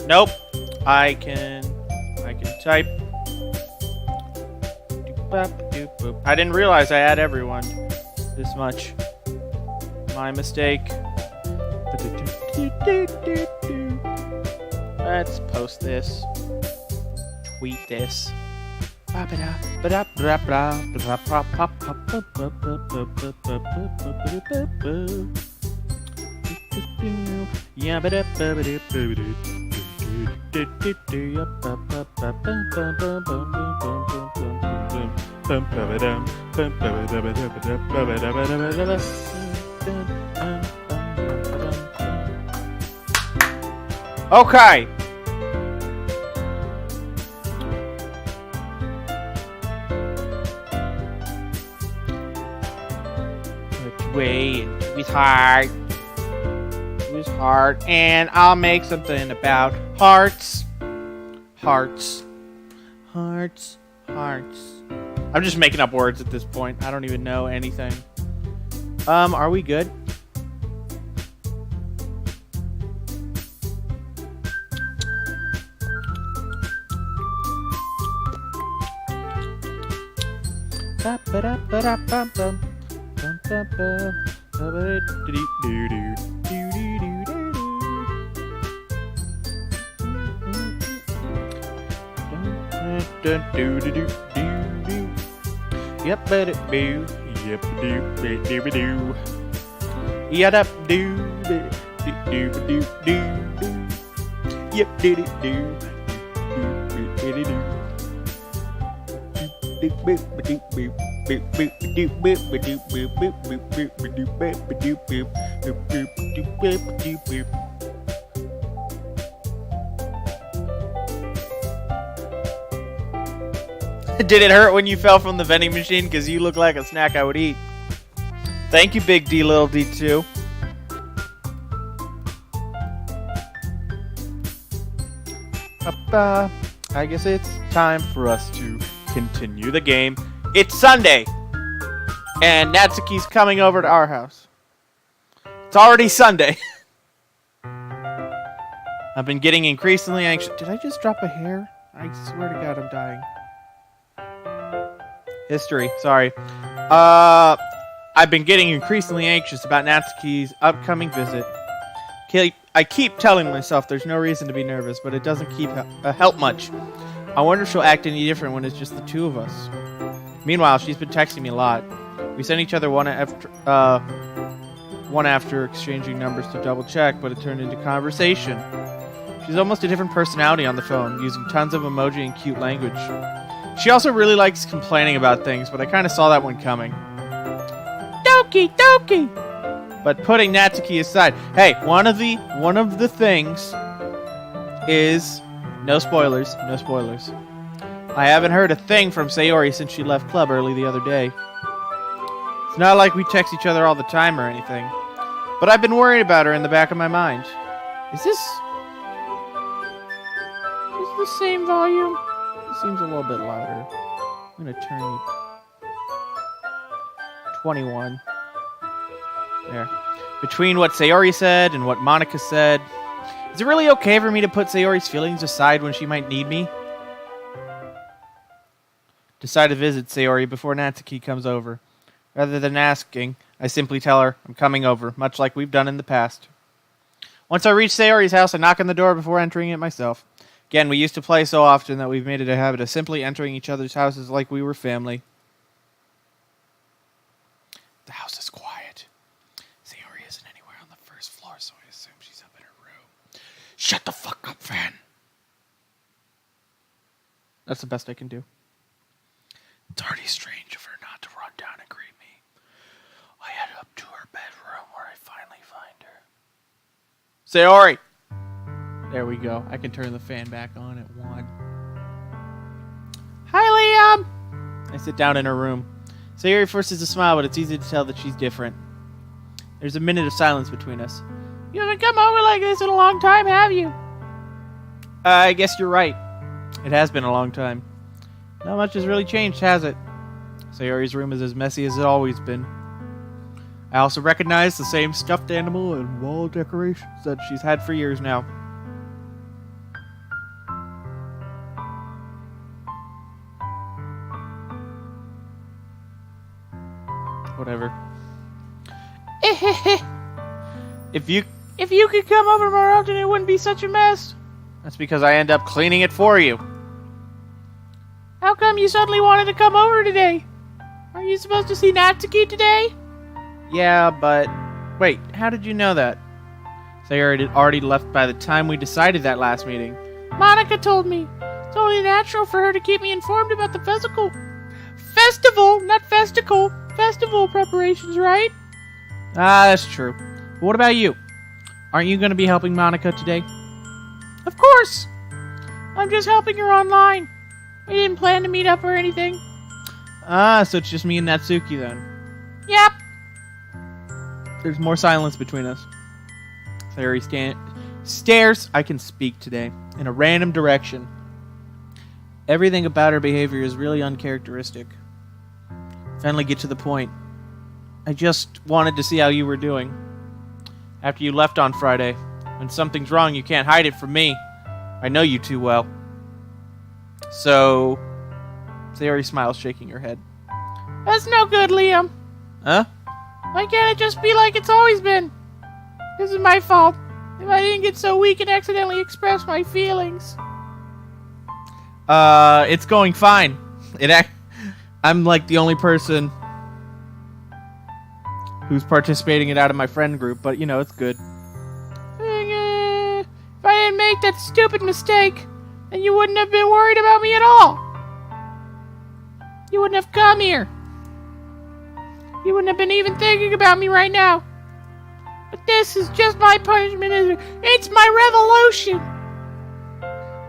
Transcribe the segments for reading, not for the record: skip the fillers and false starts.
Nope. I can type. I didn't realize I had everyone this much. My mistake. Let's post this. Tweet this. Okay. Wait, it's hard. It's hard, and I'll make something about hearts. Hearts. Hearts. Hearts. I'm just making up words at this point. I don't even know anything. Are we good? Yep, but it boo. Yep, do do. Yep, up do do do do do. Yep, do do do do do. Did it hurt when you fell from the vending machine? Because you look like a snack I would eat. Thank you, Big D, Little D2. I guess it's time for us to continue the game. It's Sunday, and Natsuki's coming over to our house. It's already Sunday. I've been getting increasingly anxious. Did I just drop a hair? I swear to God, I'm dying. History, sorry. I've been getting increasingly anxious about Natsuki's upcoming visit. I keep telling myself there's no reason to be nervous, but it doesn't help much. I wonder if she'll act any different when it's just the two of us. Meanwhile, she's been texting me a lot. We sent each other one after exchanging numbers to double check, but it turned into conversation. She's almost a different personality on the phone, using tons of emoji and cute language. She also really likes complaining about things, but I kind of saw that one coming. Doki Doki! But putting Natsuki aside, hey, one of the things is no spoilers, no spoilers. I haven't heard a thing from Sayori since she left club early the other day. It's not like we text each other all the time or anything, but I've been worried about her in the back of my mind. Is this the same volume? It seems a little bit louder. I'm gonna turn you 21. There. Between what Sayori said and what Monica said, is it really okay for me to put Sayori's feelings aside when she might need me? Decide to visit Sayori before Natsuki comes over. Rather than asking, I simply tell her I'm coming over, much like we've done in the past. Once I reach Sayori's house, I knock on the door before entering it myself. Again, we used to play so often that we've made it a habit of simply entering each other's houses like we were family. The house is quiet. Sayori isn't anywhere on the first floor, so I assume she's up in her room. Shut the fuck up, Fan! That's the best I can do. It's already strange of her not to run down and greet me. I head up to her bedroom where I finally find her. Sayori! There we go. I can turn the fan back on at 1. Hi, Liam! I sit down in her room. Sayori forces a smile, but it's easy to tell that she's different. There's a minute of silence between us. You haven't come over like this in a long time, have you? I guess you're right. It has been a long time. Not much has really changed, has it? Sayori's room is as messy as it's always been. I also recognize the same stuffed animal and wall decorations that she's had for years now. Whatever. If you could come over more often, it wouldn't be such a mess. That's because I end up cleaning it for you. How come you suddenly wanted to come over today? Are you supposed to see Natsuki today? Yeah, but... Wait, how did you know that? Sayori had already left by the time we decided that last meeting. Monica told me. It's only natural for her to keep me informed about the festival, not festival. Festival preparations, right? Ah, that's true. But what about you? Aren't you going to be helping Monica today? Of course! I'm just helping her online. We didn't plan to meet up or anything. Ah, so it's just me and Natsuki then. Yep. There's more silence between us. Sayori stares, I can speak today, in a random direction. Everything about her behavior is really uncharacteristic. Finally get to the point. I just wanted to see how you were doing. After you left on Friday. When something's wrong, you can't hide it from me. I know you too well. So... Sayori smiles, shaking her head. That's no good, Liam. Huh? Why can't it just be like it's always been? This is my fault. If I didn't get so weak and accidentally express my feelings. It's going fine. I'm like the only person who's participating it out of my friend group, but you know, it's good. If I didn't make that stupid mistake, then you wouldn't have been worried about me at all. You wouldn't have come here. You wouldn't have been even thinking about me right now. But this is just my punishment. It's my revolution.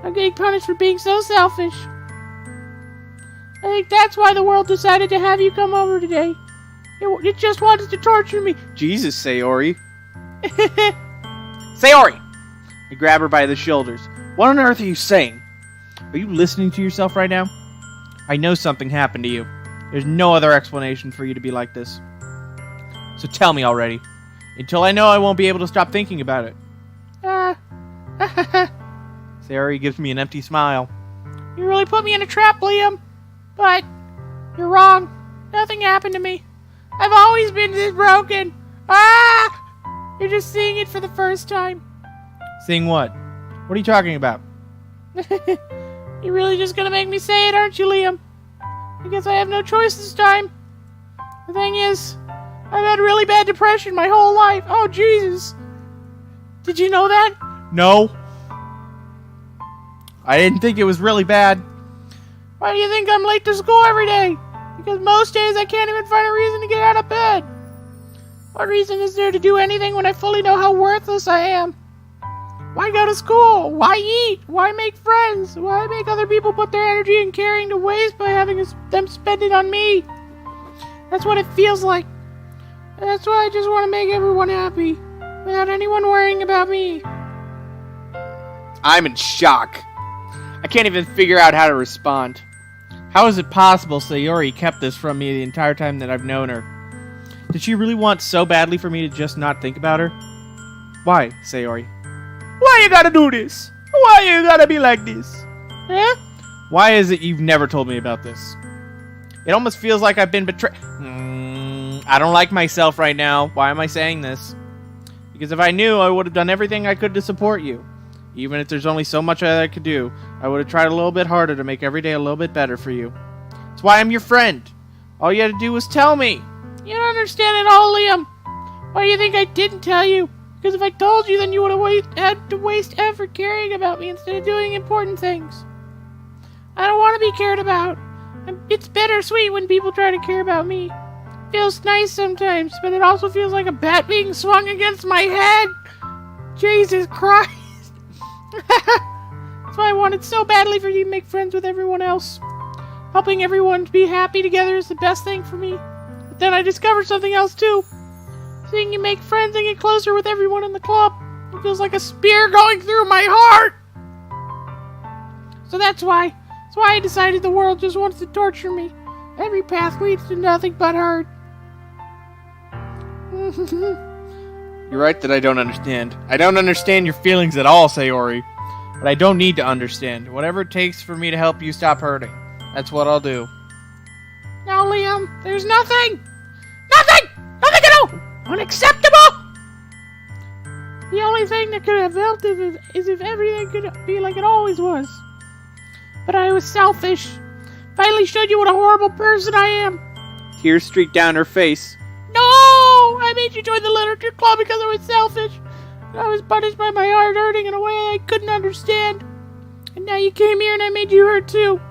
I'm getting punished for being so selfish. I think that's why the world decided to have you come over today. It just wanted to torture me. Jesus, Sayori. Sayori! I grab her by the shoulders. What on earth are you saying? Are you listening to yourself right now? I know something happened to you. There's no other explanation for you to be like this. So tell me already. Until I know, I won't be able to stop thinking about it. Sayori gives me an empty smile. You really put me in a trap, Liam. But you're wrong. Nothing happened to me. I've always been this broken. Ah! You're just seeing it for the first time. Seeing what? What are you talking about? You're really just gonna make me say it, aren't you, Liam? I guess I have no choice this time. The thing is, I've had really bad depression my whole life. Oh, Jesus. Did you know that? No. I didn't think it was really bad. Why do you think I'm late to school every day? Because most days I can't even find a reason to get out of bed. What reason is there to do anything when I fully know how worthless I am? Why go to school? Why eat? Why make friends? Why make other people put their energy and caring to waste by having them spend it on me? That's what it feels like. That's why I just want to make everyone happy, without anyone worrying about me. I'm in shock. I can't even figure out how to respond. How is it possible Sayori kept this from me the entire time that I've known her? Did she really want so badly for me to just not think about her? Why, Sayori? Why you gotta do this? Why you gotta be like this? Huh? Why is it you've never told me about this? It almost feels like I've been betrayed. I don't like myself right now. Why am I saying this? Because if I knew, I would have done everything I could to support you. Even if there's only so much that I could do, I would have tried a little bit harder to make every day a little bit better for you. That's why I'm your friend. All you had to do was tell me. You don't understand at all, Liam. Why do you think I didn't tell you? Because if I told you, then you would have had to waste effort caring about me instead of doing important things. I don't want to be cared about. It's bittersweet when people try to care about me. It feels nice sometimes, but it also feels like a bat being swung against my head. Jesus Christ. That's why I wanted so badly for you to make friends with everyone else. Helping everyone to be happy together is the best thing for me. But then I discovered something else too. Seeing you make friends and get closer with everyone in the club. It feels like a spear going through my heart. So that's why. That's why I decided the world just wants to torture me. Every path leads to nothing but hurt. You're right that I don't understand. I don't understand your feelings at all, Sayori. But I don't need to understand. Whatever it takes for me to help you stop hurting. That's what I'll do. Now, Liam, there's nothing! Nothing! Nothing at all! Unacceptable! The only thing that could have helped is if everything could be like it always was. But I was selfish. Finally showed you what a horrible person I am. Tears streaked down her face. No! I made you join the literature club because I was selfish. I was punished by my heart hurting in a way I couldn't understand. And now you came here and I made you hurt too.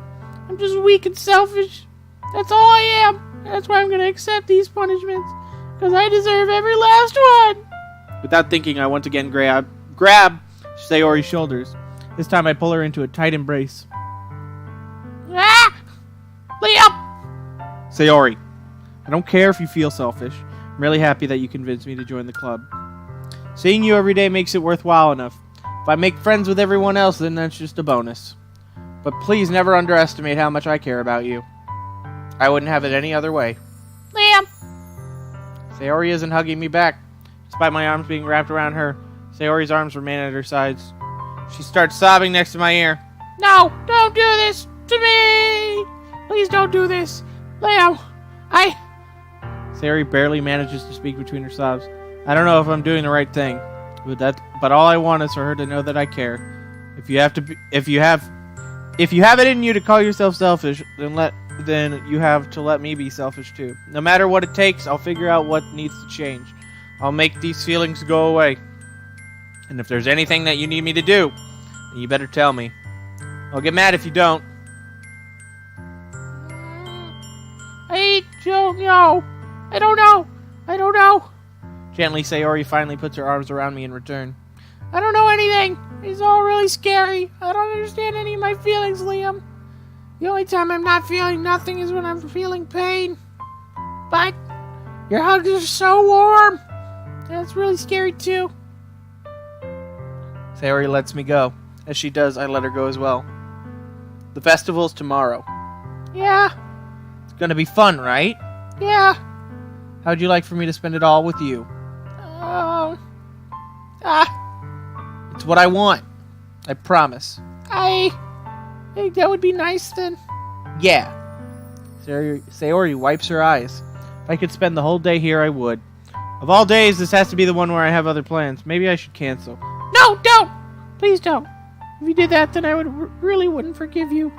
I'm just weak and selfish. That's all I am. That's why I'm going to accept these punishments. Because I deserve every last one. Without thinking, I once again grab Sayori's shoulders. This time I pull her into a tight embrace. Ah! Liam! Sayori, I don't care if you feel selfish. I'm really happy that you convinced me to join the club. Seeing you every day makes it worthwhile enough. If I make friends with everyone else, then that's just a bonus. But please never underestimate how much I care about you. I wouldn't have it any other way. Liam! Sayori isn't hugging me back. Despite my arms being wrapped around her, Sayori's arms remain at her sides. She starts sobbing next to my ear. No! Don't do this to me! Please don't do this. Liam, Sayori barely manages to speak between her sobs. I don't know if I'm doing the right thing, but all I want is for her to know that I care. If you have it in you to call yourself selfish, then you have to let me be selfish too. No matter what it takes, I'll figure out what needs to change. I'll make these feelings go away. And if there's anything that you need me to do, then you better tell me. I'll get mad if you don't. I don't know. I don't know. Gently, Sayori finally puts her arms around me in return. I don't know anything. It's all really scary. I don't understand any of my feelings, Liam. The only time I'm not feeling nothing is when I'm feeling pain. But your hugs are so warm. That's really scary too. Sayori lets me go. As she does, I let her go as well. The festival's tomorrow. Yeah. It's gonna be fun, right? Yeah. How'd you like for me to spend it all with you? It's what I want. I promise. I think that would be nice then. Yeah. Sayori wipes her eyes. If I could spend the whole day here, I would. Of all days, this has to be the one where I have other plans. Maybe I should cancel. No, don't! Please don't. If you did that, then I really wouldn't forgive you.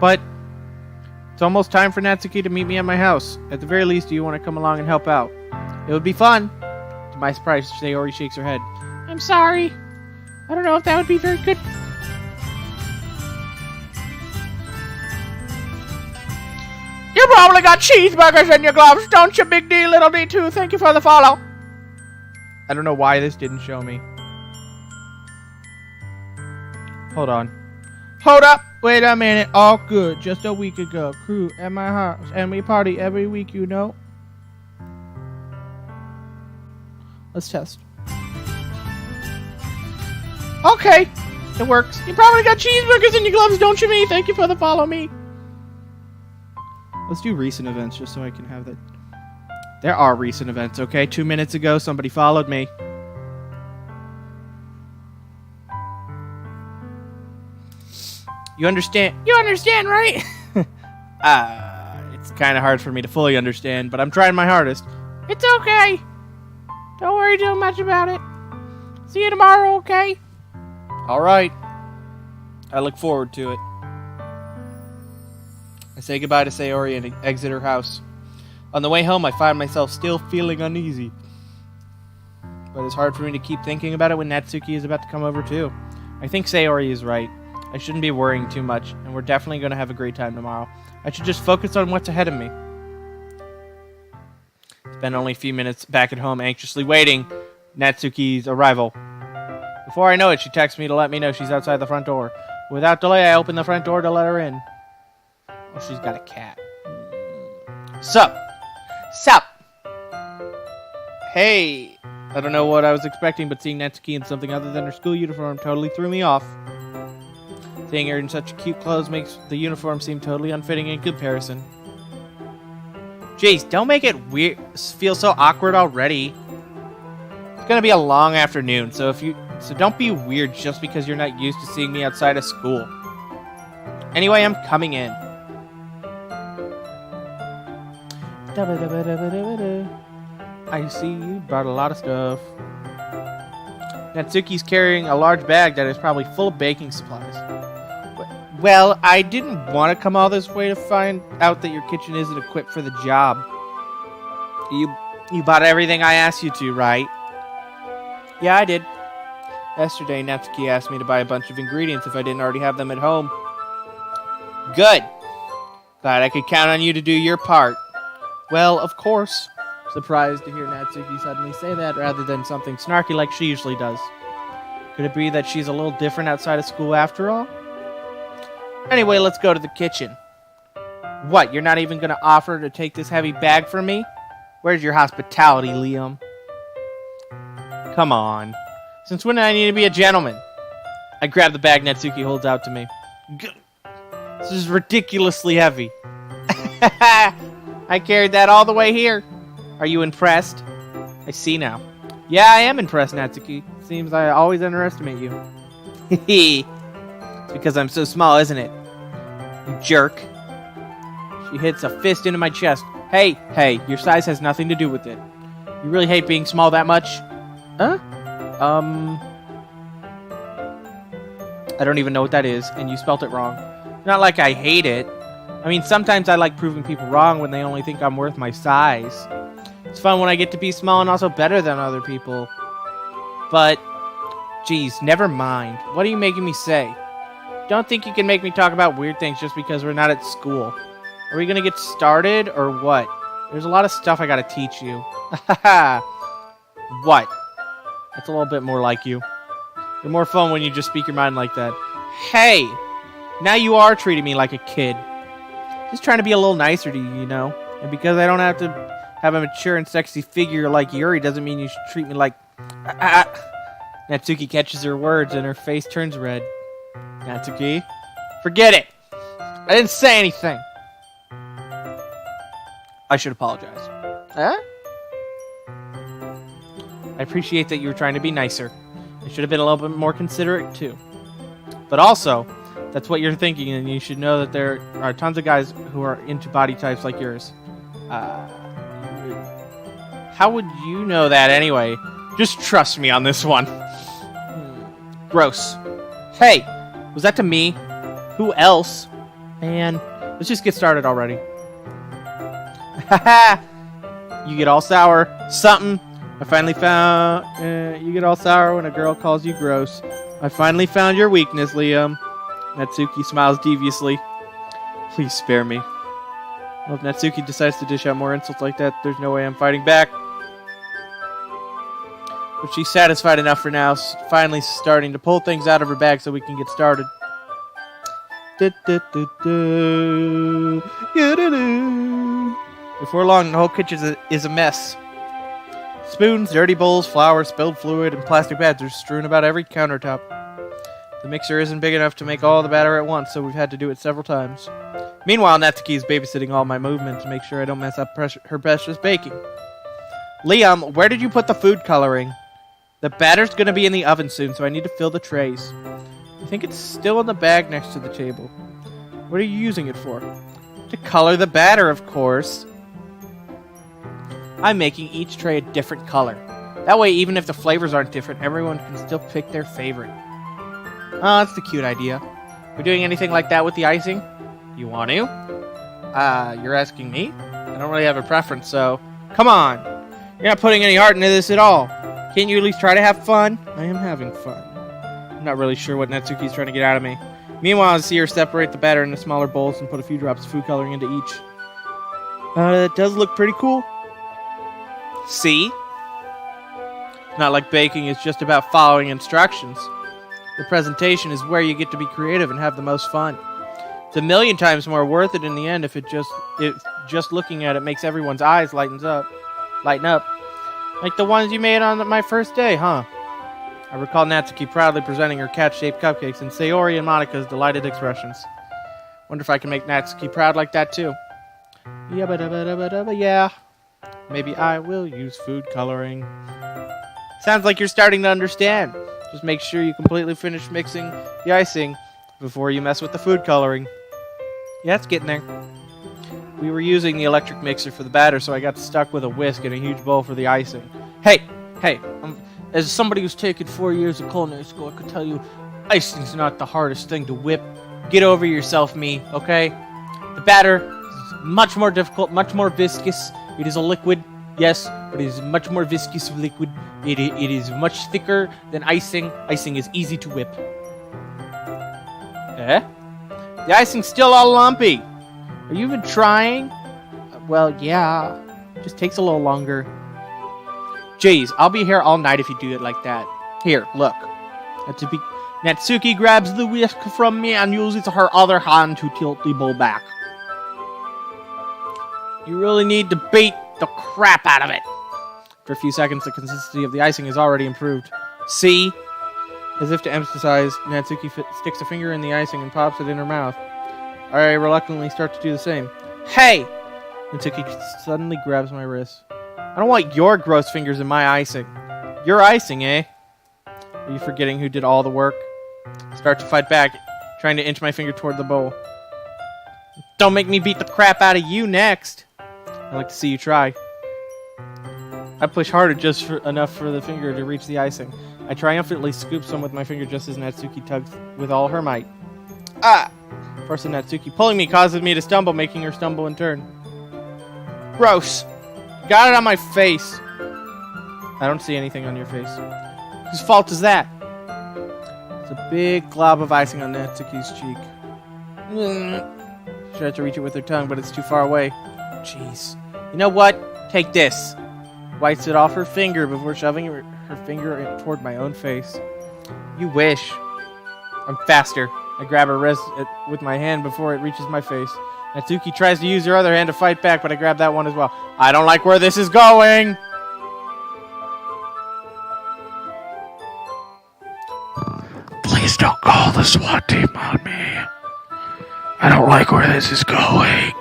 But it's almost time for Natsuki to meet me at my house. At the very least, do you want to come along and help out? It would be fun. To my surprise, Sayori shakes her head. I'm sorry. I don't know if that would be very good. You probably got cheeseburgers in your gloves, don't you, Big D, Little D too? Thank you for the follow. I don't know why this didn't show me. Hold on. Hold up! Wait a minute. All good. Just a week ago. Crew at my house. And we party every week, you know. Let's test. Okay. It works. You probably got cheeseburgers in your gloves, don't you, me? Thank you for the follow me. Let's do recent events just so I can have that. There are recent events, okay? 2 minutes ago, somebody followed me. You understand? You understand, right? It's kind of hard for me to fully understand, but I'm trying my hardest. It's okay. Don't worry too much about it. See you tomorrow, okay? All right. I look forward to it. I say goodbye to Sayori and exit her house. On the way home, I find myself still feeling uneasy. But it's hard for me to keep thinking about it when Natsuki is about to come over too. I think Sayori is right. I shouldn't be worrying too much, and we're definitely going to have a great time tomorrow. I should just focus on what's ahead of me. Spend only a few minutes back at home anxiously waiting Natsuki's arrival. Before I know it, she texts me to let me know she's outside the front door. Without delay, I open the front door to let her in. Oh, she's got a cat. Sup? Hey! I don't know what I was expecting, but seeing Natsuki in something other than her school uniform totally threw me off. Seeing her in such cute clothes makes the uniform seem totally unfitting in comparison. Jeez, don't make it weird. Feel so awkward already. It's gonna be a long afternoon, so don't be weird just because you're not used to seeing me outside of school. Anyway, I'm coming in. I see you brought a lot of stuff. Natsuki's carrying a large bag that is probably full of baking supplies. Well, I didn't want to come all this way to find out that your kitchen isn't equipped for the job. You bought everything I asked you to, right? Yeah, I did. Yesterday, Natsuki asked me to buy a bunch of ingredients if I didn't already have them at home. Good. Glad I could count on you to do your part. Well, of course. Surprised to hear Natsuki suddenly say that rather than something snarky like she usually does. Could it be that she's a little different outside of school after all? Anyway, let's go to the kitchen. What, you're not even going to offer to take this heavy bag from me? Where's your hospitality, Liam? Come on. Since when do I need to be a gentleman? I grab the bag Natsuki holds out to me. This is ridiculously heavy. I carried that all the way here. Are you impressed? I see now. Yeah, I am impressed, Natsuki. Seems I always underestimate you. It's because I'm so small, isn't it? You jerk. She hits a fist into my chest. Hey, your size has nothing to do with it. You really hate being small that much? Huh? I don't even know what that is, and you spelt it wrong. Not like I hate it. I mean, sometimes I like proving people wrong when they only think I'm worth my size. It's fun when I get to be small and also better than other people. But, geez, never mind. What are you making me say? Don't think you can make me talk about weird things just because we're not at school. Are we gonna get started, or what? There's a lot of stuff I gotta teach you. What? That's a little bit more like you. You're more fun when you just speak your mind like that. Hey! Now you are treating me like a kid. Just trying to be a little nicer to you, you know? And because I don't have to have a mature and sexy figure like Yuri doesn't mean you should treat me like... Natsuki catches her words and her face turns red. Natsuki? Forget it! I didn't say anything! I should apologize. Huh? I appreciate that you were trying to be nicer. I should have been a little bit more considerate, too. But also, that's what you're thinking, and you should know that there are tons of guys who are into body types like yours. How would you know that anyway? Just trust me on this one. Gross. Hey, was that to me? Who else? Man, let's just get started already. Haha! You get all sour. Something. I finally found... you get all sour when a girl calls you gross. I finally found your weakness, Liam. Natsuki smiles deviously. Please spare me. Well, if Natsuki decides to dish out more insults like that, there's no way I'm fighting back. But she's satisfied enough for now, finally starting to pull things out of her bag so we can get started. Before long, the whole kitchen is a mess. Spoons, dirty bowls, flour, spilled fluid, and plastic bags are strewn about every countertop. The mixer isn't big enough to make all the batter at once, so we've had to do it several times. Meanwhile, Natsuki is babysitting all my movements to make sure I don't mess up her precious baking. Liam, where did you put the food coloring? The batter's gonna be in the oven soon, so I need to fill the trays. I think it's still in the bag next to the table. What are you using it for? To color the batter, of course. I'm making each tray a different color. That way, even if the flavors aren't different, everyone can still pick their favorite. Oh, that's the cute idea. We're doing anything like that with the icing? You want to? You're asking me? I don't really have a preference, so... Come on! You're not putting any heart into this at all. Can't you at least try to have fun? I am having fun. I'm not really sure what Natsuki's trying to get out of me. Meanwhile, I see her separate the batter into smaller bowls and put a few drops of food coloring into each. It does look pretty cool. See? Not like baking is just about following instructions. The presentation is where you get to be creative and have the most fun. It's a million times more worth it in the end if just looking at it makes everyone's eyes lighten up. Like the ones you made on my first day, huh? I recall Natsuki proudly presenting her cat-shaped cupcakes and Sayori and Monika's delighted expressions. Wonder if I can make Natsuki proud like that too. Yeah. Maybe I will use food coloring. Sounds like you're starting to understand. Just make sure you completely finish mixing the icing before you mess with the food coloring. Yeah, it's getting there. We were using the electric mixer for the batter, so I got stuck with a whisk and a huge bowl for the icing. Hey, as somebody who's taken 4 years of culinary school, I could tell you, icing's not the hardest thing to whip. Get over yourself, me, okay? The batter is much more difficult, much more viscous. It is a liquid, yes, but it is much more viscous liquid. It is much thicker than icing. Icing is easy to whip. Eh? The icing's still all lumpy. Are you even trying? Well, yeah. Just takes a little longer. Jeez, I'll be here all night if you do it like that. Here, look. Natsuki grabs the whisk from me and uses her other hand to tilt the bowl back. You really need to beat the crap out of it. For a few seconds, the consistency of the icing is already improved. See? As if to emphasize, Natsuki sticks a finger in the icing and pops it in her mouth. I reluctantly start to do the same. Hey! Natsuki suddenly grabs my wrist. I don't want your gross fingers in my icing. Your icing, eh? Are you forgetting who did all the work? Start to fight back, trying to inch my finger toward the bowl. Don't make me beat the crap out of you next. I'd like to see you try. I push harder just enough for the finger to reach the icing. I triumphantly scoop some with my finger just as Natsuki tugs with all her might. Ah! First Natsuki pulling me causes me to stumble, making her stumble in turn. Gross! Got it on my face. I don't see anything on your face. Whose fault is that? It's a big glob of icing on Natsuki's cheek. She tried to reach it with her tongue, but it's too far away. Jeez. You know what? Take this. Wipes it off her finger before shoving her finger toward my own face. You wish. I'm faster. I grab her wrist with my hand before it reaches my face. Natsuki tries to use her other hand to fight back, but I grab that one as well. I don't like where this is going! Please don't call the SWAT team on me. I don't like where this is going.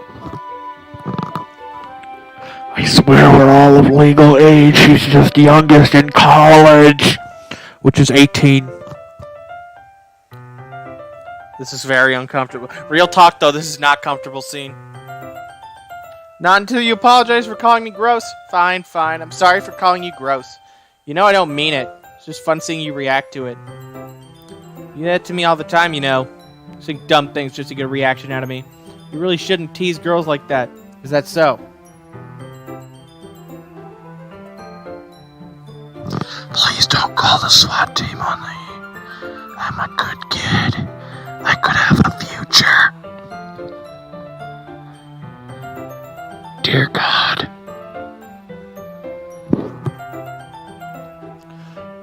I swear we're all of legal age. She's just the youngest in college, which is 18. This is very uncomfortable. Real talk, though, this is not a comfortable scene. Not until you apologize for calling me gross. Fine. I'm sorry for calling you gross. You know I don't mean it. It's just fun seeing you react to it. You do that to me all the time, you know. Saying dumb things just to get a reaction out of me. You really shouldn't tease girls like that. Is that so? Please don't call the SWAT team on me. I'm a good kid. I could have a future. Dear God.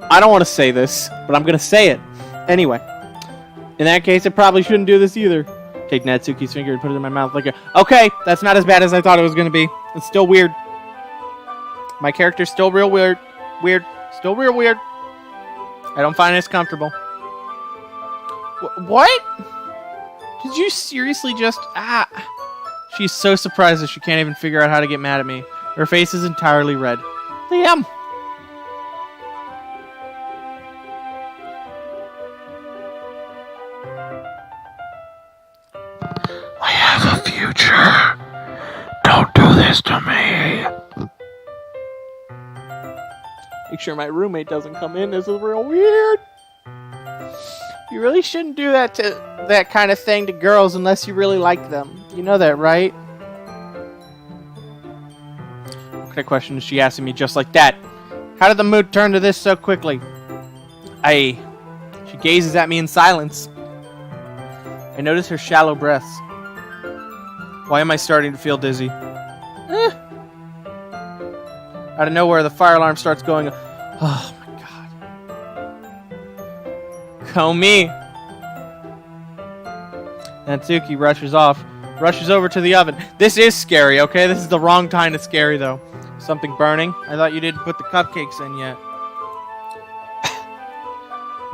I don't want to say this, but I'm going to say it. Anyway. In that case, I probably shouldn't do this either. Take Natsuki's finger and put it in my mouth like a... Okay, that's not as bad as I thought it was going to be. It's still weird. My character's still real weird. Still real weird. I don't find it comfortable. What? Did you seriously just... She's so surprised that she can't even figure out how to get mad at me. Her face is entirely red. Damn. I have a future. Don't do this to me. Make sure my roommate doesn't come in. This is real weird. You really shouldn't do that kind of thing to girls unless you really like them. You know that, right? What kind of question is she asking me just like that? How did the mood turn to this so quickly? She gazes at me in silence. I notice her shallow breaths. Why am I starting to feel dizzy? Out of nowhere, the fire alarm starts going. Oh my god. Komi! Natsuki rushes over to the oven. This is scary, okay? This is the wrong kind of scary, though. Something burning? I thought you didn't put the cupcakes in yet.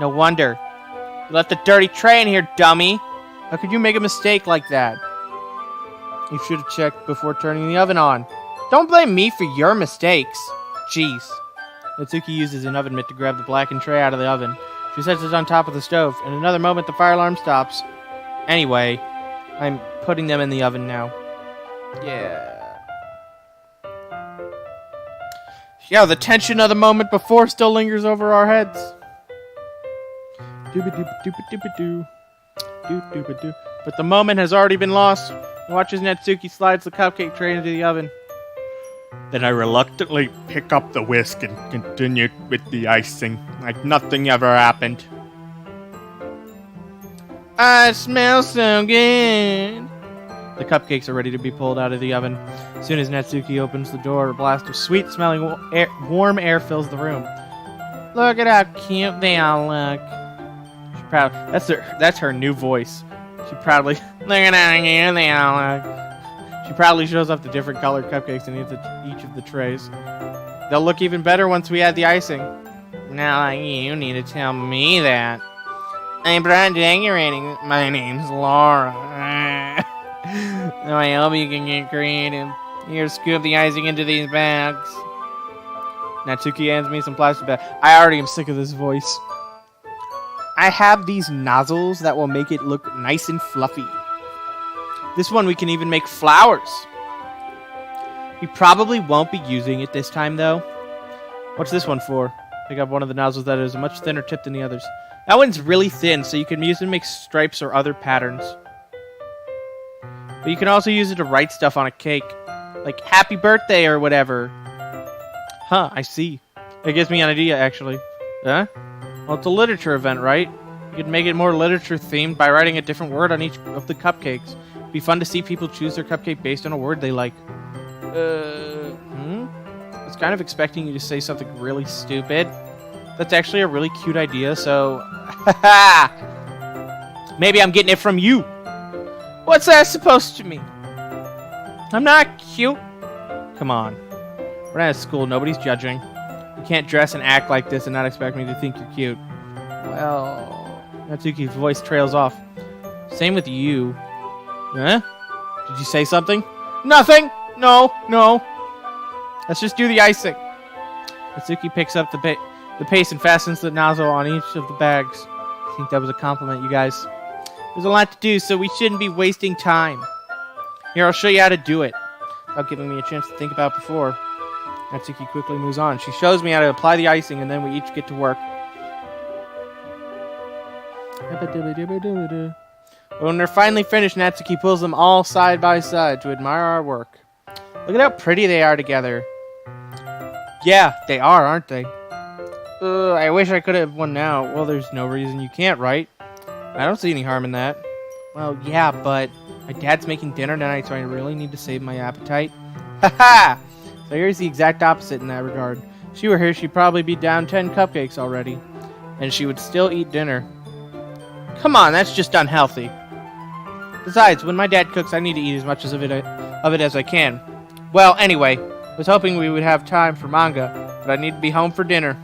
No wonder. You left a dirty tray in here, dummy. How could you make a mistake like that? You should have checked before turning the oven on. Don't blame me for your mistakes. Jeez. Natsuki uses an oven mitt to grab the blackened tray out of the oven. She sets it on top of the stove. In another moment, the fire alarm stops. Anyway, I'm putting them in the oven now. Yeah, the tension of the moment before still lingers over our heads. Dooba-dooba-dooba-dooba-doo. Doo-dooba-doo. But the moment has already been lost. Watch as Natsuki slides the cupcake tray into the oven. Then I reluctantly pick up the whisk and continue with the icing, like nothing ever happened. I smell so good. The cupcakes are ready to be pulled out of the oven. As soon as Natsuki opens the door, a blast of sweet-smelling warm air fills the room. Look at how cute they all look. She's proud. That's her new voice. She proudly look at how cute they all look. She proudly shows off the different colored cupcakes in each of the trays. They'll look even better once we add the icing. Now you need to tell me that. I'm brought decorating. My name's Laura. So I hope you can get creative. Here, scoop the icing into these bags. Natsuki hands me some plastic bags. I already am sick of this voice. I have these nozzles that will make it look nice and fluffy. This one we can even make flowers. We probably won't be using it this time though. What's this one for? Pick up one of the nozzles that is a much thinner tip than the others. That one's really thin, so you can use it to make stripes or other patterns. But you can also use it to write stuff on a cake. Like happy birthday or whatever. Huh, I see. It gives me an idea actually. Huh? Well, it's a literature event, right? You could make it more literature themed by writing a different word on each of the cupcakes. It'd be fun to see people choose their cupcake based on a word they like. I was kind of expecting you to say something really stupid. That's actually a really cute idea, so... Maybe I'm getting it from you. What's that supposed to mean? I'm not cute. Come on. We're not at school. Nobody's judging. You can't dress and act like this and not expect me to think you're cute. Well... Natsuki's voice trails off. Same with you. Huh? Did you say something? Nothing! No. Let's just do the icing. Natsuki picks up the paste and fastens the nozzle on each of the bags. I think that was a compliment, you guys. There's a lot to do, so we shouldn't be wasting time. Here, I'll show you how to do it. Without giving me a chance to think about before. Natsuki quickly moves on. She shows me how to apply the icing, and then we each get to work. When they're finally finished, Natsuki pulls them all side by side to admire our work. Look at how pretty they are together. Yeah, they are, aren't they? I wish I could have one now. Well, there's no reason you can't, right? I don't see any harm in that. Well, yeah, but my dad's making dinner tonight, so I really need to save my appetite. Haha! So here's the exact opposite in that regard. If she were here, she'd probably be down 10 cupcakes already. And she would still eat dinner. Come on, that's just unhealthy. Besides, when my dad cooks, I need to eat as much of it as I can. Well, anyway, I was hoping we would have time for manga, but I need to be home for dinner.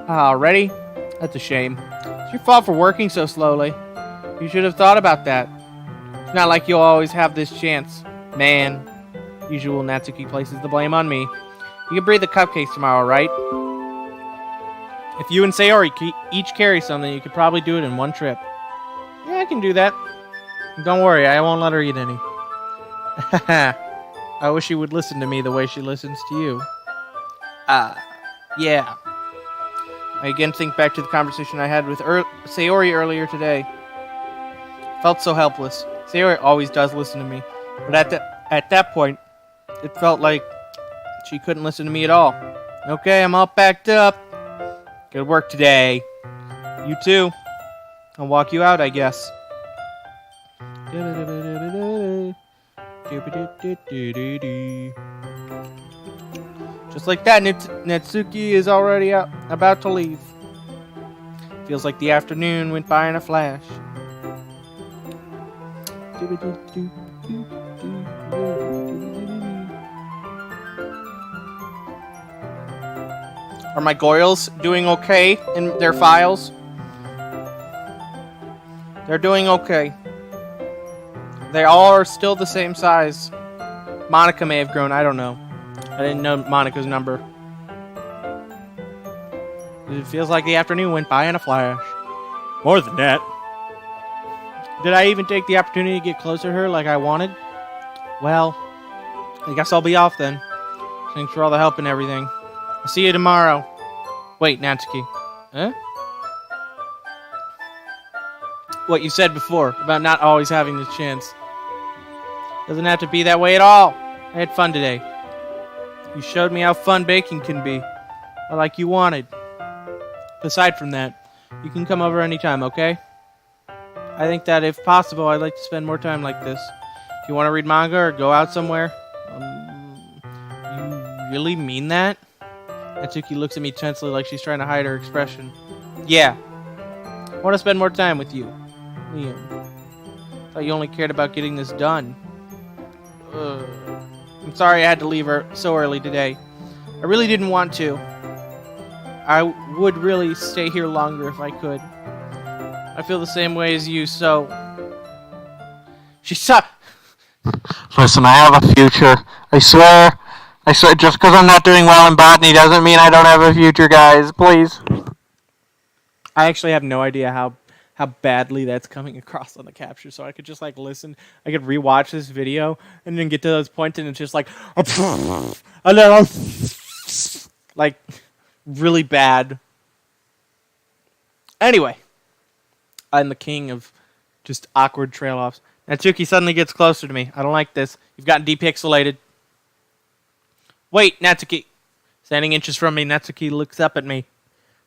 Already? That's a shame. It's your fault for working so slowly. You should have thought about that. It's not like you'll always have this chance. Man. Usual Natsuki places the blame on me. You can bring the cupcakes tomorrow, right? If you and Sayori each carry something, you could probably do it in one trip. Yeah, I can do that. Don't worry, I won't let her eat any. I wish she would listen to me the way she listens to you. Yeah. I again think back to the conversation I had with Sayori earlier today. Felt so helpless. Sayori always does listen to me, but at that point, it felt like she couldn't listen to me at all. Okay, I'm all packed up. Good work today. You too. I'll walk you out, I guess. Just like that, Natsuki is already about to leave. Feels like the afternoon went by in a flash. Are my Goyles doing okay in their files? They're doing okay. They all are still the same size. Monica may have grown, I don't know. I didn't know Monica's number. It feels like the afternoon went by in a flash. More than that. Did I even take the opportunity to get closer to her like I wanted? Well, I guess I'll be off then. Thanks for all the help and everything. I'll see you tomorrow. Wait, Natsuki. Huh? What you said before about not always having this chance. Doesn't have to be that way at all. I had fun today. You showed me how fun baking can be. Like you wanted. Aside from that, you can come over anytime, okay? I think that if possible, I'd like to spend more time like this. If you want to read manga or go out somewhere. You really mean that? Natsuki looks at me tensely like she's trying to hide her expression. Yeah. I want to spend more time with you. Liam. Thought you only cared about getting this done. I'm sorry I had to leave her so early today. I really didn't want to. I would really stay here longer if I could. I feel the same way as you, so... Listen, I have a future. I swear, just because I'm not doing well in botany doesn't mean I don't have a future, guys. Please. I actually have no idea how badly that's coming across on the capture, so I could just, like, listen. I could rewatch this video, and then get to those points, and it's just like... like, really bad. Anyway. I'm the king of just awkward trail-offs. Natsuki suddenly gets closer to me. I don't like this. You've gotten depixelated. Wait, Natsuki. Standing inches from me, Natsuki looks up at me.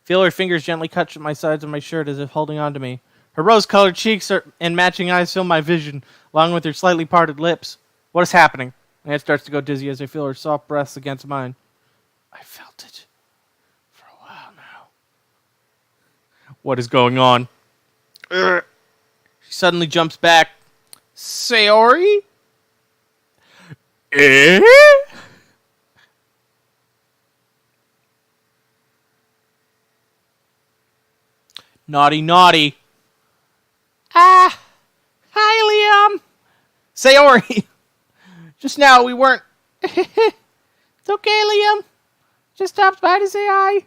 Feel her fingers gently touch my sides of my shirt as if holding on to me. Her rose-colored cheeks and matching eyes fill my vision, along with her slightly parted lips. What is happening? My head starts to go dizzy as I feel her soft breaths against mine. I felt it for a while now. What is going on? She suddenly jumps back. Sayori? Eh? Naughty, naughty. Ah! Hi, Liam! Sayori! Just now, we weren't... It's okay, Liam. Just stopped by to say hi.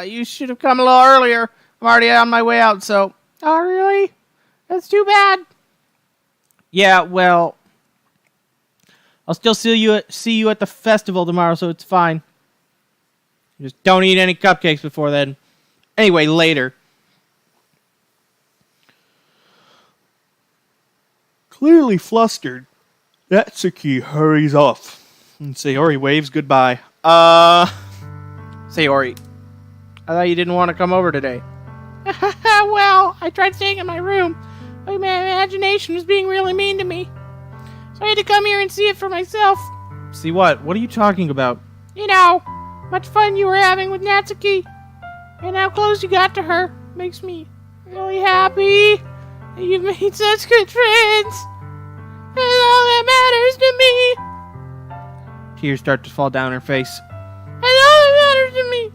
You should have come a little earlier. I'm already on my way out, so... Oh, really? That's too bad. Yeah, well... I'll still see you at the festival tomorrow, so it's fine. Just don't eat any cupcakes before then. Anyway, later. Clearly flustered, Natsuki hurries off, and Sayori waves goodbye. Sayori, I thought you didn't want to come over today. Well, I tried staying in my room, but my imagination was being really mean to me. So I had to come here and see it for myself. See what? What are you talking about? You know, much fun you were having with Natsuki, and how close you got to her makes me really happy. You've made such good friends. That's all that matters to me. Tears start to fall down her face. That's all that matters to me.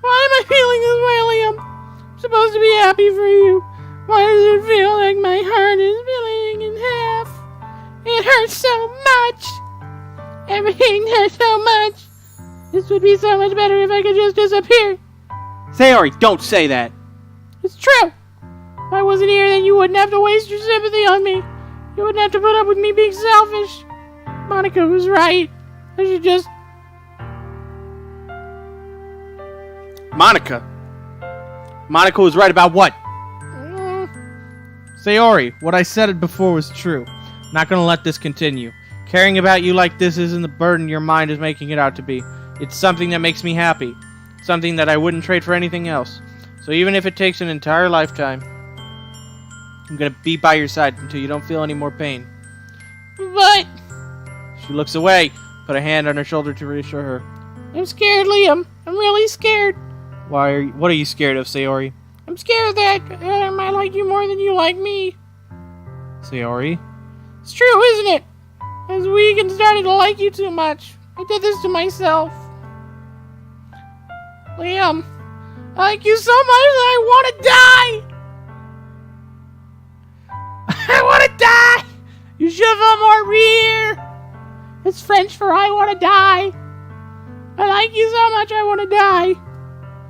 Why am I feeling this way, Liam? I'm supposed to be happy for you. Why does it feel like my heart is splitting in half? It hurts so much. Everything hurts so much. This would be so much better if I could just disappear. Sayori, don't say that. It's true. If I wasn't here, then you wouldn't have to waste your sympathy on me. You wouldn't have to put up with me being selfish. Monica was right. I should just... Monica? Monica was right about what? Sayori, what I said before was true. I'm not gonna let this continue. Caring about you like this isn't the burden your mind is making it out to be. It's something that makes me happy. Something that I wouldn't trade for anything else. So even if it takes an entire lifetime, I'm gonna be by your side until you don't feel any more pain. But... She looks away, put a hand on her shoulder to reassure her. I'm scared, Liam. I'm really scared. What are you scared of, Sayori? I'm scared that I might like you more than you like me. Sayori? It's true, isn't it? I was weak and started to like you too much. I did this to myself. Liam, Thank you so much that I want to die. I want to die. You should have more rire. It's French for I want to die. I thank you so much. I want to die.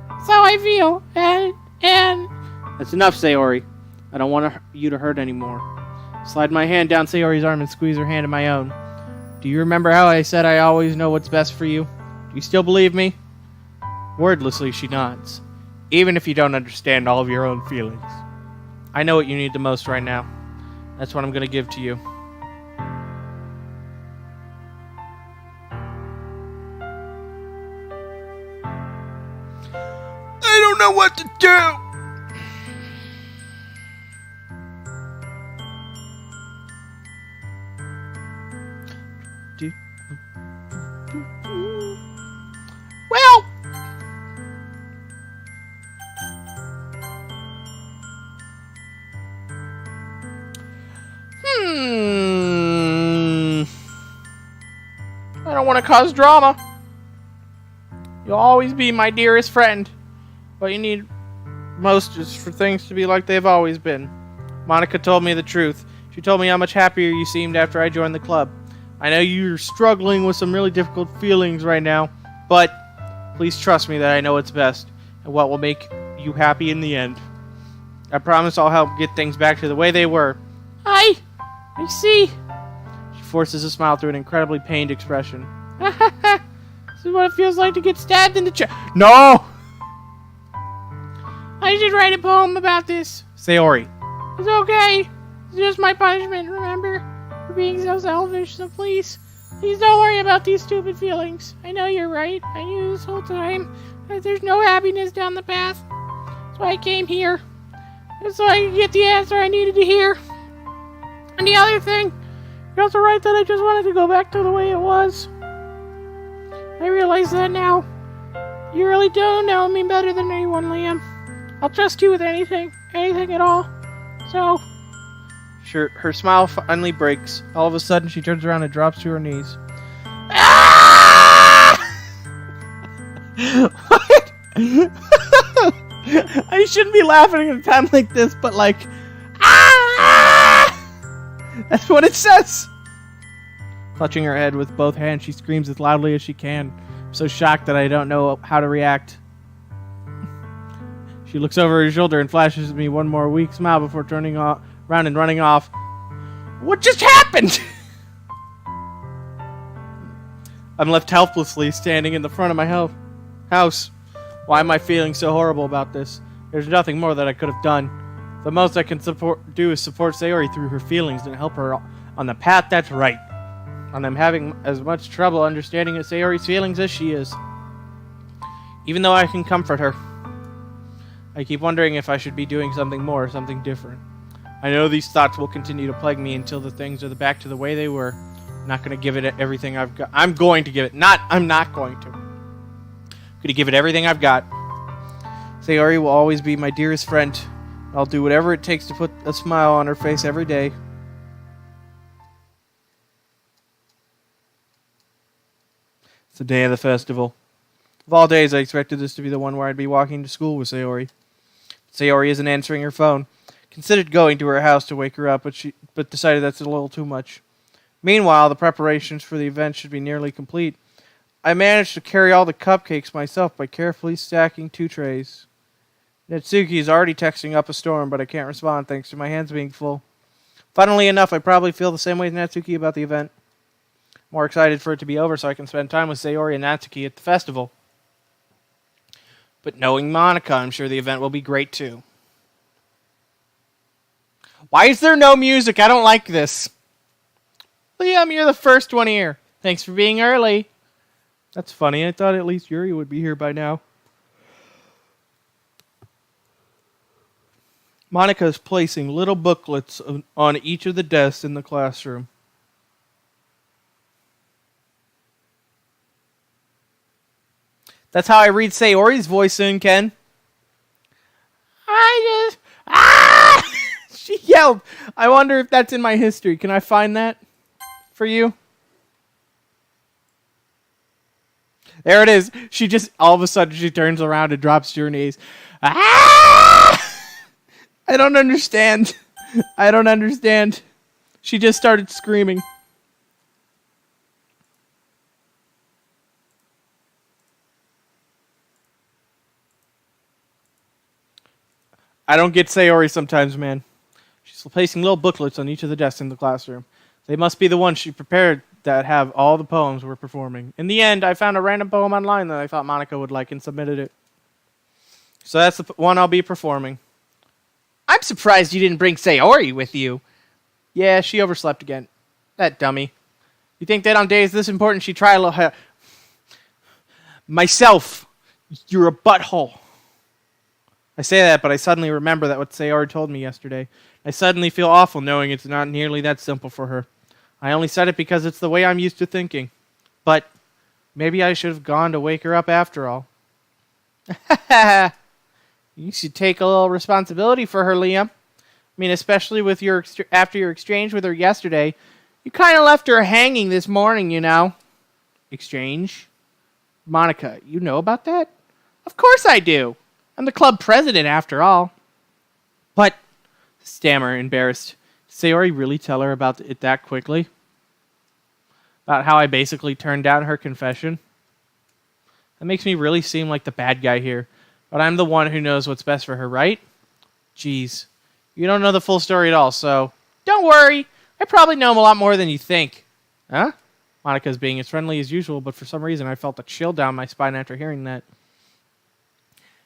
That's how I feel. And That's enough, Sayori. I don't want you to hurt anymore. Slide my hand down Sayori's arm and squeeze her hand in my own. Do you remember how I said I always know what's best for you? Do you still believe me? Wordlessly, she nods. Even if you don't understand all of your own feelings. I know what you need the most right now. That's what I'm going to give to you. I don't know what to do. well, I don't want to cause drama. You'll always be my dearest friend. What you need most is for things to be like they've always been. Monica told me the truth. She told me how much happier you seemed after I joined the club. I know you're struggling with some really difficult feelings right now, but please trust me that I know what's best and what will make you happy in the end. I promise I'll help get things back to the way they were. I see. She forces a smile through an incredibly pained expression. This is what it feels like to get stabbed in the chest. No! I should write a poem about this. Sayori. It's okay. It's just my punishment, remember? For being so selfish, so please don't worry about these stupid feelings. I know you're right. I knew this whole time that there's no happiness down the path. That's why I came here. That's so I could get the answer I needed to hear. And the other thing, you're also right that I just wanted to go back to the way it was. I realize that now. You really don't know me better than anyone, Liam. I'll trust you with anything at all. So, Sure, her smile finally breaks. All of a sudden, she turns around and drops to her knees. What? I shouldn't be laughing at a time like this, but like, that's what it says. Clutching her head with both hands, she screams as loudly as she can. I'm so shocked that I don't know how to react. She looks over her shoulder and flashes at me one more weak smile before turning around and running off. What just happened? I'm left helplessly standing in the front of my house. Why am I feeling so horrible about this? There's nothing more that I could have done. The most I can do is support Sayori through her feelings and help her on the path that's right. And I'm having as much trouble understanding Sayori's feelings as she is. Even though I can comfort her, I keep wondering if I should be doing something more, something different. I know these thoughts will continue to plague me until the things are back to the way they were. I'm not going to give it everything I've got. I'm going to give it. I'm not going to. I'm going to give it everything I've got. Sayori will always be my dearest friend. I'll do whatever it takes to put a smile on her face every day. It's the day of the festival. Of all days, I expected this to be the one where I'd be walking to school with Sayori. Sayori isn't answering her phone. Considered going to her house to wake her up, but decided that's a little too much. Meanwhile, the preparations for the event should be nearly complete. I managed to carry all the cupcakes myself by carefully stacking 2 trays. Natsuki is already texting up a storm, but I can't respond thanks to my hands being full. Funnily enough, I probably feel the same way as Natsuki about the event. More excited for it to be over so I can spend time with Sayori and Natsuki at the festival. But knowing Monica, I'm sure the event will be great too. Why is there no music? I don't like this. Liam, you're the first one here. Thanks for being early. That's funny. I thought at least Yuri would be here by now. Monica is placing little booklets on each of the desks in the classroom. That's how I read Sayori's voice in, Ken. She yelled. I wonder if that's in my history. Can I find that for you? There it is. She just, all of a sudden, she turns around and drops to her knees. Ah! I don't understand. I don't understand. She just started screaming. I don't get Sayori sometimes, man. She's placing little booklets on each of the desks in the classroom. They must be the ones she prepared that have all the poems we're performing. In the end, I found a random poem online that I thought Monica would like and submitted it. So that's the one I'll be performing. I'm surprised you didn't bring Sayori with you. Yeah, she overslept again. That dummy. You think that on days this important she'd try a little... Myself, you're a butthole. I say that, but I suddenly remember that what Sayori told me yesterday. I suddenly feel awful knowing it's not nearly that simple for her. I only said it because it's the way I'm used to thinking. But maybe I should have gone to wake her up after all. You should take a little responsibility for her, Liam. I mean, especially with after your exchange with her yesterday. You kind of left her hanging this morning, you know. Exchange? Monica, you know about that? Of course I do. I'm the club president, after all. But, stammer, embarrassed, did Sayori really tell her about it that quickly? About how I basically turned down her confession? That makes me really seem like the bad guy here. But I'm the one who knows what's best for her, right? Jeez. You don't know the full story at all, so... Don't worry. I probably know him a lot more than you think. Huh? Monica's being as friendly as usual, but for some reason I felt a chill down my spine after hearing that.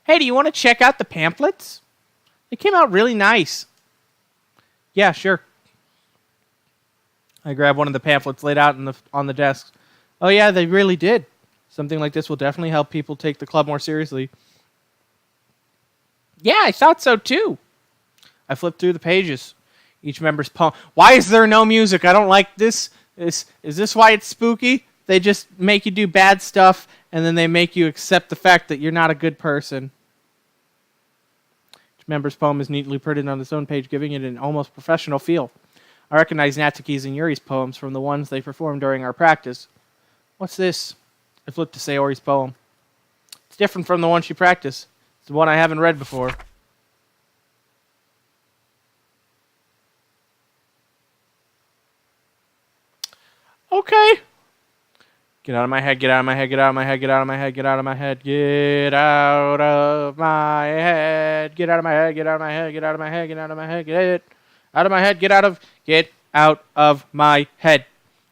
Hey, do you want to check out the pamphlets? They came out really nice. Yeah, sure. I grabbed one of the pamphlets laid out on the desk. Oh yeah, they really did. Something like this will definitely help people take the club more seriously. Yeah, I thought so too. I flipped through the pages. Each member's poem. Why is there no music? I don't like this. Is this why it's spooky? They just make you do bad stuff, and then they make you accept the fact that you're not a good person. Each member's poem is neatly printed on its own page, giving it an almost professional feel. I recognize Natsuki's and Yuri's poems from the ones they performed during our practice. What's this? I flipped to Sayori's poem. It's different from the one she practiced. It's the one I haven't read before. Okay. Get out of my head, get out of my head, get out of my head, get out of my head, get out of my head, get out of my head, get out of my head, get out of my head, get out of my head, get out of my head, get out of my head, get out of my head.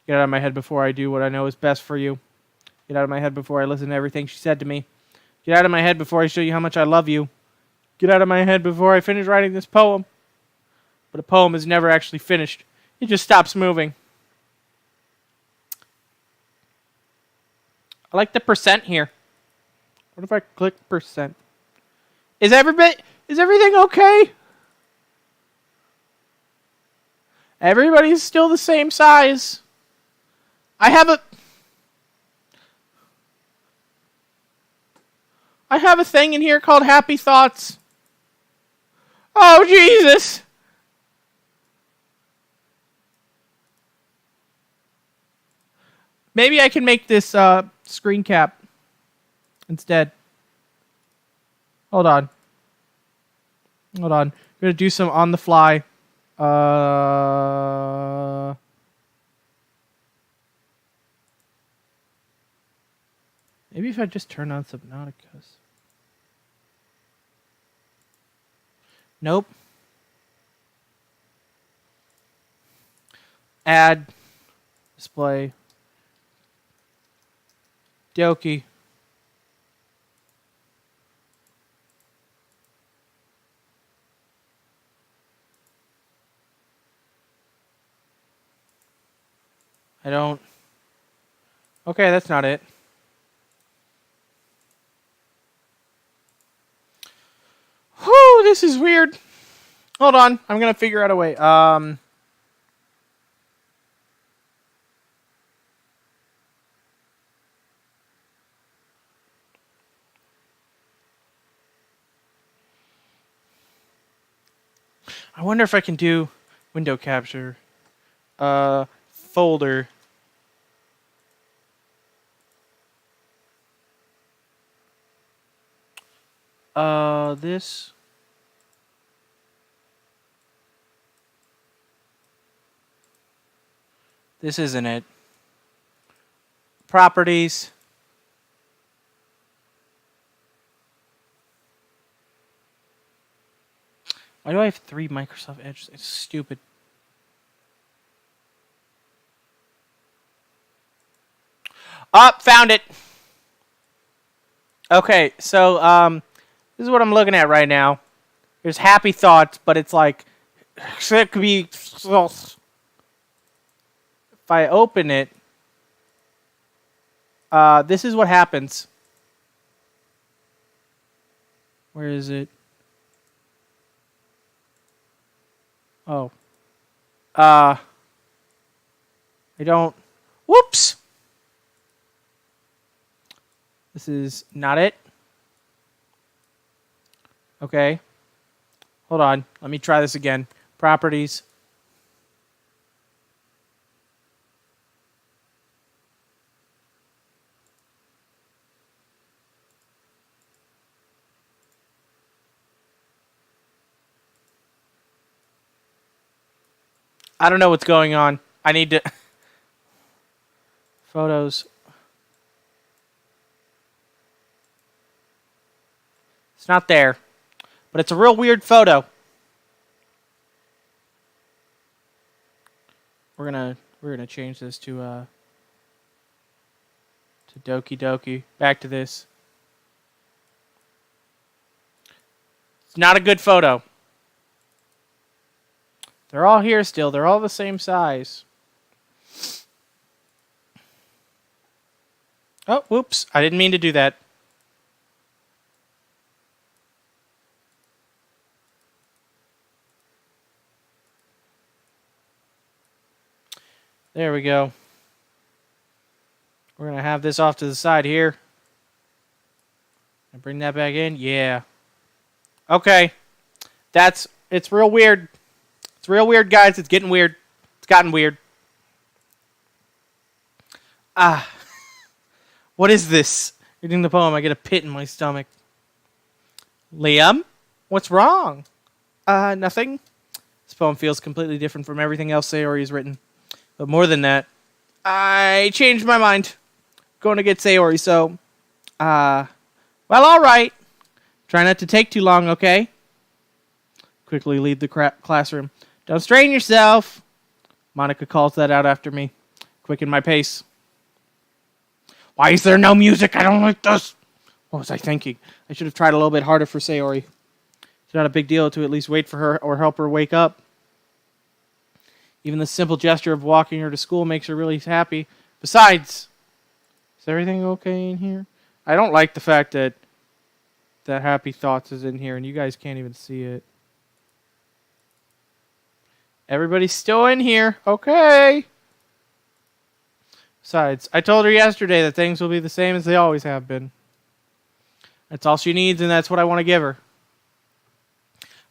Get out of my head before I do what I know is best for you. Get out of my head before I listen to everything she said to me. Get out of my head before I show you how much I love you. Get out of my head before I finish writing this poem. But a poem is never actually finished. It just stops moving. I like the percent here. What if I click percent? Is everything okay? Everybody's still the same size. I have a thing in here called Happy Thoughts. Oh, Jesus. Maybe I can make this screen cap instead. Hold on. I'm going to do some on the fly. Maybe if I just turn on Subnauticas. Nope. Add. Display. Doki. I don't... Okay, that's not it. Whew, this is weird. Hold on, I'm gonna figure out a way. I wonder if I can do window capture. Folder. This. This isn't it. Properties. Why do I have 3 Microsoft Edge? It's stupid. Found it. Okay, so this is what I'm looking at right now. There's happy thoughts, but it's like it could be. If I open it, this is what happens. Where is it? Oh. I don't. Whoops! This is not it. Okay. Hold on. Let me try this again. Properties. I don't know what's going on. I need to... Photos. It's not there. But it's a real weird photo. We're gonna change this to Doki Doki. Back to this. It's not a good photo. They're all here still. They're all the same size. Oh, whoops. I didn't mean to do that. There we go. We're going to have this off to the side here. And bring that back in. Yeah. Okay. It's real weird. It's real weird, guys. It's getting weird. It's gotten weird. What is this? Reading the poem, I get a pit in my stomach. Liam? What's wrong? Nothing. This poem feels completely different from everything else Sayori has written. But more than that, I changed my mind. Going to get Sayori, so... well, alright. Try not to take too long, okay? Quickly leave the classroom. Don't strain yourself. Monica calls that out after me. Quicken my pace. Why is there no music? I don't like this. What was I thinking? I should have tried a little bit harder for Sayori. It's not a big deal to at least wait for her or help her wake up. Even the simple gesture of walking her to school makes her really happy. Besides, is everything okay in here? I don't like the fact that Happy Thoughts is in here and you guys can't even see it. Everybody's still in here. Okay. Besides, I told her yesterday that things will be the same as they always have been. That's all she needs, and that's what I want to give her.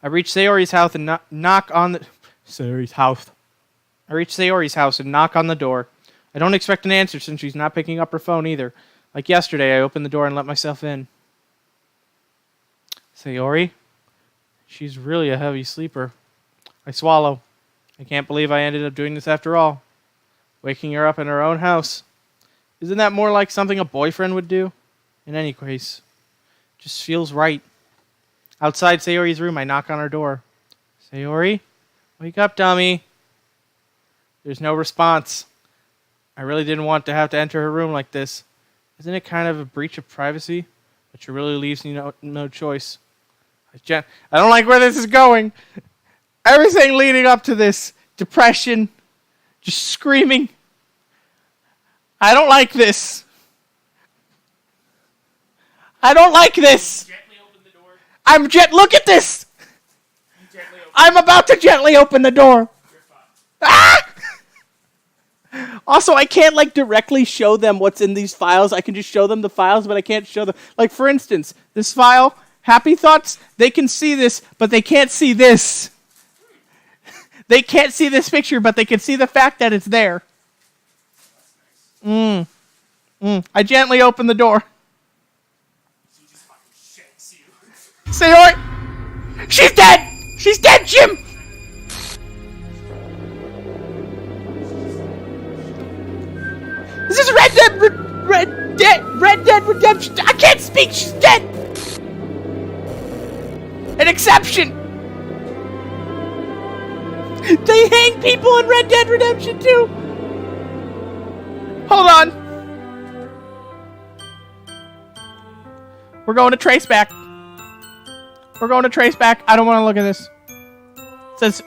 I reach Sayori's house and knock on the... Sayori's house. I reach Sayori's house and knock on the door. I don't expect an answer since she's not picking up her phone either. Like yesterday, I opened the door and let myself in. Sayori? She's really a heavy sleeper. I swallow. I can't believe I ended up doing this after all. Waking her up in her own house. Isn't that more like something a boyfriend would do? In any case, just feels right. Outside Sayori's room, I knock on her door. Sayori? Wake up, dummy. There's no response. I really didn't want to have to enter her room like this. Isn't it kind of a breach of privacy? But she really leaves me no choice. I don't like where this is going. Everything leading up to this. Depression. Just screaming. I don't like this. I don't like this. Gently open the door. Look at this. Gently open. I'm about to gently open the door. You're fine. Ah! Also, I can't directly show them what's in these files. I can just show them the files, but I can't show them. Like, for instance, this file, Happy Thoughts, they can see this, but they can't see this. They can't see this picture, but they can see the fact that it's there. I gently open the door. She just fucking shakes you. Sayori! She's dead! She's dead, Jim! This is Red Dead Redemption. I can't speak. She's dead. An exception. They hang people in Red Dead Redemption too. Hold on. We're going to Traceback. We're going to Traceback. I don't want to look at this. It says,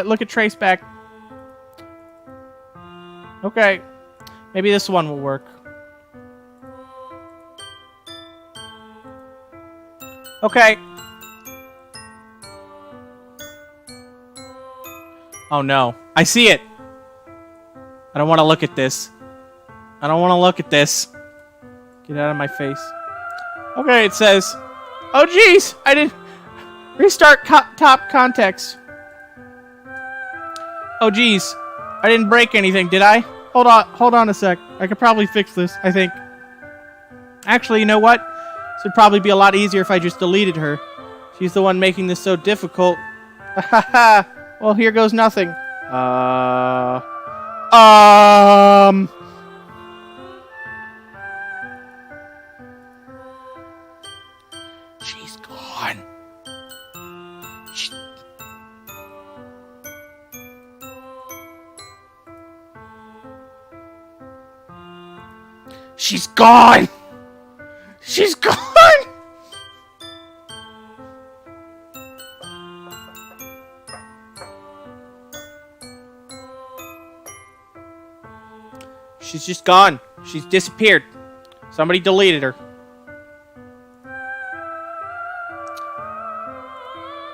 look at Traceback. Okay. Maybe this one will work. Okay. Oh no. I see it. I don't want to look at this. I don't want to look at this. Get out of my face. Okay, it says... Oh jeez! I didn't... Restart top context. Oh jeez. I didn't break anything, did I? Hold on a sec. I could probably fix this, I think. Actually, you know what? This would probably be a lot easier if I just deleted her. She's the one making this so difficult. Haha. Well, here goes nothing. She's gone. She's gone! She's gone! She's just gone. She's disappeared. Somebody deleted her.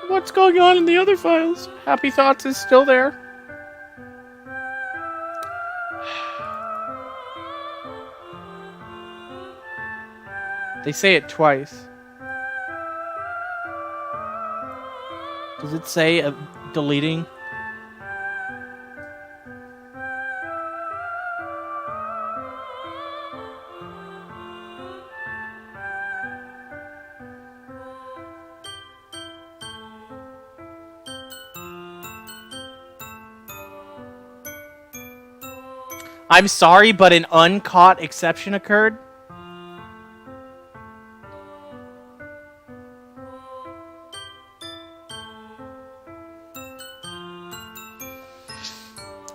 What's going on in the other files? Happy Thoughts is still there. They say it twice. Does it say deleting? I'm sorry, but an uncaught exception occurred.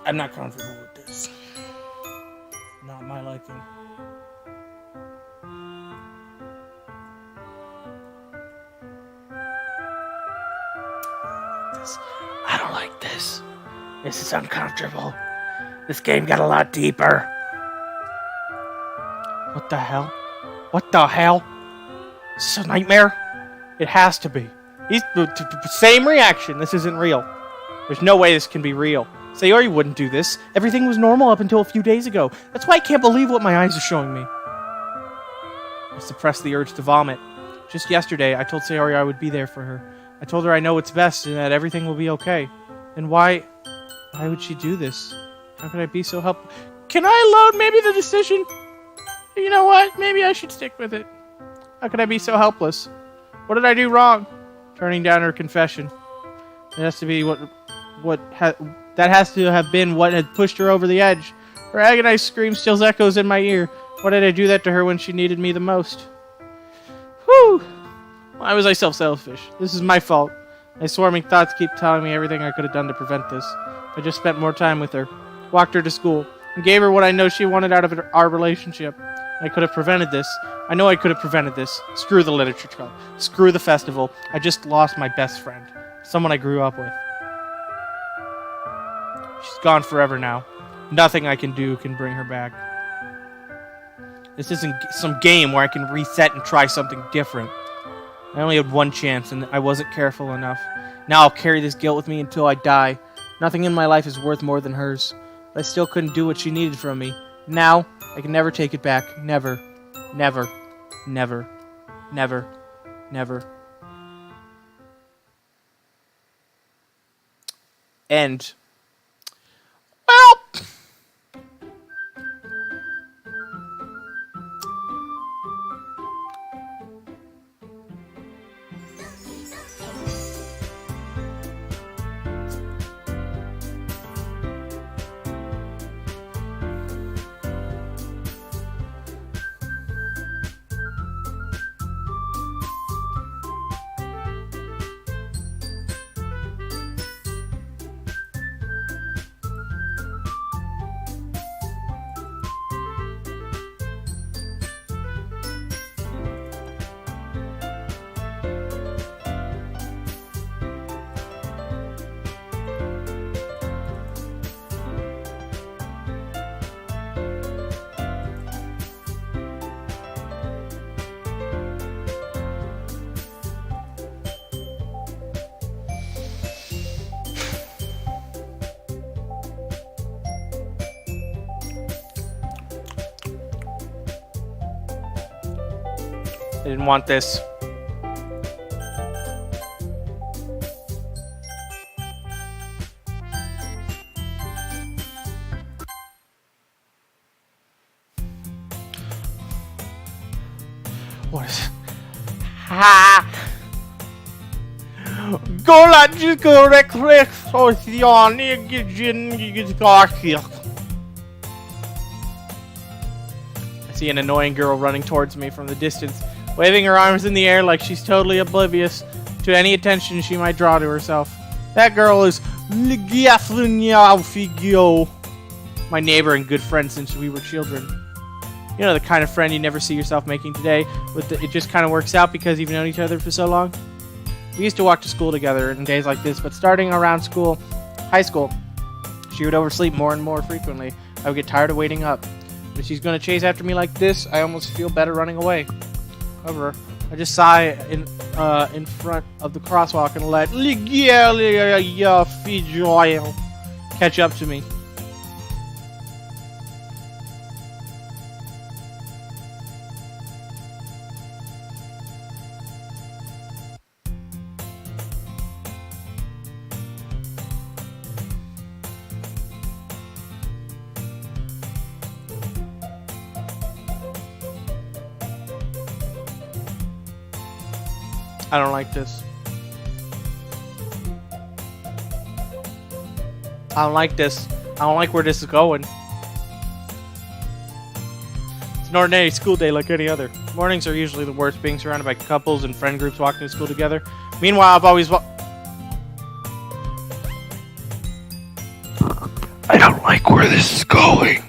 I'm not comfortable with this. Not my liking. I don't like this. This is uncomfortable. This game got a lot deeper. What the hell? What the hell? Is this a nightmare? It has to be. He's same reaction. This isn't real. There's no way this can be real. Sayori wouldn't do this. Everything was normal up until a few days ago. That's why I can't believe what my eyes are showing me. I suppressed the urge to vomit. Just yesterday, I told Sayori I would be there for her. I told her I know what's best and that everything will be okay. And why would she do this? How could I be so helpless? Can I load maybe the decision? You know what? Maybe I should stick with it. How could I be so helpless? What did I do wrong? Turning down her confession. It has to be that has to have been what had pushed her over the edge. Her agonized scream still echoes in my ear. Why did I do that to her when she needed me the most? Whew! Why was I so selfish? This is my fault. My swarming thoughts keep telling me everything I could have done to prevent this. If I just spent more time with her, walked her to school, and gave her what I know she wanted out of our relationship, I could have prevented this. I know I could have prevented this. Screw the literature club. Screw the festival. I just lost my best friend. Someone I grew up with. She's gone forever now. Nothing I can do can bring her back. This isn't some game where I can reset and try something different. I only had one chance and I wasn't careful enough. Now I'll carry this guilt with me until I die. Nothing in my life is worth more than hers. But I still couldn't do what she needed from me. Now, I can never take it back. Never. Never. Never. Never. Never. End. Well... didn't want this. What is it? Ha! I see an annoying girl running towards me from the distance, waving her arms in the air like she's totally oblivious to any attention she might draw to herself. That girl is my neighbor and good friend since we were children. You know, the kind of friend you never see yourself making today, it just kind of works out because you've known each other for so long. We used to walk to school together in days like this, but starting around high school, she would oversleep more and more frequently. I would get tired of waiting up. If she's going to chase after me like this, I almost feel better running away. However, I just sigh in front of the crosswalk and let catch up to me. I don't like this. I don't like this. I don't like where this is going. It's an ordinary school day like any other. Mornings are usually the worst, being surrounded by couples and friend groups walking to school together. Meanwhile, I've always I don't like where this is going.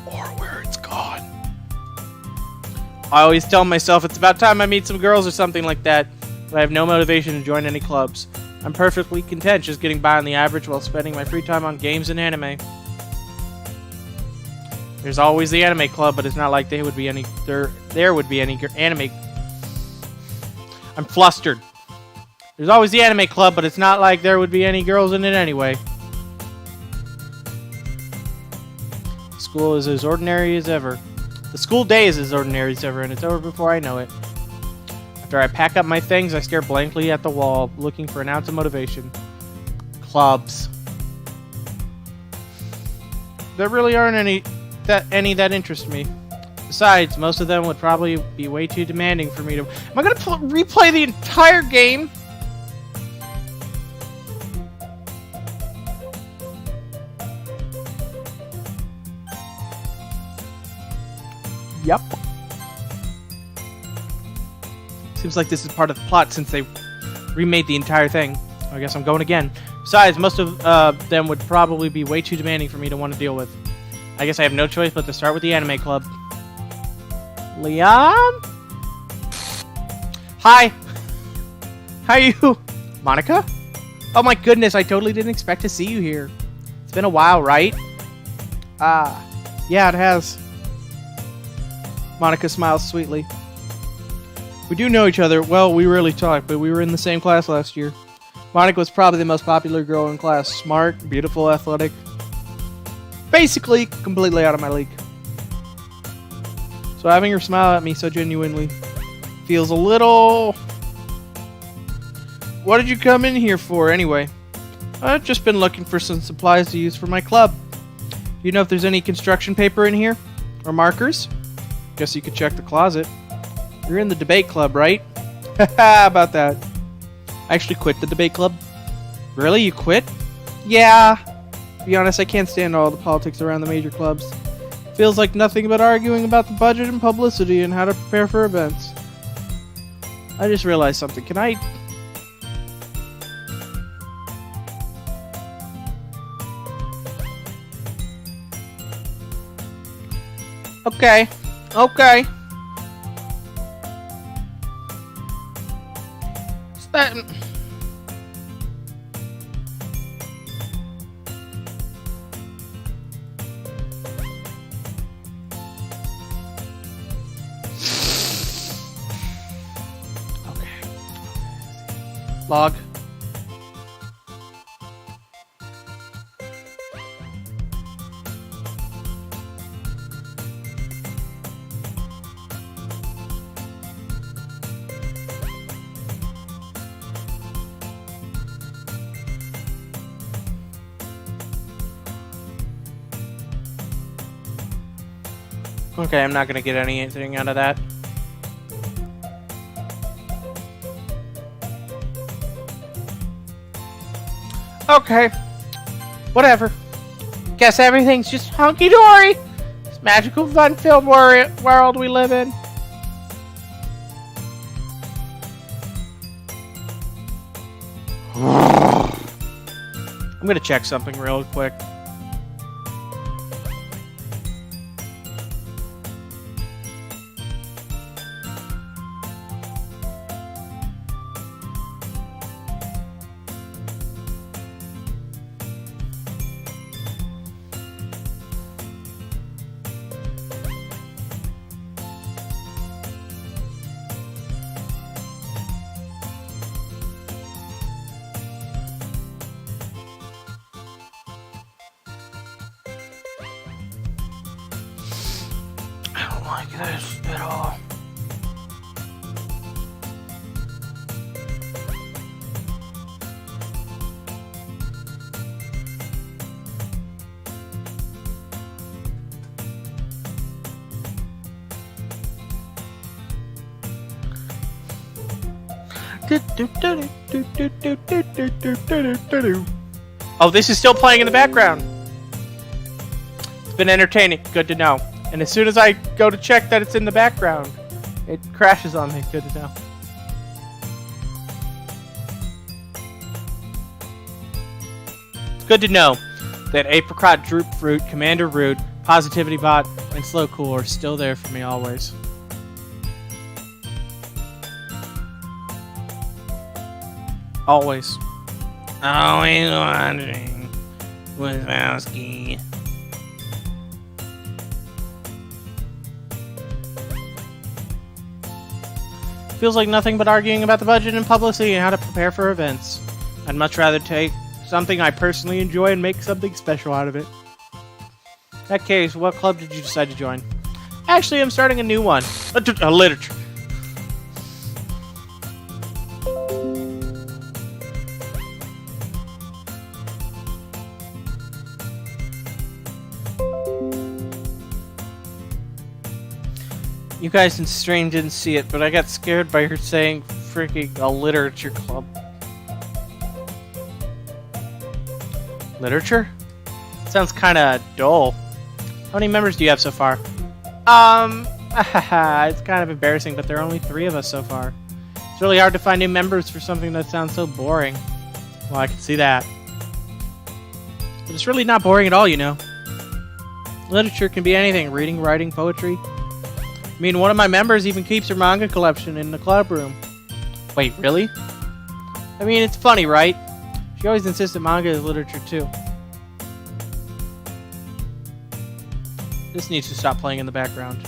Or where it's gone. I always tell myself it's about time I meet some girls or something like that, but I have no motivation to join any clubs. I'm perfectly content just getting by on the average while spending my free time on games and anime. There's always the anime club, but it's not like there would be any anime. I'm flustered. There's always the anime club, but it's not like there would be any girls in it anyway. School is as ordinary as ever. The school day is as ordinary as ever, and it's over before I know it. After I pack up my things, I stare blankly at the wall, looking for an ounce of motivation. Clubs. There really aren't any that interest me. Besides, most of them would probably be way too demanding for me to... Am I going to replay the entire game? Yep. Seems like this is part of the plot since they remade the entire thing. I guess I'm going again. Besides, most of them would probably be way too demanding for me to want to deal with. I guess I have no choice but to start with the anime club. Liam? Hi. How are you? Monica? Oh my goodness, I totally didn't expect to see you here. It's been a while, right? Yeah, it has. Monica smiles sweetly. We do know each other. Well, we rarely talk, but we were in the same class last year. Monica was probably the most popular girl in class. Smart, beautiful, athletic. Basically, completely out of my league. So having her smile at me so genuinely feels a little... What did you come in here for, anyway? I've just been looking for some supplies to use for my club. Do you know if there's any construction paper in here? Or markers? Guess you could check the closet. You're in the debate club, right? Haha, about that. I actually quit the debate club. Really? You quit? Yeah. To be honest, I can't stand all the politics around the major clubs. Feels like nothing but arguing about the budget and publicity and how to prepare for events. I just realized something. Can I... Okay. Okay. That... Okay. Log. Okay, I'm not gonna get anything out of that. Okay. Whatever. Guess everything's just hunky-dory. This magical, fun-filled world we live in. I'm gonna check something real quick. I don't like this at all. Oh, this is still playing in the background. It's been entertaining. Good to know. And as soon as I go to check that it's in the background, it crashes on me. Good to know. It's good to know that Apricot, Droop Fruit, Commander Root, Positivity Bot, and Slow Cool are still there for me always. Always. Always wondering, Wazowski. Feels like nothing but arguing about the budget and publicity and how to prepare for events. I'd much rather take something I personally enjoy and make something special out of it. In that case, what club did you decide to join? Actually, I'm starting a new one. A literature. You guys in stream didn't see it, but I got scared by her saying freaking a literature club. Literature? Sounds kinda dull. How many members do you have so far? It's kind of embarrassing, but there are only 3 of us so far. It's really hard to find new members for something that sounds so boring. Well, I can see that. But it's really not boring at all, you know. Literature can be anything. Reading, writing, poetry. I mean, one of my members even keeps her manga collection in the club room. Wait, really? I mean, it's funny, right? She always insists that manga is literature, too. This needs to stop playing in the background.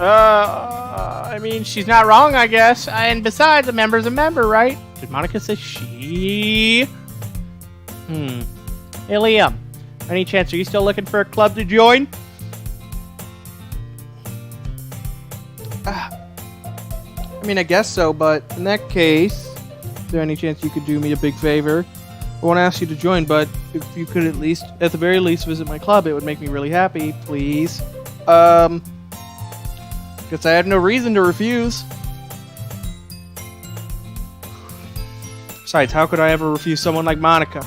I mean, she's not wrong, I guess. And besides, a member's a member, right? Did Monica say she? Hey, Liam. Any chance, are you still looking for a club to join? I mean, I guess so, but in that case, is there any chance you could do me a big favor? I won't ask you to join, but if you could at the very least, visit my club, it would make me really happy, please. Guess I have no reason to refuse. Besides, how could I ever refuse someone like Monica?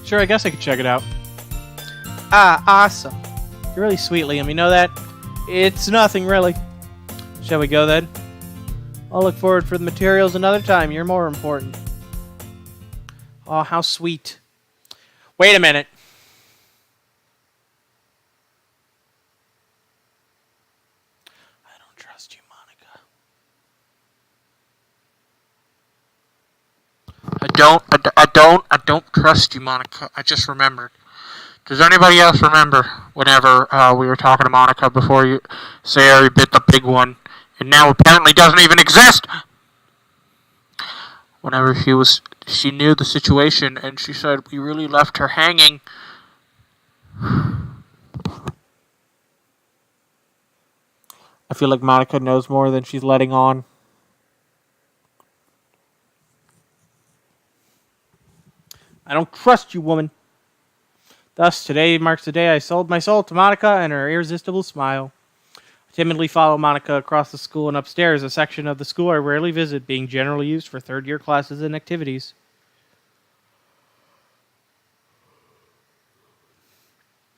Sure, I guess I could check it out. Ah, awesome. You're really sweet, Liam. You know that? It's nothing, really. Shall we go, then? I'll look forward for the materials another time. You're more important. Oh, how sweet. Wait a minute. I don't trust you, Monica. I don't trust you, Monica. I just remembered. Does anybody else remember whenever we were talking to Monica before Sayori bit the big one, and now apparently doesn't even exist? whenever she knew the situation, and she said we really left her hanging. I feel like Monica knows more than she's letting on. I don't trust you, woman. Thus, today marks the day I sold my soul to Monica and her irresistible smile. I timidly follow Monica across the school and upstairs, a section of the school I rarely visit, being generally used for third-year classes and activities.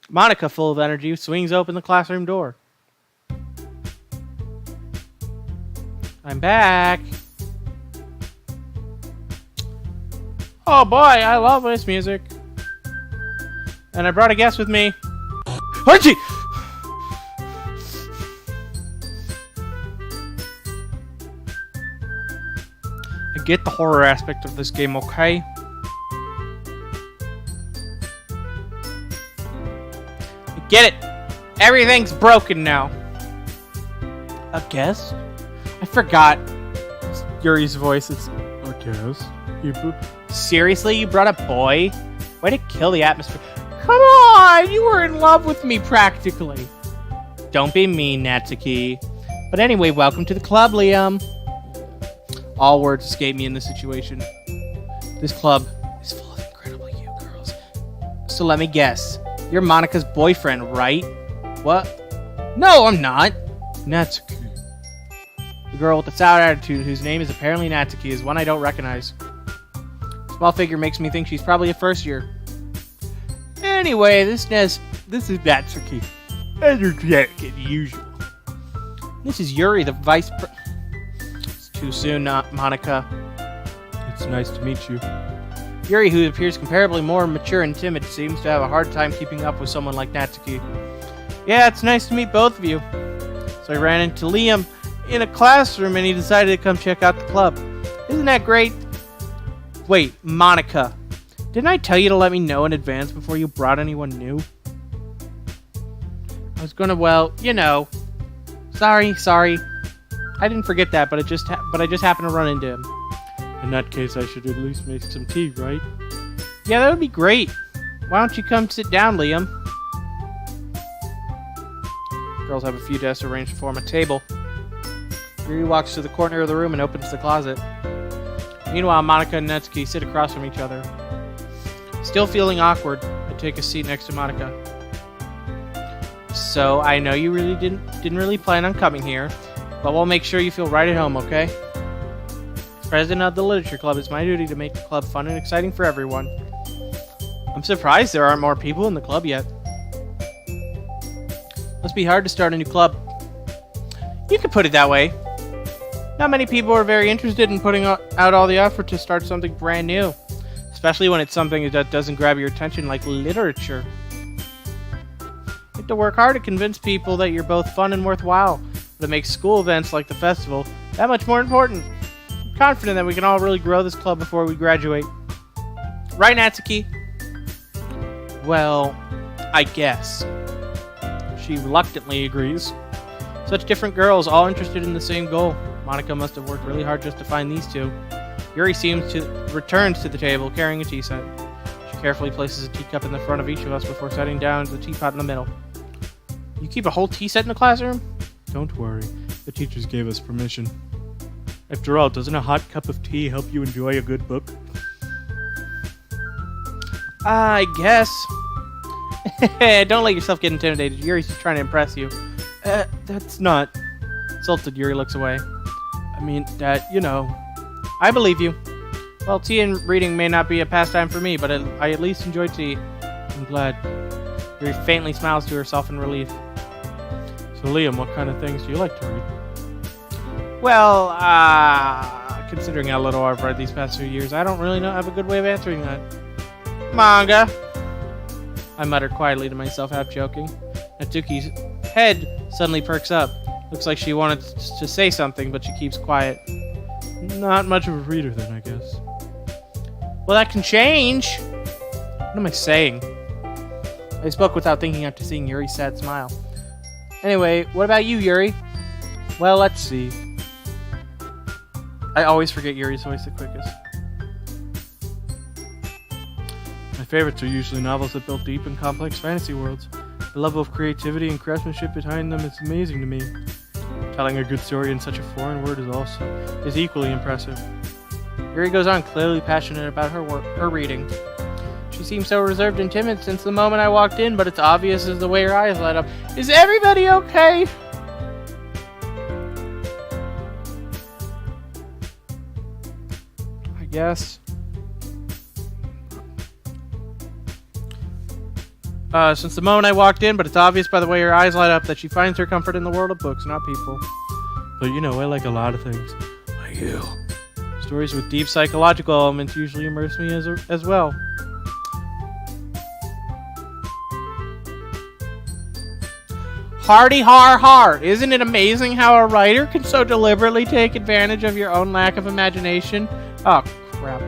Monica, full of energy, swings open the classroom door. I'm back. Oh boy, I love this music. And I brought a guest with me. Archie! I get the horror aspect of this game, okay? I get it! Everything's broken now. A guest? I forgot Yuri's voice. It's a guest. Seriously, you brought a boy? Way to kill the atmosphere. Come on, you were in love with me practically. Don't be mean, Natsuki. But anyway, welcome to the club, Liam. All words escape me in this situation. This club is full of incredible you girls. So let me guess. You're Monica's boyfriend, right? What? No, I'm not. Natsuki. The girl with the sour attitude, whose name is apparently Natsuki, is one I don't recognize. Small figure makes me think she's probably a first year. Anyway, this is Natsuki. Energetic as usual. This is Yuri, the vice It's too soon, Monica. It's nice to meet you. Yuri, who appears comparably more mature and timid, seems to have a hard time keeping up with someone like Natsuki. Yeah, it's nice to meet both of you. So I ran into Liam in a classroom and he decided to come check out the club. Isn't that great? Wait, Monica. Didn't I tell you to let me know in advance before you brought anyone new? I was gonna, well, you know. Sorry. I didn't forget that, but I just happened to run into him. In that case, I should at least make some tea, right? Yeah, that would be great. Why don't you come sit down, Liam? Girls have a few desks arranged to form a table. Yuri walks to the corner of the room and opens the closet. Meanwhile, Monica and Natsuki sit across from each other. Still feeling awkward, I take a seat next to Monica. So, I know you really didn't really plan on coming here, but we'll make sure you feel right at home, okay? As president of the Literature Club, it's my duty to make the club fun and exciting for everyone. I'm surprised there aren't more people in the club yet. Must be hard to start a new club. You could put it that way. Not many people are very interested in putting out all the effort to start something brand new. Especially when it's something that doesn't grab your attention like literature. You have to work hard to convince people that you're both fun and worthwhile. But it makes school events like the festival that much more important. I'm confident that we can all really grow this club before we graduate. Right, Natsuki? Well, I guess. She reluctantly agrees. Such different girls, all interested in the same goal. Monica must have worked really hard just to find these two. Yuri returns to the table carrying a tea set. She carefully places a teacup in the front of each of us before setting down the teapot in the middle. You keep a whole tea set in the classroom? Don't worry. The teachers gave us permission. After all, doesn't a hot cup of tea help you enjoy a good book? I guess. Don't let yourself get intimidated. Yuri's just trying to impress you. That's not... Insulted, Yuri looks away. I mean, you know... I believe you. Well, tea and reading may not be a pastime for me, but I at least enjoy tea. I'm glad. Yuri faintly smiles to herself in relief. So, Liam, what kind of things do you like to read? Well, considering how little I've read these past few years, I don't really have a good way of answering that. Manga. I muttered quietly to myself, half joking. Natsuki's head suddenly perks up. Looks like she wanted to say something, but she keeps quiet. Not much of a reader then, I guess. Well, that can change. What am I saying? I spoke without thinking after seeing Yuri's sad smile. Anyway, what about you, Yuri? Well, let's see. I always forget Yuri's voice the quickest. favorites are usually novels that build deep and complex fantasy worlds. The level of creativity and craftsmanship behind them is amazing to me. Telling a good story in such a foreign word is equally impressive. Yuri goes on, clearly passionate about her reading. She seems so reserved and timid since the moment I walked in, but it's obvious as the way her eyes light up. Is everybody okay? I guess. Since the moment I walked in, but it's obvious by the way her eyes light up that she finds her comfort in the world of books, not people. But you know, I like a lot of things. Like you. Stories with deep psychological elements usually immerse me as well. Hardy har har! Isn't it amazing how a writer can so deliberately take advantage of your own lack of imagination? Oh, crap.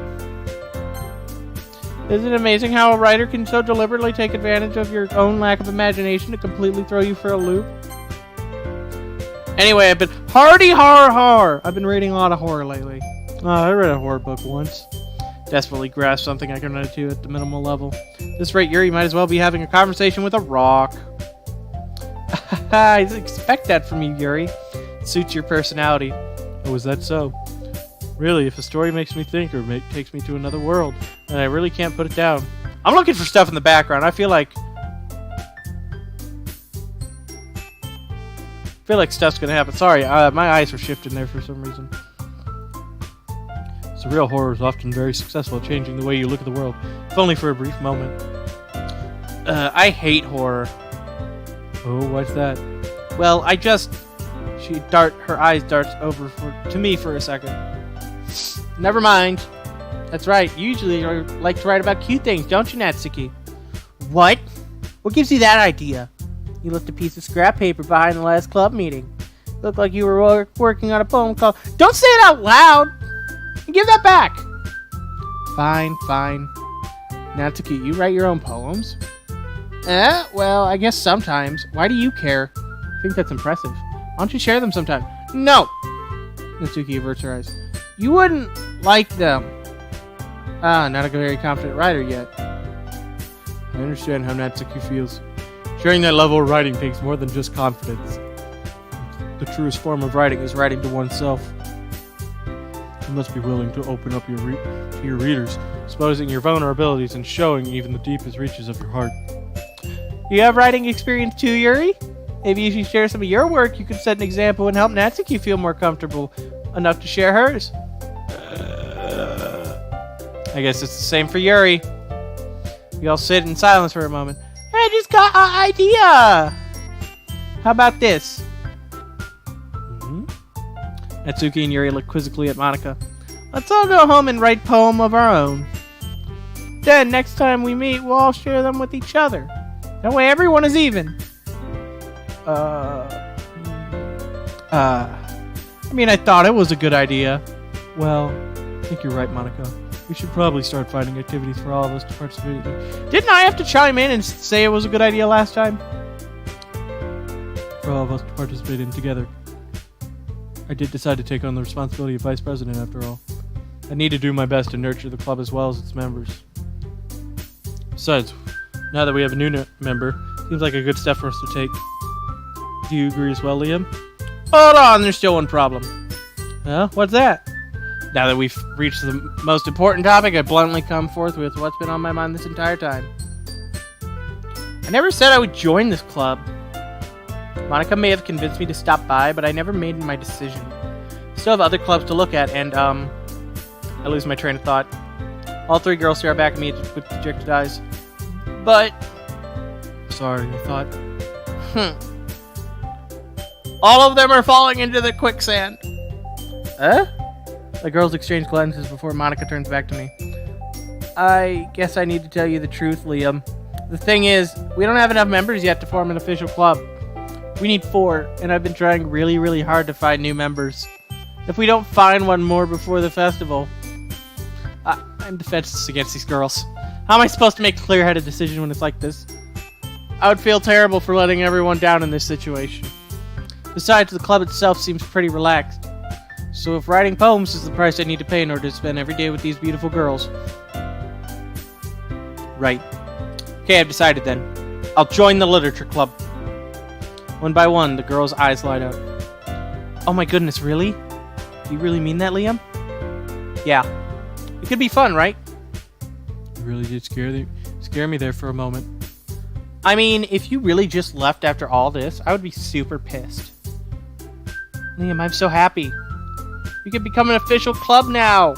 Isn't it amazing how a writer can so deliberately take advantage of your own lack of imagination to completely throw you for a loop? Anyway, I've been hardy har har! I've been reading a lot of horror lately. I read a horror book once. Desperately grasp something I can relate to at the minimal level. At this rate, Yuri might as well be having a conversation with a rock. I expect that from you, Yuri. It suits your personality. Oh, is that so? Really, if a story makes me think or takes me to another world, then I really can't put it down. I'm looking for stuff in the background. I feel like stuff's gonna happen. Sorry, my eyes were shifting there for some reason. Surreal horror is often very successful at changing the way you look at the world, if only for a brief moment. I hate horror. Oh, what's that? Well, her eyes darts over to me for a second. Never mind. That's right. Usually you like to write about cute things, don't you, Natsuki? What? What gives you that idea? You left a piece of scrap paper behind the last club meeting. Looked like you were working on a poem called... Don't say it out loud! Give that back! Fine. Natsuki, you write your own poems? Well, I guess sometimes. Why do you care? I think that's impressive. Why don't you share them sometime? No! Natsuki averts her eyes. You wouldn't like them. Not a very confident writer yet. I understand how Natsuki feels. Sharing that level of writing takes more than just confidence. The truest form of writing is writing to oneself. You must be willing to open up to your readers, exposing your vulnerabilities and showing even the deepest reaches of your heart. You have writing experience too, Yuri? Maybe if you share some of your work, you could set an example and help Natsuki feel more comfortable enough to share hers. I guess it's the same for Yuri. We all sit in silence for a moment. I just got an idea! How about this? Natsuki and Yuri look quizzically at Monika. Let's all go home and write a poem of our own. Then, next time we meet, we'll all share them with each other. That way everyone is even. I thought it was a good idea. Well, I think you're right, Monika. We should probably start finding activities for all of us to participate in. Didn't I have to chime in and say it was a good idea last time? For all of us to participate in together. I did decide to take on the responsibility of vice president after all. I need to do my best to nurture the club as well as its members. Besides, now that we have a new member, seems like a good step for us to take. Do you agree as well, Liam? Hold on, there's still one problem. Huh? What's that? Now that we've reached the most important topic, I bluntly come forth with what's been on my mind this entire time. I never said I would join this club. Monika may have convinced me to stop by, but I never made my decision. Still have other clubs to look at, and, I lose my train of thought. All three girls stare back at me with dejected eyes. But... Sorry, I thought... All of them are falling into the quicksand. The girls exchange glances before Monika turns back to me. I guess I need to tell you the truth, Liam. The thing is, we don't have enough members yet to form an official club. We need 4, and I've been trying really, really hard to find new members. If we don't find one more before the festival... I'm defenseless against these girls. How am I supposed to make a clear-headed decision when it's like this? I would feel terrible for letting everyone down in this situation. Besides, the club itself seems pretty relaxed. So if writing poems is the price I need to pay in order to spend every day with these beautiful girls... Right. Okay, I've decided then. I'll join the literature club. One by one, the girl's eyes light up. Oh my goodness, really? Do you really mean that, Liam? Yeah. It could be fun, right? You really did scare me there for a moment. I mean, if you really just left after all this, I would be super pissed. Liam, I'm so happy. You can become an official club now.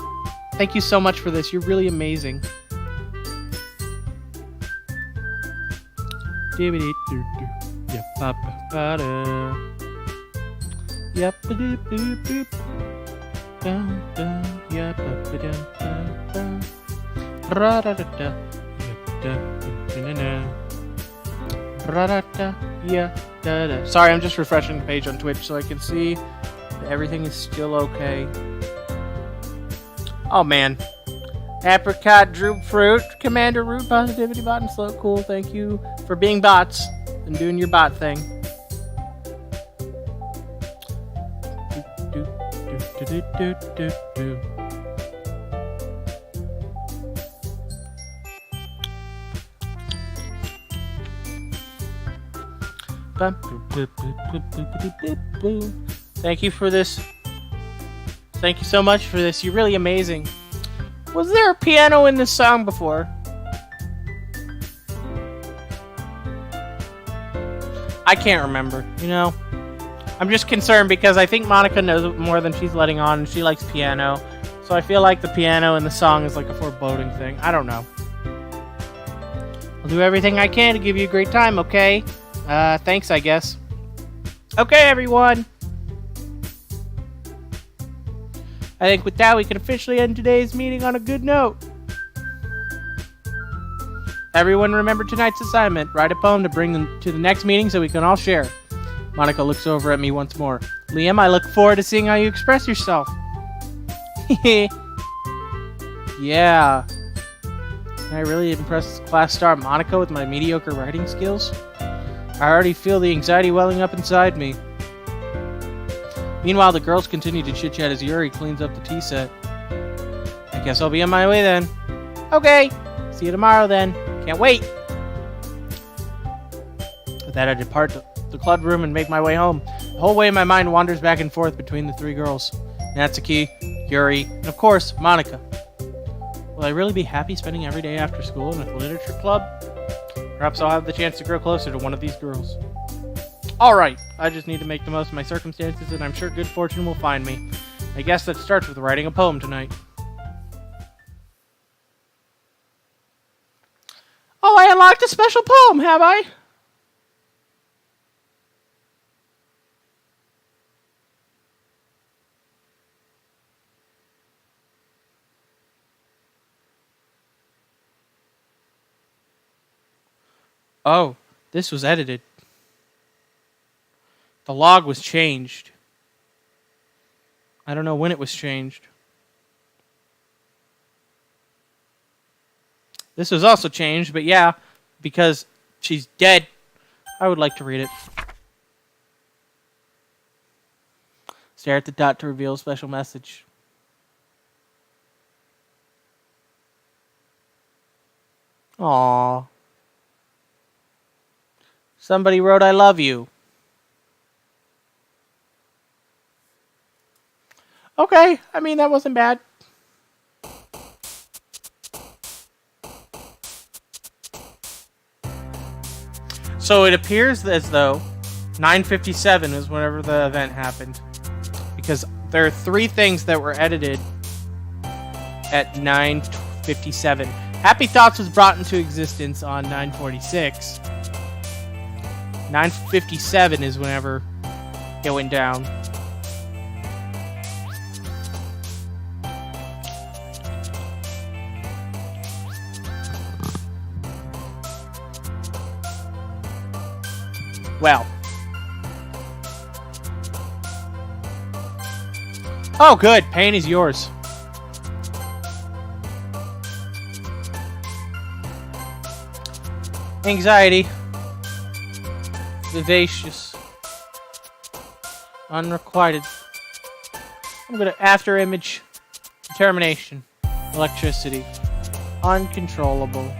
Thank you so much for this. You're really amazing. Sorry, I'm just refreshing the page on Twitch so I can see that everything is still okay. Oh man. Apricot, Droop Fruit, Commander Root, Positivity Bot, and Slow Cool, thank you for being bots and doing your bot thing. Thank you for this. Thank you so much for this. You're really amazing. Was there a piano in this song before? I can't remember, you know? I'm just concerned because I think Monica knows more than she's letting on, and she likes piano. So I feel like the piano in the song is like a foreboding thing. I don't know. I'll do everything I can to give you a great time, okay? Thanks, I guess. Okay, everyone. I think with that, we can officially end today's meeting on a good note. Everyone remember tonight's assignment. Write a poem to bring them to the next meeting so we can all share. Monica looks over at me once more. Liam, I look forward to seeing how you express yourself. Yeah. Can I really impress class star Monica with my mediocre writing skills? I already feel the anxiety welling up inside me. Meanwhile, the girls continue to chit-chat as Yuri cleans up the tea set. I guess I'll be on my way then. Okay, see you tomorrow then. Can't wait. With that, I depart the club room and make my way home. The whole way my mind wanders back and forth between the three girls. Natsuki, Yuri, and of course, Monica. Will I really be happy spending every day after school in a literature club? Perhaps I'll have the chance to grow closer to one of these girls. Alright, I just need to make the most of my circumstances, and I'm sure good fortune will find me. I guess that starts with writing a poem tonight. Oh, I unlocked a special poem, have I? Oh, this was edited. The log was changed. I don't know when it was changed. This was also changed, but yeah, because she's dead. I would like to read it. Stare at the dot to reveal a special message. Aww. Somebody wrote, I love you. Okay, I mean, that wasn't bad. So it appears as though 9:57 is whenever the event happened. Because there are 3 things that were edited at 9:57. Happy Thoughts was brought into existence on 9:46. 9:57 is whenever it went down. Well. Oh, good. Pain is yours. Anxiety. Vivacious. Unrequited. I'm gonna after image. Determination. Electricity. Uncontrollable.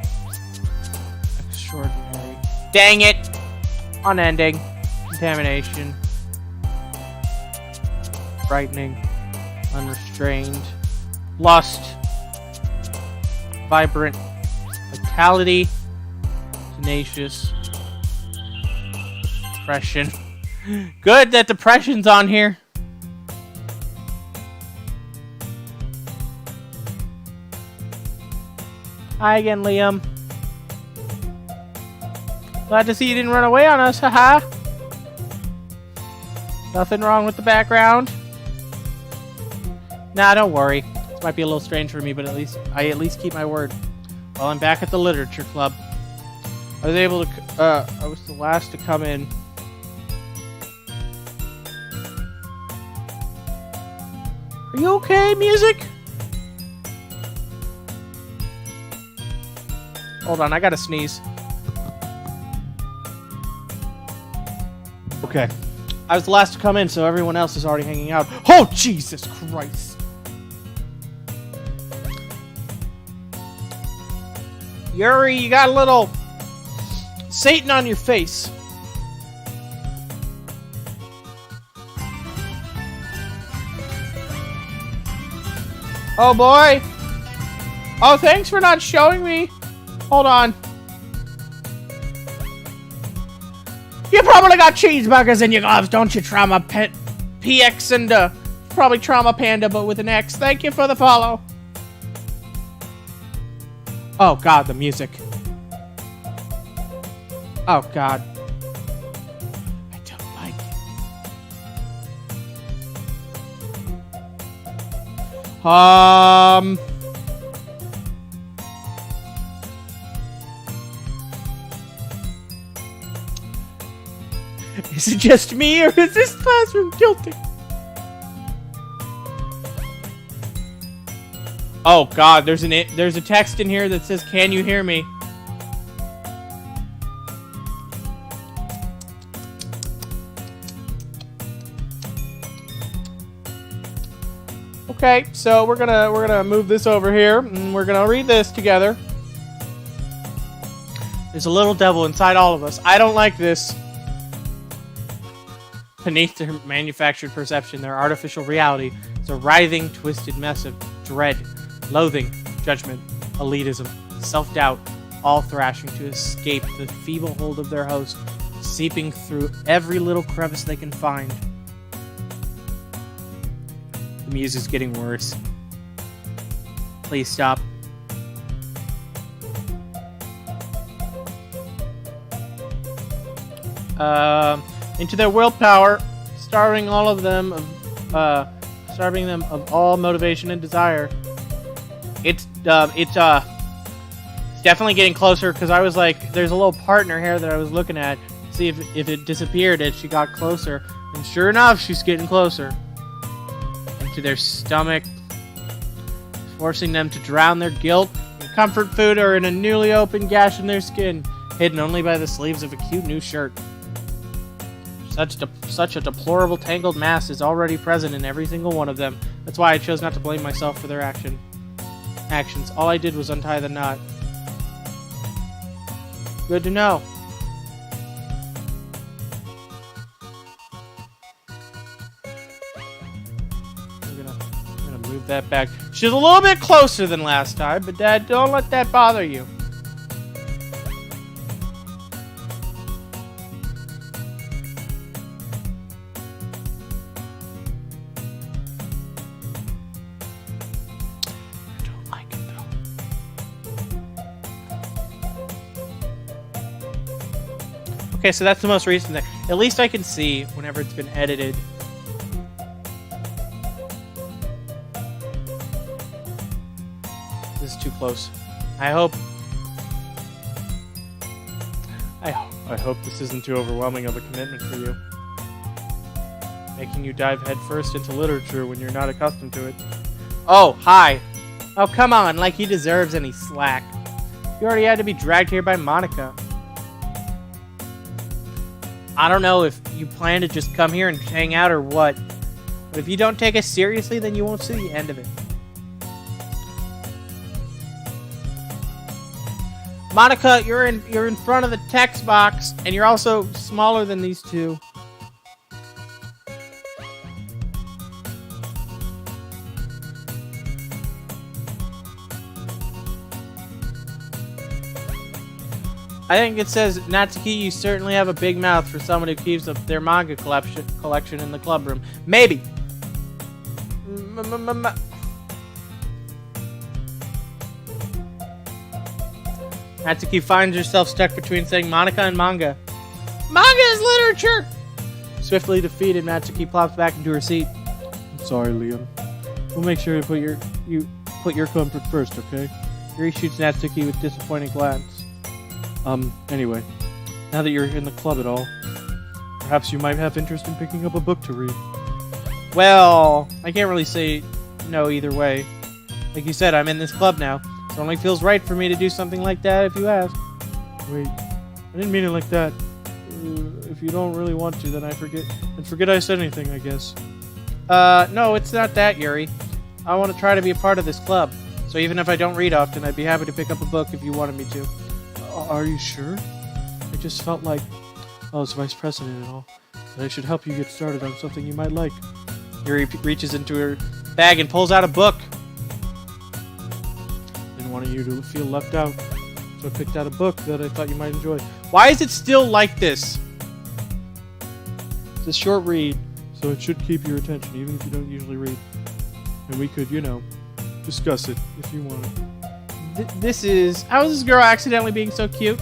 extraordinary. Dang it! Unending. Contamination. Frightening. Unrestrained. Lust. Vibrant. Vitality. Tenacious. Depression. Good that depression's on here. Hi again, Liam. Glad to see you didn't run away on us, haha. Nothing wrong with the background. Nah, don't worry. This might be a little strange for me, but I at least keep my word. Well, I'm back at the literature club. I was the last to come in. Are you okay, music? Hold on, I gotta sneeze. Okay. I was the last to come in, so everyone else is already hanging out. Oh, Jesus Christ! Yuri, you got a little Satan on your face. Oh boy! Oh, thanks for not showing me. Hold on. You probably got cheeseburgers in your gloves, don't you, Trauma PX and probably Trauma Panda, but with an X. Thank you for the follow. Oh God, the music. Oh God. I don't like it. Is it just me, or is this classroom guilty? Oh God, there's a text in here that says, "Can you hear me?" Okay, so we're gonna move this over here, and we're gonna read this together. There's a little devil inside all of us. I don't like this. Beneath their manufactured perception, their artificial reality is a writhing, twisted mess of dread, loathing, judgment, elitism, self-doubt, all thrashing to escape the feeble hold of their host, seeping through every little crevice they can find. The music's getting worse. Please stop. Into their willpower, starving them of all motivation and desire. It's definitely getting closer, because I was like, there's a little partner here that I was looking at, see if it disappeared as she got closer, and sure enough, she's getting closer. Into their stomach, forcing them to drown their guilt in comfort food or in a newly opened gash in their skin, hidden only by the sleeves of a cute new shirt. Such a deplorable tangled mass is already present in every single one of them. That's why I chose not to blame myself for their actions. All I did was untie the knot. Good to know. I'm gonna move that back. She's a little bit closer than last time, but Dad, don't let that bother you. Okay, so that's the most recent thing. At least I can see whenever it's been edited. This is too close. I hope this isn't too overwhelming of a commitment for you. Making you dive headfirst into literature when you're not accustomed to it. Oh, hi. Oh, come on, like he deserves any slack. You already had to be dragged here by Monica. I don't know if you plan to just come here and hang out or what, but if you don't take us seriously, then you won't see the end of it. Monica, you're in front of the text box, and you're also smaller than these two. I think it says, Natsuki, you certainly have a big mouth for someone who keeps their manga collection in the club room. Maybe. Natsuki finds herself stuck between saying Monica and manga. Manga is literature! Swiftly defeated, Natsuki plops back into her seat. I'm sorry, Liam. We'll make sure to put your comfort first, okay? Yuri shoots Natsuki with disappointed glance. Anyway, now that you're in the club at all, perhaps you might have interest in picking up a book to read. Well, I can't really say no either way. Like you said, I'm in this club now. It only feels right for me to do something like that if you ask. Wait, I didn't mean it like that. If you don't really want to, then forget I said anything, I guess. No, it's not that, Yuri. I want to try to be a part of this club. So even if I don't read often, I'd be happy to pick up a book if you wanted me to. Are you sure? I just felt like, as vice president and all, that I should help you get started on something you might like. Yuri reaches into her bag and pulls out a book. Didn't want you to feel left out, so I picked out a book that I thought you might enjoy. Why is it still like this? It's a short read, so it should keep your attention, even if you don't usually read. And we could, discuss it if you want. This is... How is this girl accidentally being so cute?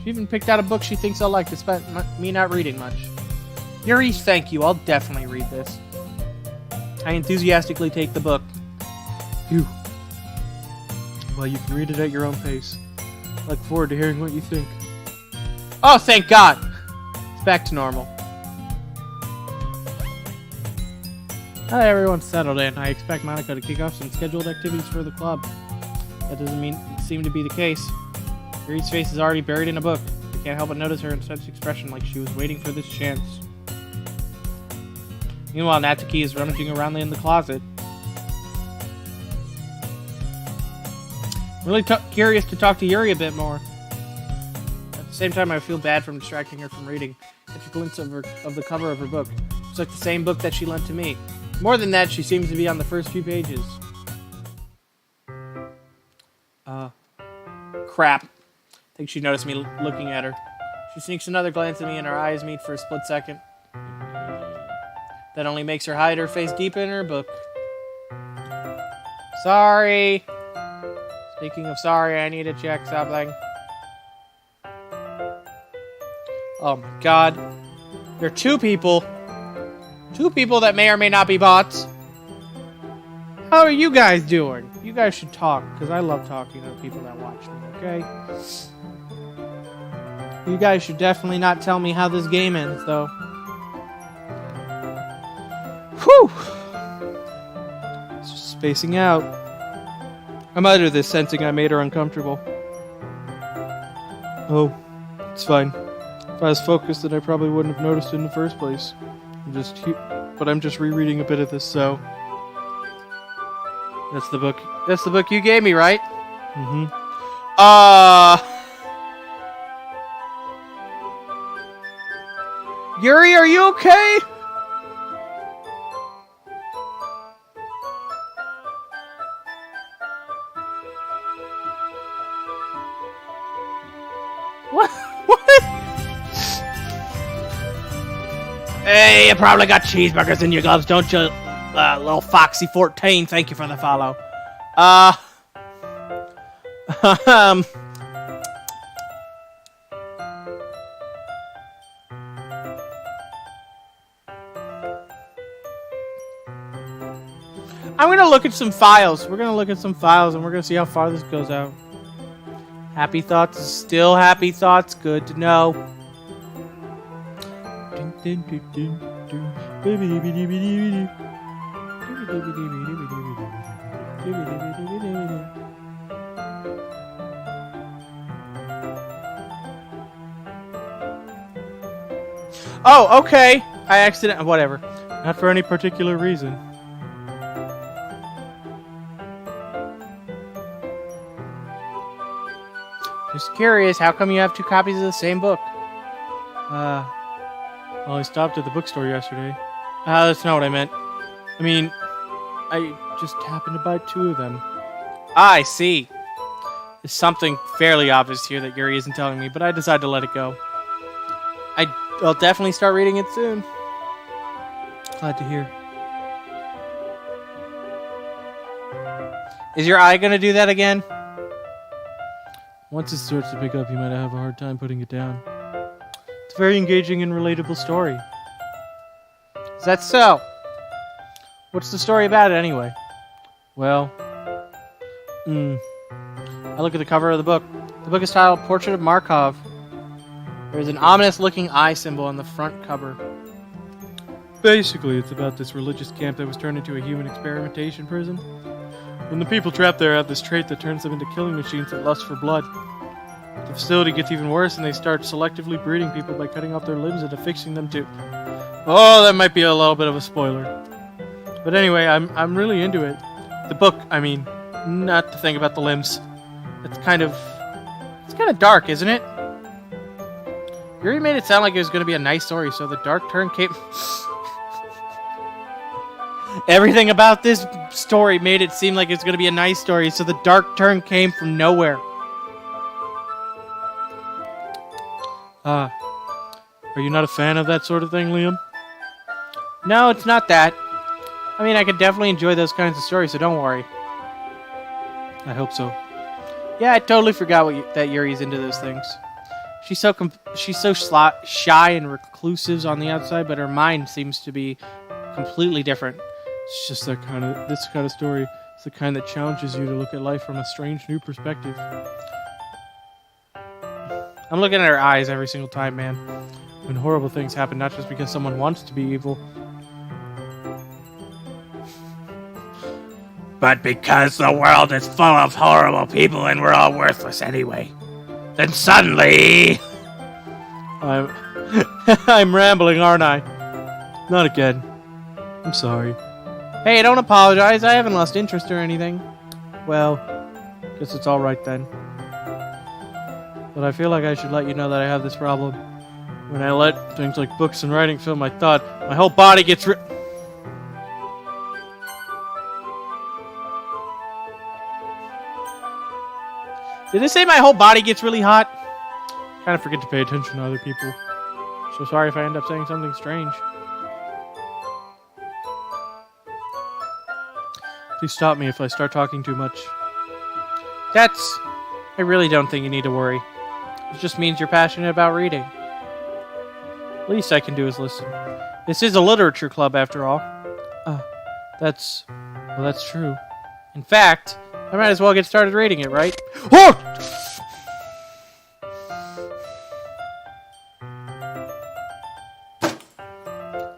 She even picked out a book she thinks I'll like, despite me not reading much. Yuri, thank you. I'll definitely read this. I enthusiastically take the book. Phew. Well, you can read it at your own pace. I look forward to hearing what you think. Oh, thank God! It's back to normal. Now that everyone's settled in, I expect Monica to kick off some scheduled activities for the club. That doesn't seem to be the case. Yuri's face is already buried in a book. I can't help but notice her intense expression like she was waiting for this chance. Meanwhile, Natsuki is rummaging around in the closet. Really curious to talk to Yuri a bit more. At the same time, I feel bad from distracting her from reading. Catch a glimpse of the cover of her book. It's like the same book that she lent to me. More than that, she seems to be on the first few pages. Crap. I think she noticed me looking at her. She sneaks another glance at me and our eyes meet for a split second. That only makes her hide her face deep in her book. Sorry. Speaking of sorry, I need to check something. Oh my God. There are two people. Two people that may or may not be bots. How are you guys doing? You guys should talk, because I love talking to people that watch me, okay? You guys should definitely not tell me how this game ends, though. Whew! Just spacing out. I'm out of this, sensing I made her uncomfortable. Oh, it's fine. If I was focused, then I probably wouldn't have noticed it in the first place. I'm just rereading a bit of this, so... That's the book. That's the book you gave me, right? Mm-hmm. Yuri, are you okay? What? Hey, you probably got cheeseburgers in your gloves, don't you? Little Foxy 14, thank you for the follow. I'm gonna look at some files. We're gonna look at some files and we're gonna see how far this goes out. Happy thoughts is still happy thoughts. Good to know. Oh, okay. I accidentally... Whatever. Not for any particular reason. Just curious, how come you have 2 copies of the same book? Well, I stopped at the bookstore yesterday. That's not what I meant. I mean, I just happened to buy 2 of them. I see. There's something fairly obvious here that Yuri isn't telling me, but I decided to let it go. I'll definitely start reading it soon. Glad to hear. Is your eye gonna do that again? Once it starts to pick up, you might have a hard time putting it down. It's a very engaging and relatable story. Is that so? What's the story about it anyway? Well, I look at the cover of the book. The book is titled Portrait of Markov. There's an ominous-looking eye symbol on the front cover. basically it's about this religious camp that was turned into a human experimentation prison. When the people trapped there have this trait that turns them into killing machines that lust for blood. The facility gets even worse and they start selectively breeding people by cutting off their limbs and affixing them to... Oh, that might be a little bit of a spoiler. But anyway, I'm really into it. The book, I mean, not to think about the limbs. It's kind of dark, isn't it? Yuri made it sound like it was going to be a nice story, so the dark turn came... Everything about this story made it seem like it's going to be a nice story, so the dark turn came from nowhere. Are you not a fan of that sort of thing, Liam? No, it's not that. I mean, I could definitely enjoy those kinds of stories, so don't worry. I hope so. Yeah, I totally forgot that Yuri's into those things. She's so shy and reclusive on the outside, but her mind seems to be completely different. It's just this kind of story. It's the kind that challenges you to look at life from a strange new perspective. I'm looking at her eyes every single time, man. When horrible things happen, not just because someone wants to be evil, but because the world is full of horrible people and we're all worthless anyway. Then suddenly... I'm rambling, aren't I? Not again. I'm sorry. Hey, don't apologize. I haven't lost interest or anything. Well, guess it's alright then. But I feel like I should let you know that I have this problem. When I let things like books and writing fill my thought, my whole body gets Did it say my whole body gets really hot? kind of forget to pay attention to other people. So sorry if I end up saying something strange. Please stop me if I start talking too much. I really don't think you need to worry. It just means you're passionate about reading. Least I can do is listen. This is a literature club, after all. That's true. In fact, I might as well get started reading it, right? Oh!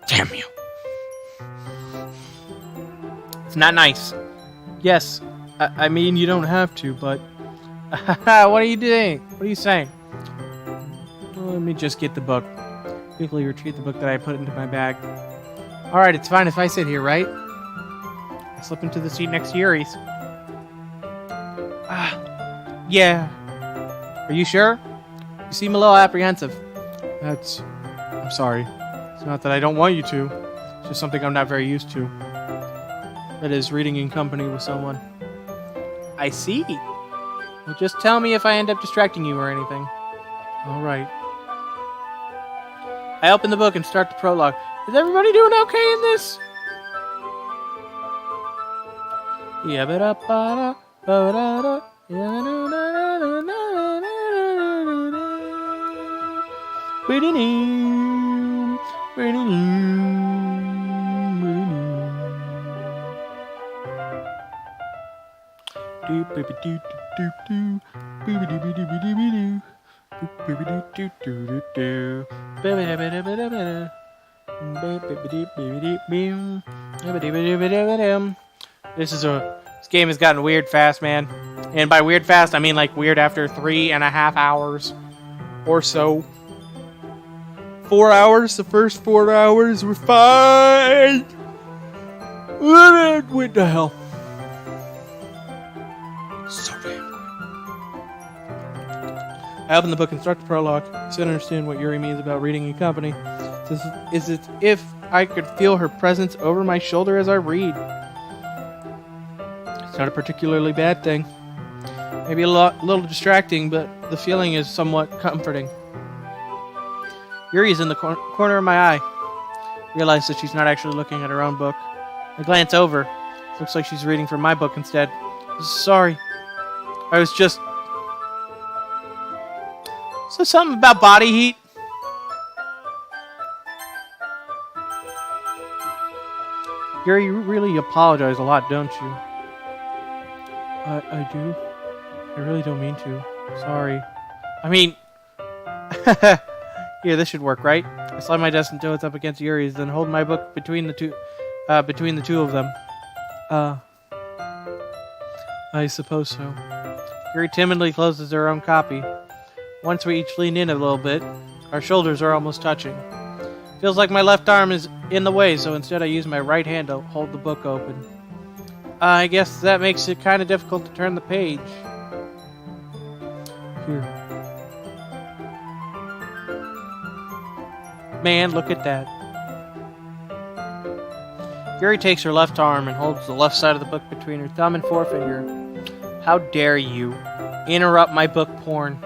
Damn you. It's not nice. Yes, I mean you don't have to, but What are you doing? What are you saying? let me just get the book. Quickly retrieve the book that I put into my bag. Alright, it's fine if I sit here, right? I slip into the seat next to Yuri's. Yeah. Are you sure? You seem a little apprehensive. I'm sorry. It's not that I don't want you to. It's just something I'm not very used to. That is, reading in company with someone. I see. Well, just tell me if I end up distracting you or anything. Alright. I open the book and start the prologue. Is everybody doing okay in this? This game has gotten weird fast, man. And by weird fast, I mean like weird after 3.5 hours or so. 4 hours, the first 4 hours were fine. What the hell? So damn I open the book and start the prologue. I still don't understand what Yuri means about reading in company. It's as if I could feel her presence over my shoulder as I read. It's not a particularly bad thing. Maybe a little distracting, but the feeling is somewhat comforting. Yuri's in the corner of my eye. I realize that she's not actually looking at her own book. I glance over. Looks like she's reading from my book instead. Sorry. I was just... So something about body heat? Yuri, you really apologize a lot, don't you? I do. I really don't mean to. Sorry. I mean... Here, this should work, right? I slide my desk until it's up against Yuri's, then hold my book between the two of them. I suppose so. Yuri timidly closes her own copy. Once we each lean in a little bit, our shoulders are almost touching. Feels like my left arm is in the way, so instead I use my right hand to hold the book open. I guess that makes it kind of difficult to turn the page. Here. Man, look at that. Yuri takes her left arm and holds the left side of the book between her thumb and forefinger. How dare you interrupt my book porn?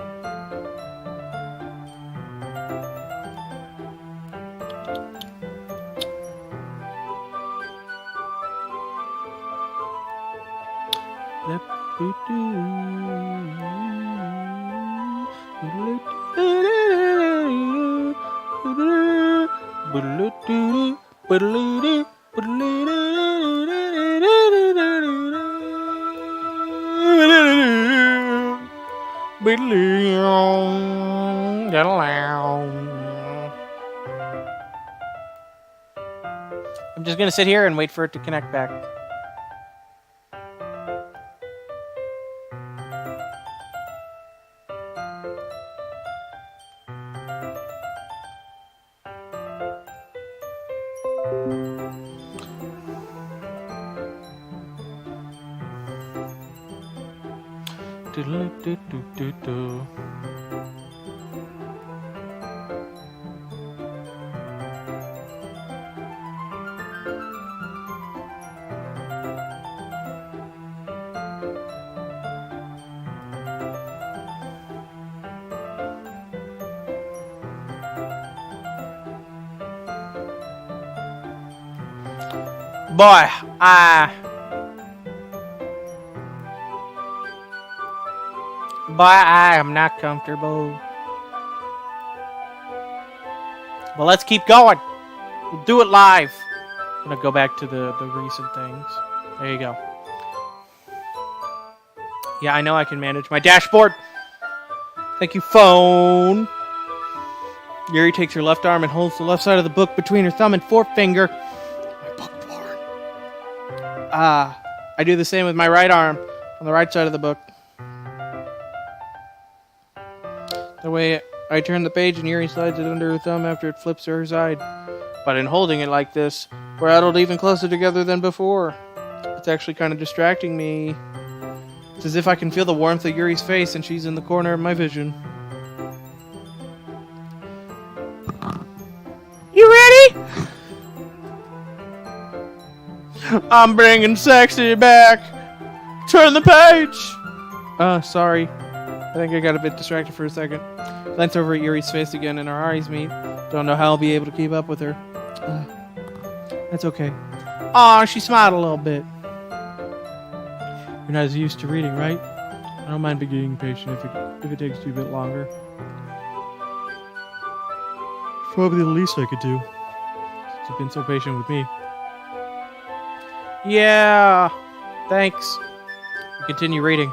I'm just gonna sit here and wait for it to connect back. Boy, I am not comfortable. Well, let's keep going. We'll do it live. I'm gonna go back to the recent things. There you go. Yeah, I know I can manage my dashboard. Thank you, phone. Yuri takes her left arm and holds the left side of the book between her thumb and forefinger. My book porn. I do the same with my right arm on the right side of the book. The way I turn the page and Yuri slides it under her thumb after it flips to her side. But in holding it like this, we're huddled even closer together than before. It's actually kind of distracting me. It's as if I can feel the warmth of Yuri's face and she's in the corner of my vision. You ready? I'm bringing sexy back. Turn the page. Sorry. I think I got a bit distracted for a second. Glance over at Yuri's face again and our eyes meet. Don't know how I'll be able to keep up with her. That's okay. Aw, she smiled a little bit. You're not as used to reading, right? I don't mind being patient if it takes you a bit longer. Probably the least I could do. Since you've been so patient with me. Yeah, thanks. We continue reading.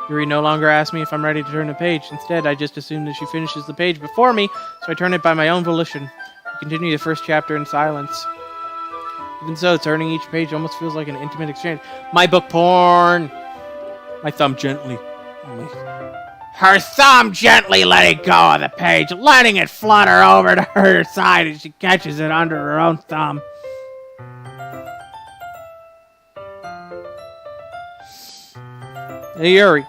Yuri no longer asks me if I'm ready to turn the page. Instead, I just assume that she finishes the page before me, so I turn it by my own volition. We continue the first chapter in silence. Even so, turning each page almost feels like an intimate exchange. My book porn! My thumb gently. Her thumb gently letting go of the page, letting it flutter over to her side as she catches it under her own thumb. Hey, Yuri.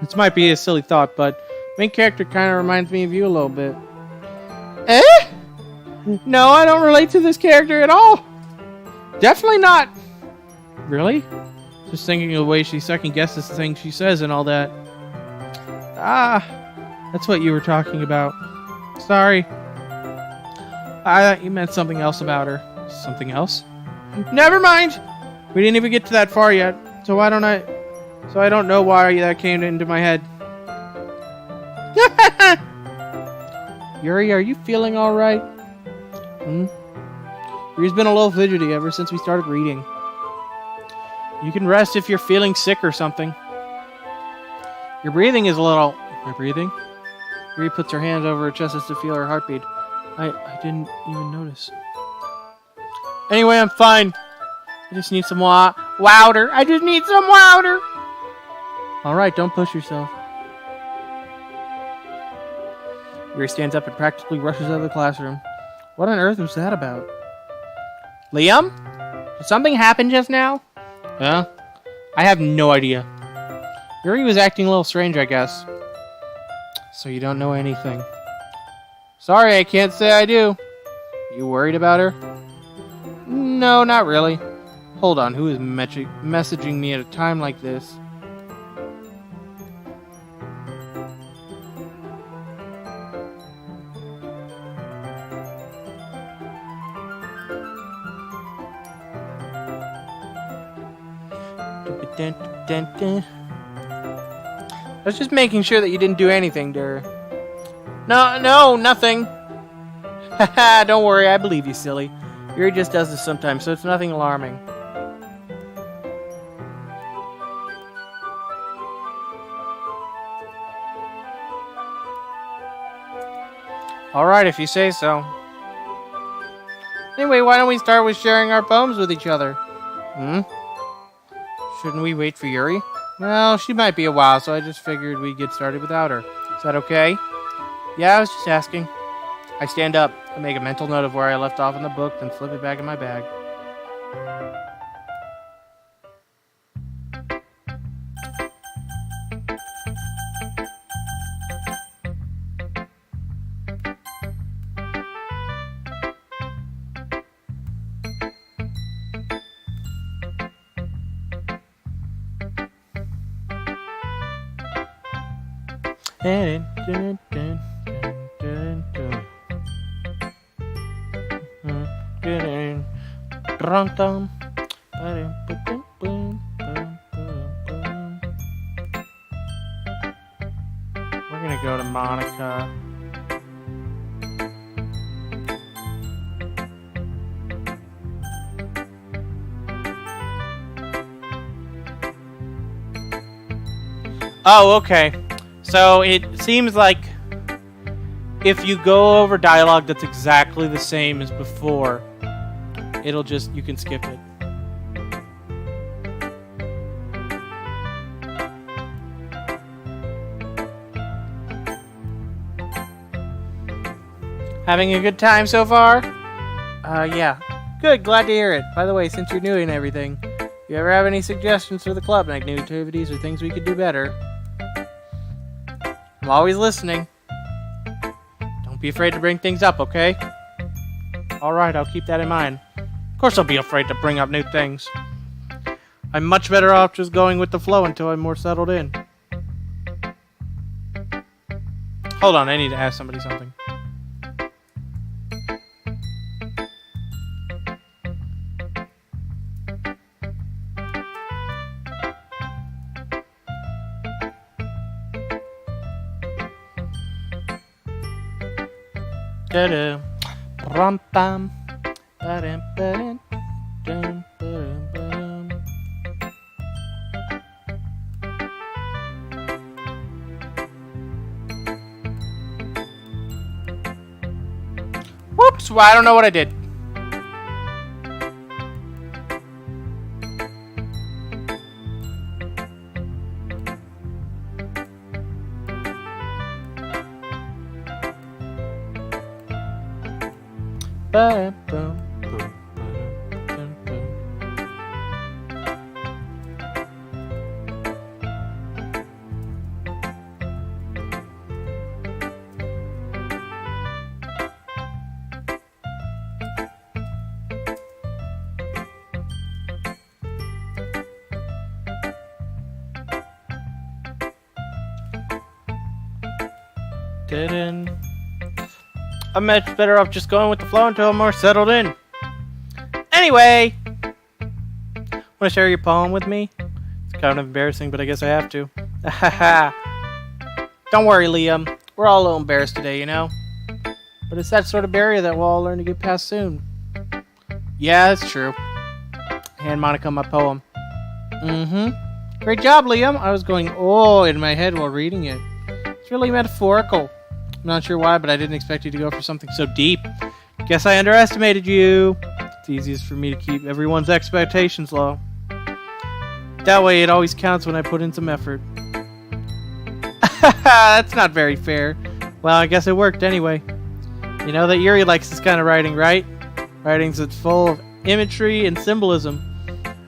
This might be a silly thought, but Main character kind of reminds me of you a little bit. Eh? No, I don't relate to this character at all. Definitely not. Really? Just thinking of the way she second guesses the things she says and all that. Ah, that's what you were talking about. Sorry. I thought you meant something else about her. Something else? Never mind. We didn't even get to that far yet. So why don't I? So I don't know why that came into my head. Yuri, are you feeling all right? Yuri's been a little fidgety ever since we started reading. You can rest if you're feeling sick or something. Your breathing is a little... My breathing? Yuri puts her hands over her chest as to feel her heartbeat. I didn't even notice. Anyway, I'm fine. I just need some water. I just need some water. Alright, don't push yourself. Yuri stands up and practically rushes out of the classroom. What on earth was that about? Liam? Did something happen just now? Huh? I have no idea. Yuri was acting a little strange, I guess. So you don't know anything. Sorry, I can't say I do. You worried about her? No, not really. Hold on, who is messaging me at a time like this? I was just making sure that you didn't do anything to her. No, nothing. Haha, don't worry, I believe you, silly. Yuri just does this sometimes, so it's nothing alarming. Alright, if you say so. Anyway, why don't we start with sharing our poems with each other? Shouldn't we wait for Yuri? Well, she might be a while, so I just figured we'd get started without her. Is that okay? Yeah, I was just asking. I stand up. I make a mental note of where I left off in the book, then flip it back in my bag. We're gonna go to Monica. Oh, okay. So it seems like if you go over dialogue that's exactly the same as before, it'll just, you can skip it. Having a good time so far? Yeah. Good, glad to hear it. By the way, since you're new and everything, if you ever have any suggestions for the club, like new activities or things we could do better, I'm always listening. Don't be afraid to bring things up, okay? Alright, I'll keep that in mind. Of course I'll be afraid to bring up new things. I'm much better off just going with the flow until I'm more settled in. Hold on, I need to ask somebody something. Da-da. Rum-bum. Ba-dum-ba-dum. Dum-ba-dum-bum. Whoops, well, I don't know what I did. Didn't. I'm much better off just going with the flow until I'm more settled in. Anyway, want to share your poem with me? It's kind of embarrassing, but I guess I have to. Don't worry, Liam. We're all a little embarrassed today, you know? But it's that sort of barrier that we'll all learn to get past soon. Yeah, that's true. Hand Monica my poem. Great job, Liam. I was going, oh, in my head while reading it. It's really metaphorical. I'm not sure why, but I didn't expect you to go for something so deep. Guess I underestimated you. It's easiest for me to keep everyone's expectations low. That way it always counts when I put in some effort. That's not very fair. Well, I guess it worked anyway. You know that Yuri likes this kind of writing, right? Writings that's full of imagery and symbolism.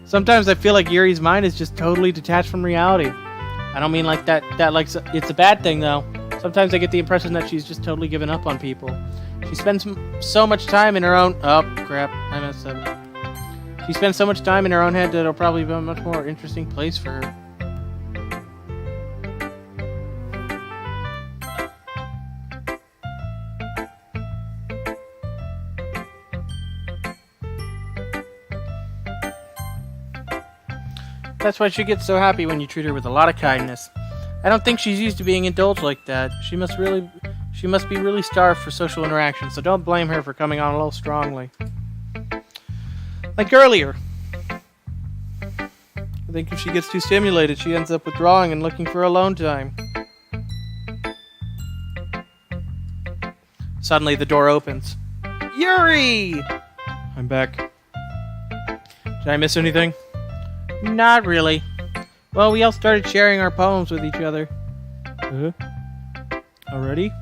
Sometimes I feel like Yuri's mind is just totally detached from reality. I don't mean like that like it's a bad thing though. Sometimes I get the impression that she's just totally given up on people. She spends so much time in her own... Oh, crap. I messed up. She spends so much time in her own head that it'll probably be a much more interesting place for her. That's why she gets so happy when you treat her with a lot of kindness. I don't think she's used to being indulged like that. She must be really starved for social interaction, so don't blame her for coming on a little strongly. Like earlier. I think if she gets too stimulated, she ends up withdrawing and looking for alone time. Suddenly the door opens. Yuri! I'm back. Did I miss anything? Not really. Well, we all started sharing our poems with each other. Already?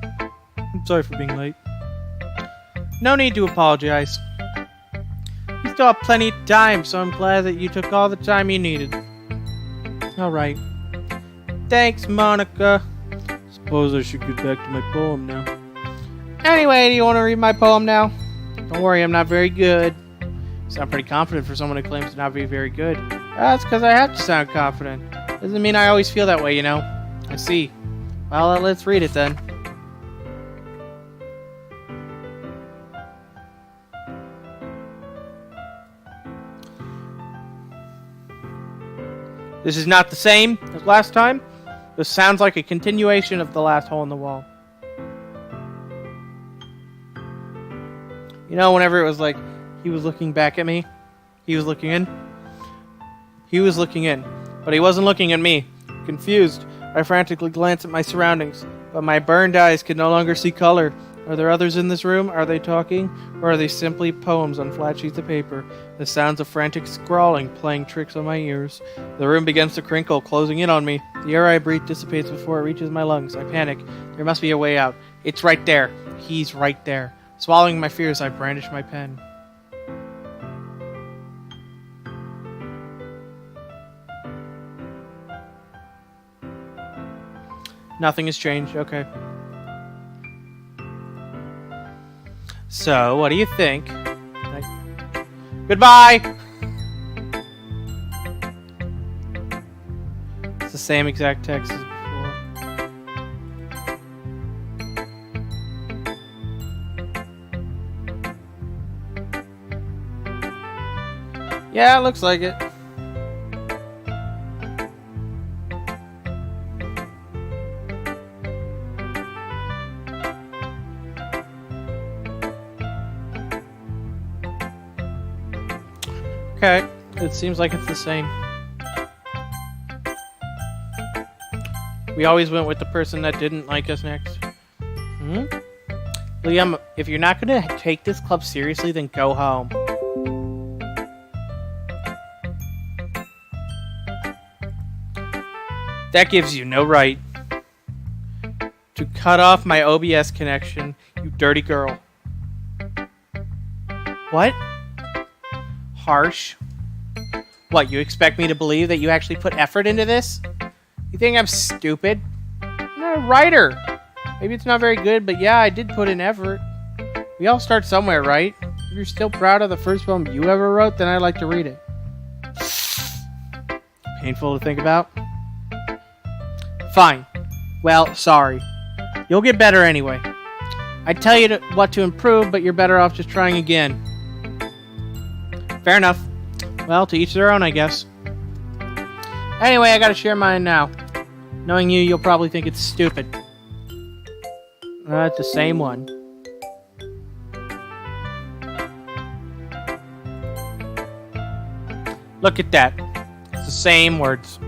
I'm sorry for being late. No need to apologize. You still have plenty of time, so I'm glad that you took all the time you needed. Alright. Thanks, Monica. Suppose I should get back to my poem now. Anyway, do you want to read my poem now? Don't worry, I'm not very good. You sound pretty confident for someone who claims to not be very good. That's because I have to sound confident. Doesn't mean I always feel that way, you know. I see. Well, let's read it then. This is not the same as last time. This sounds like a continuation of the last hole in the wall. You know, whenever it was like he was looking back at me, he was looking in. He was looking in, but he wasn't looking at me. Confused, I frantically glanced at my surroundings, but my burned eyes could no longer see color. Are there others in this room? Are they talking? Or are they simply poems on flat sheets of paper? The sounds of frantic scrawling playing tricks on my ears. The room begins to crinkle, closing in on me. The air I breathe dissipates before it reaches my lungs. I panic. There must be a way out. It's right there. He's right there. Swallowing my fears, I brandish my pen. Nothing has changed. Okay. So, what do you think? Goodbye! It's the same exact text as before. Yeah, it looks like it. Okay, it seems like it's the same. We always went with the person that didn't like us next. Liam, if you're not going to take this club seriously, then go home. That gives you no right to cut off my OBS connection, you dirty girl. What? Harsh. What, you expect me to believe that you actually put effort into this? You think I'm stupid? I'm not a writer. Maybe it's not very good, but yeah, I did put in effort. We all start somewhere, right? If you're still proud of the first poem you ever wrote, then I'd like to read it. Painful to think about? Fine. Well, sorry. You'll get better anyway. I tell you what to improve, but you're better off just trying again. Fair enough. Well, to each their own, I guess. Anyway, I gotta share mine now. Knowing you, you'll probably think it's stupid. It's the same one. Look at that. It's the same words.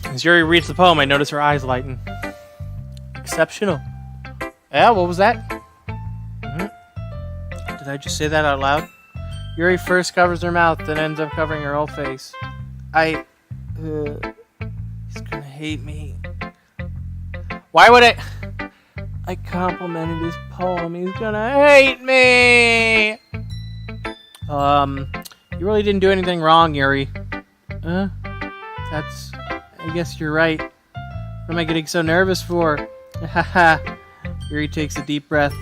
As Yuri reads the poem, I notice her eyes lighten. Exceptional. Yeah, what was that? Did I just say that out loud? Yuri first covers her mouth, then ends up covering her whole face. He's gonna hate me. Why would I complimented his poem. He's gonna hate me! You really didn't do anything wrong, Yuri. I guess you're right. What am I getting so nervous for? Haha. Yuri takes a deep breath.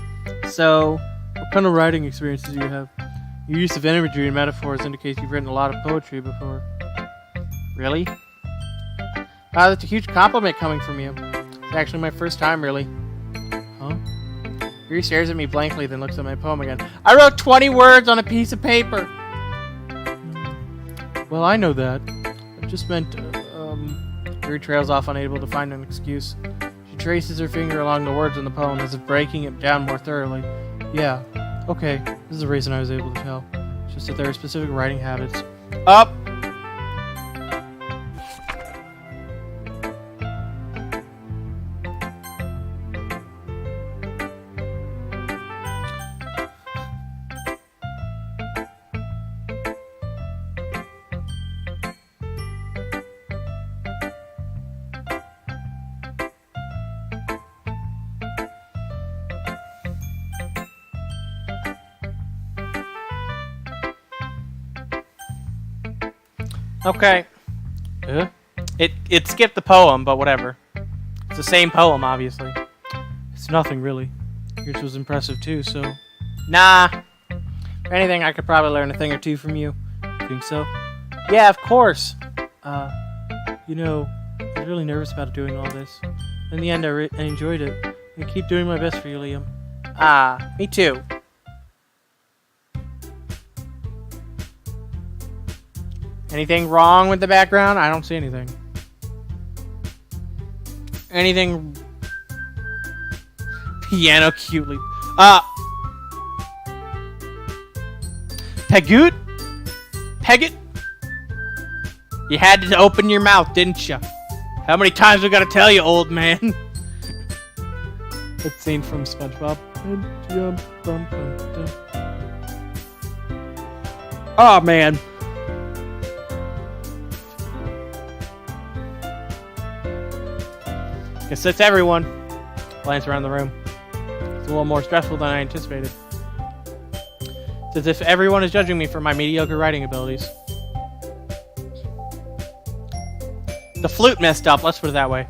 So, what kind of writing experiences do you have? Your use of imagery and metaphors indicates you've written a lot of poetry before. Really? Wow, that's a huge compliment coming from you. It's actually my first time, really. Huh? Yuri stares at me blankly, then looks at my poem again. I wrote 20 words on a piece of paper! Well, I know that. I just meant, Yuri trails off, unable to find an excuse. She traces her finger along the words in the poem as if breaking it down more thoroughly. Yeah, okay, this is the reason I was able to tell. It's just that there are specific writing habits. Up! Okay. It skipped the poem, but whatever. It's the same poem, obviously. It's nothing, really. Yours was impressive, too, so... Nah. If anything, I could probably learn a thing or two from you. Think so? Yeah, of course. You know, I was really nervous about doing all this. In the end, I enjoyed it. I keep doing my best for you, Liam. Me too. Anything wrong with the background? I don't see anything. Anything... Piano cutely. Pegut? Peggit? You had to open your mouth, didn't you? How many times we gotta tell you, old man? That scene from SpongeBob. Oh, man. Guess that's everyone. Glance around the room. It's a little more stressful than I anticipated. It's as if everyone is judging me for my mediocre writing abilities. The flute messed up, let's put it that way.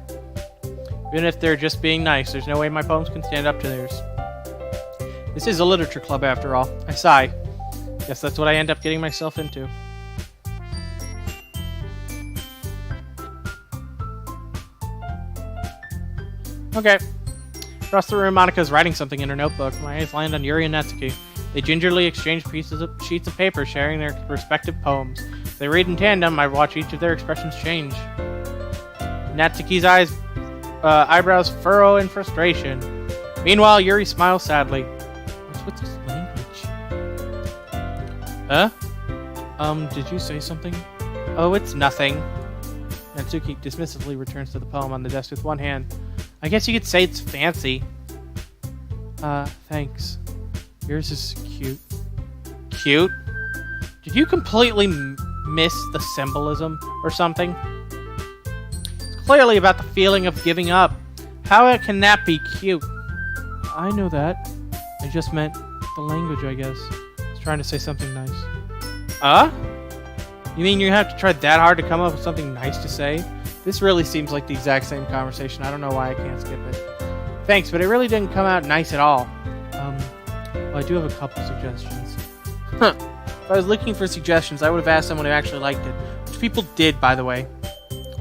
Even if they're just being nice, there's no way my poems can stand up to theirs. This is a literature club after all. I sigh. Guess that's what I end up getting myself into. Okay. Across the room, Monika's writing something in her notebook. My eyes land on Yuri and Natsuki. They gingerly exchange sheets of paper, sharing their respective poems. As they read in tandem, I watch each of their expressions change. Natsuki's eyebrows furrow in frustration. Meanwhile, Yuri smiles sadly. What's with this language? Huh? Did you say something? Oh, it's nothing. Natsuki dismissively returns to the poem on the desk with one hand. I guess you could say it's fancy. Thanks. Yours is cute. Cute? Did you completely miss the symbolism or something? It's clearly about the feeling of giving up. How can that be cute? I know that. I just meant the language, I guess. I was trying to say something nice. You mean you have to try that hard to come up with something nice to say? This really seems like the exact same conversation. I don't know why I can't skip it. Thanks, but it really didn't come out nice at all. Well, I do have a couple suggestions. If I was looking for suggestions, I would have asked someone who actually liked it. Which people did, by the way.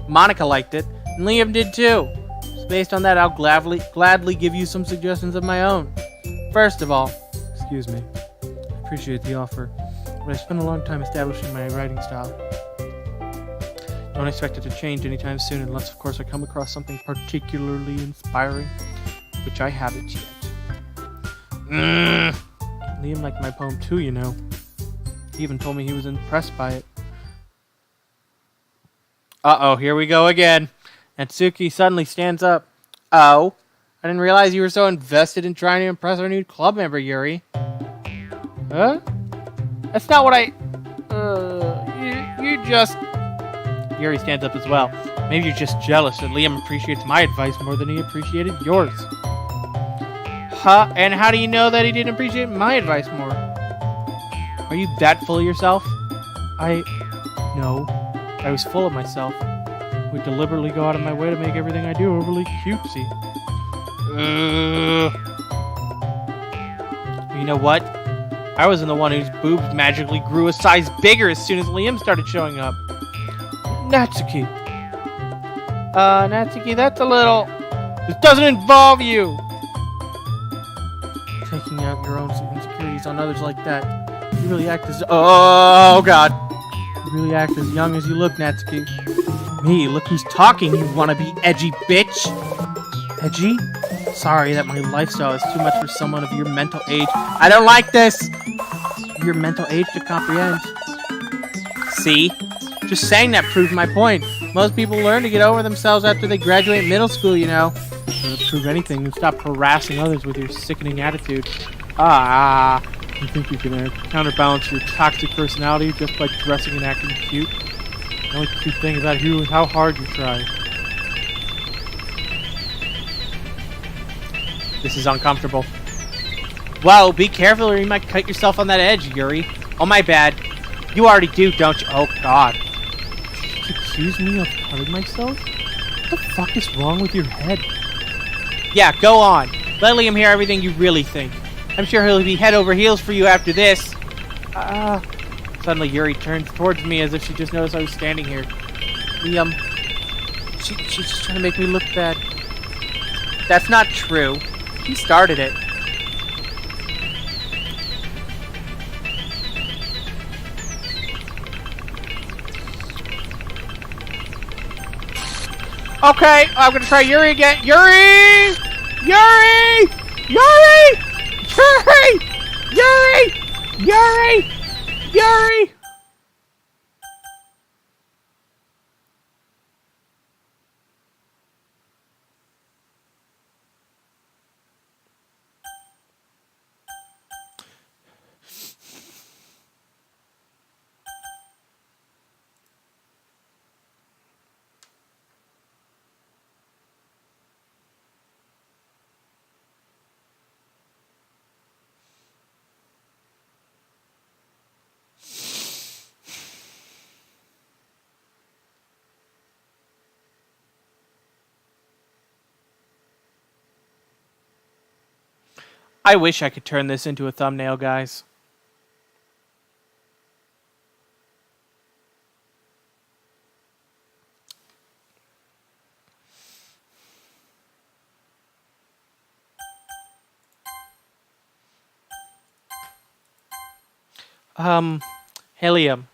Monica liked it, and Liam did too. So based on that, I'll gladly give you some suggestions of my own. First of all, excuse me, I appreciate the offer, but I spent a long time establishing my writing style. Don't expect it to change anytime soon unless, of course, I come across something particularly inspiring, which I haven't yet. Liam liked my poem too, you know. He even told me he was impressed by it. Uh-oh, here we go again. Natsuki suddenly stands up. Oh, I didn't realize you were so invested in trying to impress our new club member, Yuri. Huh? That's not what I... You just... Yuri stands up as well. Maybe you're just jealous that Liam appreciates my advice more than he appreciated yours. Huh? And how do you know that he didn't appreciate my advice more? Are you that full of yourself? No. I was full of myself. I would deliberately go out of my way to make everything I do overly cutesy. You know what? I wasn't the one whose boobs magically grew a size bigger as soon as Liam started showing up. Natsuki. Natsuki, that's a little... This doesn't involve you! Taking out your own insecurities on others like that. You really act as... Oh, God. You really act as young as you look, Natsuki. Me, look who's talking, you wannabe edgy bitch! Edgy? Sorry that my lifestyle is too much for someone of your mental age. I don't like this! Your mental age to comprehend. See? Just saying that proved my point. Most people learn to get over themselves after they graduate middle school, you know. To prove anything, then stop harassing others with your sickening attitude. You think you can counterbalance your toxic personality just by dressing and acting cute? The only cute thing about you is how hard you try. This is uncomfortable. Whoa, be careful or you might cut yourself on that edge, Yuri. Oh, my bad. You already do, don't you? Oh, God. You accuse me of cutting myself? What the fuck is wrong with your head? Yeah, go on. Let Liam hear everything you really think. I'm sure he'll be head over heels for you after this. Suddenly Yuri turns towards me as if she just noticed I was standing here. Liam, she's just trying to make me look bad. That's not true. She started it. Okay, I'm gonna try Yuri again. Yuri! Yuri! Yuri! Yuri! Yuri! Yuri! Yuri! I wish I could turn this into a thumbnail, guys. Helium.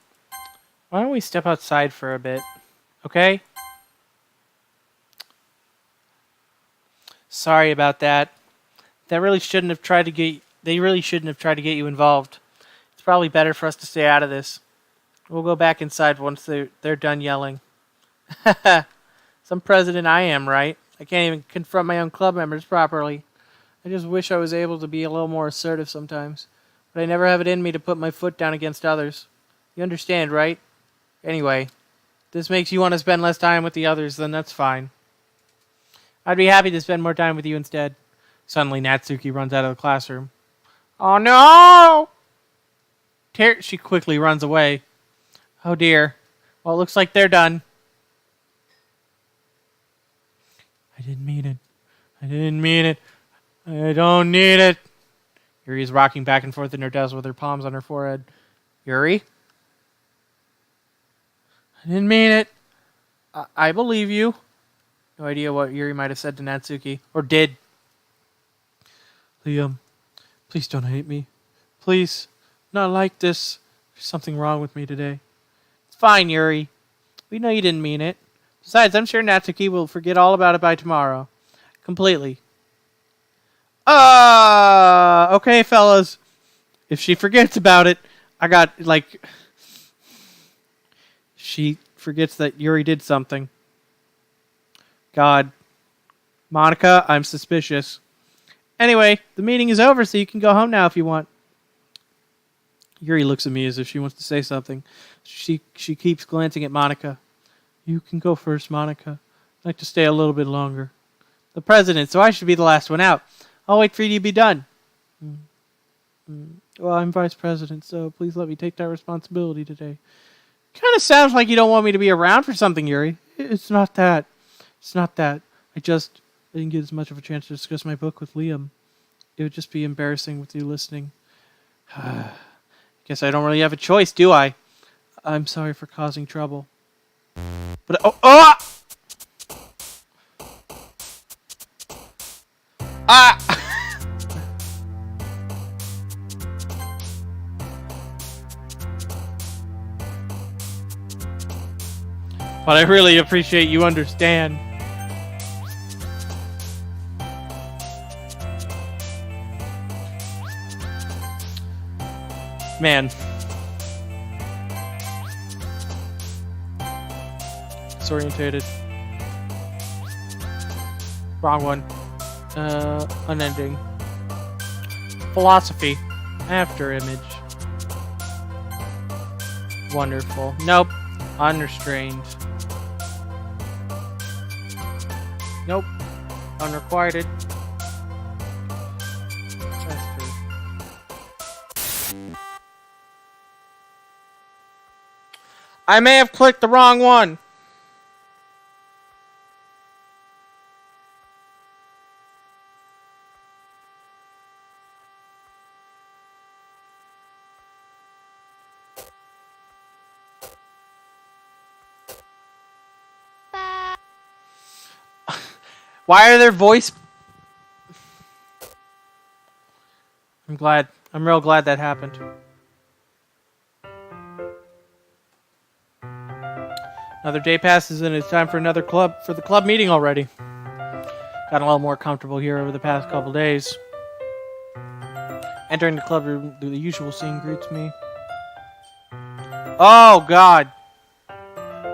Why don't we step outside for a bit? Okay? Sorry about that. They really shouldn't have tried to get you involved. It's probably better for us to stay out of this. We'll go back inside once they're done yelling. Some president I am, right? I can't even confront my own club members properly. I just wish I was able to be a little more assertive sometimes. But I never have it in me to put my foot down against others. You understand, right? Anyway, if this makes you want to spend less time with the others, then that's fine. I'd be happy to spend more time with you instead. Suddenly, Natsuki runs out of the classroom. Oh no! She quickly runs away. Oh dear. Well, it looks like they're done. I didn't mean it. I didn't mean it. I don't need it. Yuri is rocking back and forth in her desk with her palms on her forehead. Yuri? I didn't mean it. I believe you. No idea what Yuri might have said to Natsuki. Or did. Liam, please don't hate me. Please. Not like this. There's something wrong with me today. It's fine, Yuri. We know you didn't mean it. Besides, I'm sure Natsuki will forget all about it by tomorrow. Completely. Okay, fellas. If she forgets about it, she forgets that Yuri did something. God. Monica, I'm suspicious. Anyway, the meeting is over, so you can go home now if you want. Yuri looks at me as if she wants to say something. She keeps glancing at Monica. You can go first, Monica. I'd like to stay a little bit longer. The president, so I should be the last one out. I'll wait for you to be done. Well, I'm vice president, so please let me take that responsibility today. Kind of sounds like you don't want me to be around for something, Yuri. It's not that. It's not that. I didn't get as much of a chance to discuss my book with Liam. It would just be embarrassing with you listening. Guess I don't really have a choice, do I? I'm sorry for causing trouble. But But I really appreciate you understand. Man. Disorientated. Wrong one. Unending. Philosophy. After image. Wonderful. Nope. Unrestrained. Nope. Unrequited. I may have clicked the wrong one. Why are their voice? I'm glad. I'm real glad that happened. Another day passes and it's time for the club meeting already. Got a little more comfortable here over the past couple days. Entering the club room, the usual scene greets me. Oh, God.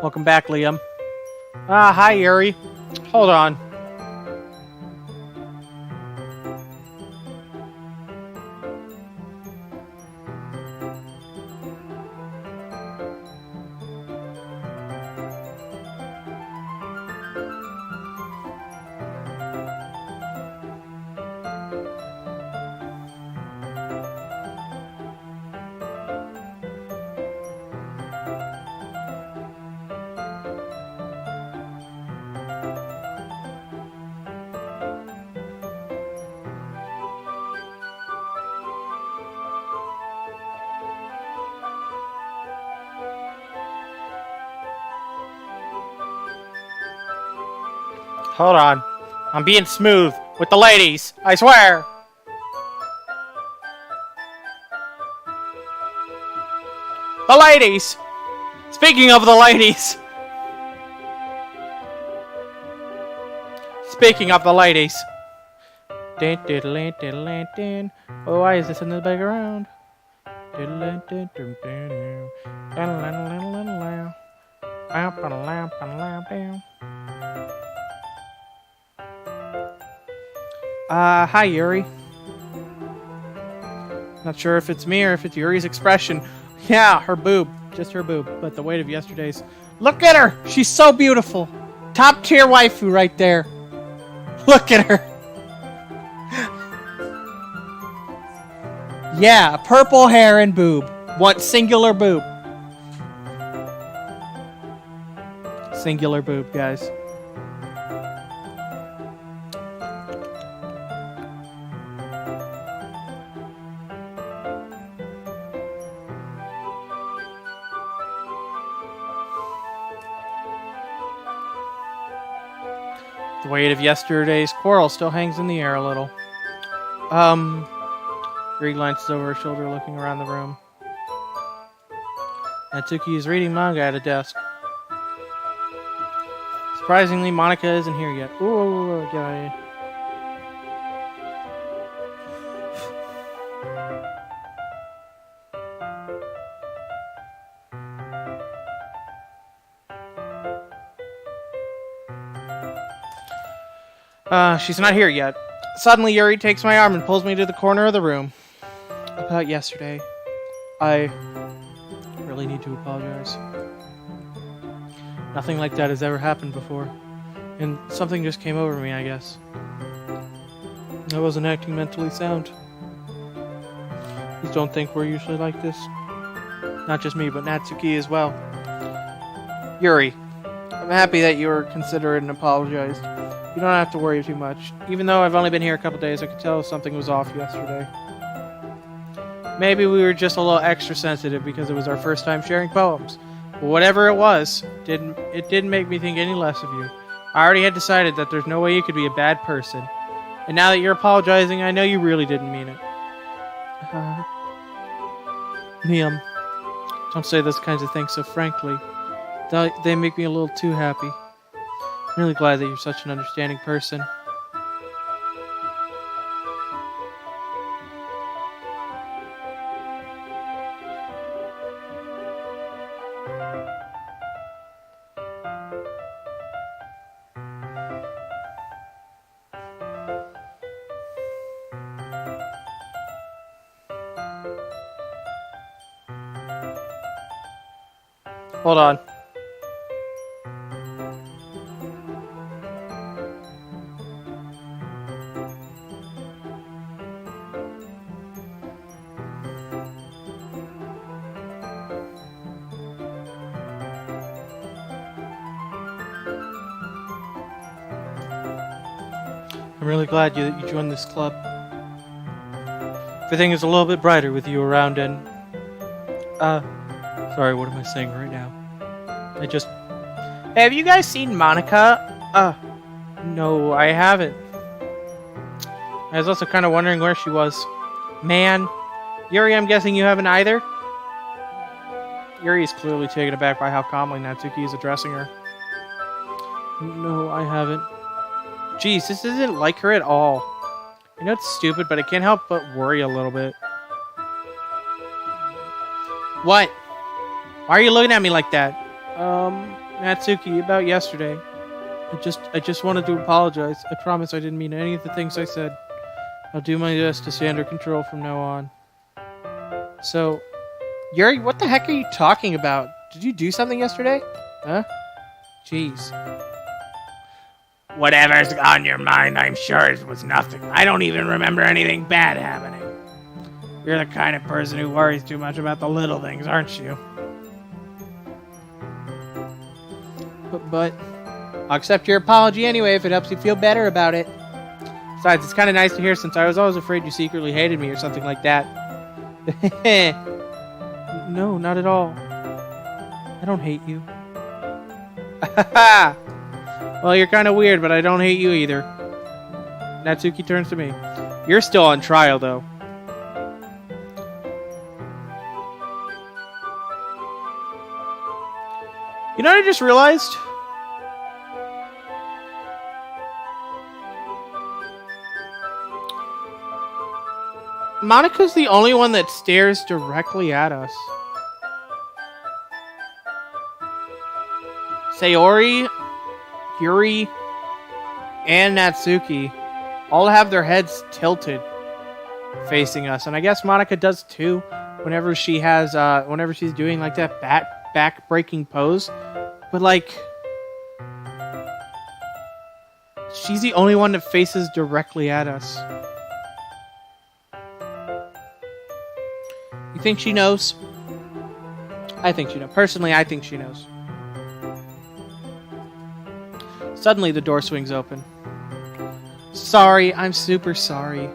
Welcome back, Liam. Hi, Yuri. Hold on. Hold on. I'm being smooth with the ladies. I swear. The ladies. Speaking of the ladies. Speaking of the ladies. Oh, why is this in the background? Hi, Yuri. Not sure if it's me or if it's Yuri's expression. Yeah, her boob. Just her boob. But the weight of yesterday's. Look at her! She's so beautiful! Top tier waifu right there. Look at her! Yeah, purple hair and boob. One singular boob. Singular boob, guys. The weight of yesterday's quarrel still hangs in the air a little. Yuri glances over her shoulder, looking around the room. Natsuki is reading manga at a desk. Surprisingly, Monica isn't here yet. Ooh, get out of here. She's not here yet. Suddenly, Yuri takes my arm and pulls me to the corner of the room. About yesterday, I really need to apologize. Nothing like that has ever happened before. And something just came over me, I guess. I wasn't acting mentally sound. Please don't think we're usually like this. Not just me, but Natsuki as well. Yuri, I'm happy that you were considerate and apologized. You don't have to worry too much. Even though I've only been here a couple days, I could tell something was off yesterday. Maybe we were just a little extra sensitive because it was our first time sharing poems. But whatever it was, it didn't make me think any less of you. I already had decided that there's no way you could be a bad person. And now that you're apologizing, I know you really didn't mean it. Liam, don't say those kinds of things so frankly. They make me a little too happy. I'm really glad that you're such an understanding person. Hold on. I'm really glad that you joined this club. Everything is a little bit brighter with you around and... Sorry, what am I saying right now? Hey, have you guys seen Monica? No, I haven't. I was also kind of wondering where she was. Man. Yuri, I'm guessing you haven't either? Yuri is clearly taken aback by how calmly Natsuki is addressing her. No, I haven't. Jeez, this isn't like her at all. I know it's stupid, but I can't help but worry a little bit. What? Why are you looking at me like that? Natsuki, about yesterday. I just wanted to apologize. I promise I didn't mean any of the things I said. I'll do my best to stay under control from now on. So, Yuri, what the heck are you talking about? Did you do something yesterday? Huh? Jeez. Whatever's on your mind, I'm sure it was nothing. I don't even remember anything bad happening. You're the kind of person who worries too much about the little things, aren't you? But I'll accept your apology anyway if it helps you feel better about it. Besides, it's kind of nice to hear since I was always afraid you secretly hated me or something like that. No, not at all. I don't hate you. Well, you're kind of weird, but I don't hate you either. Natsuki turns to me. You're still on trial, though. You know what I just realized? Monica's the only one that stares directly at us. Sayori, Yuri, and Natsuki all have their heads tilted facing us, and I guess Monica does too whenever she has whenever she's doing like that back breaking pose. But like she's the only one that faces directly at us. You think she knows? I think she knows. Personally, I think she knows. Suddenly, the door swings open. Sorry, I'm super sorry.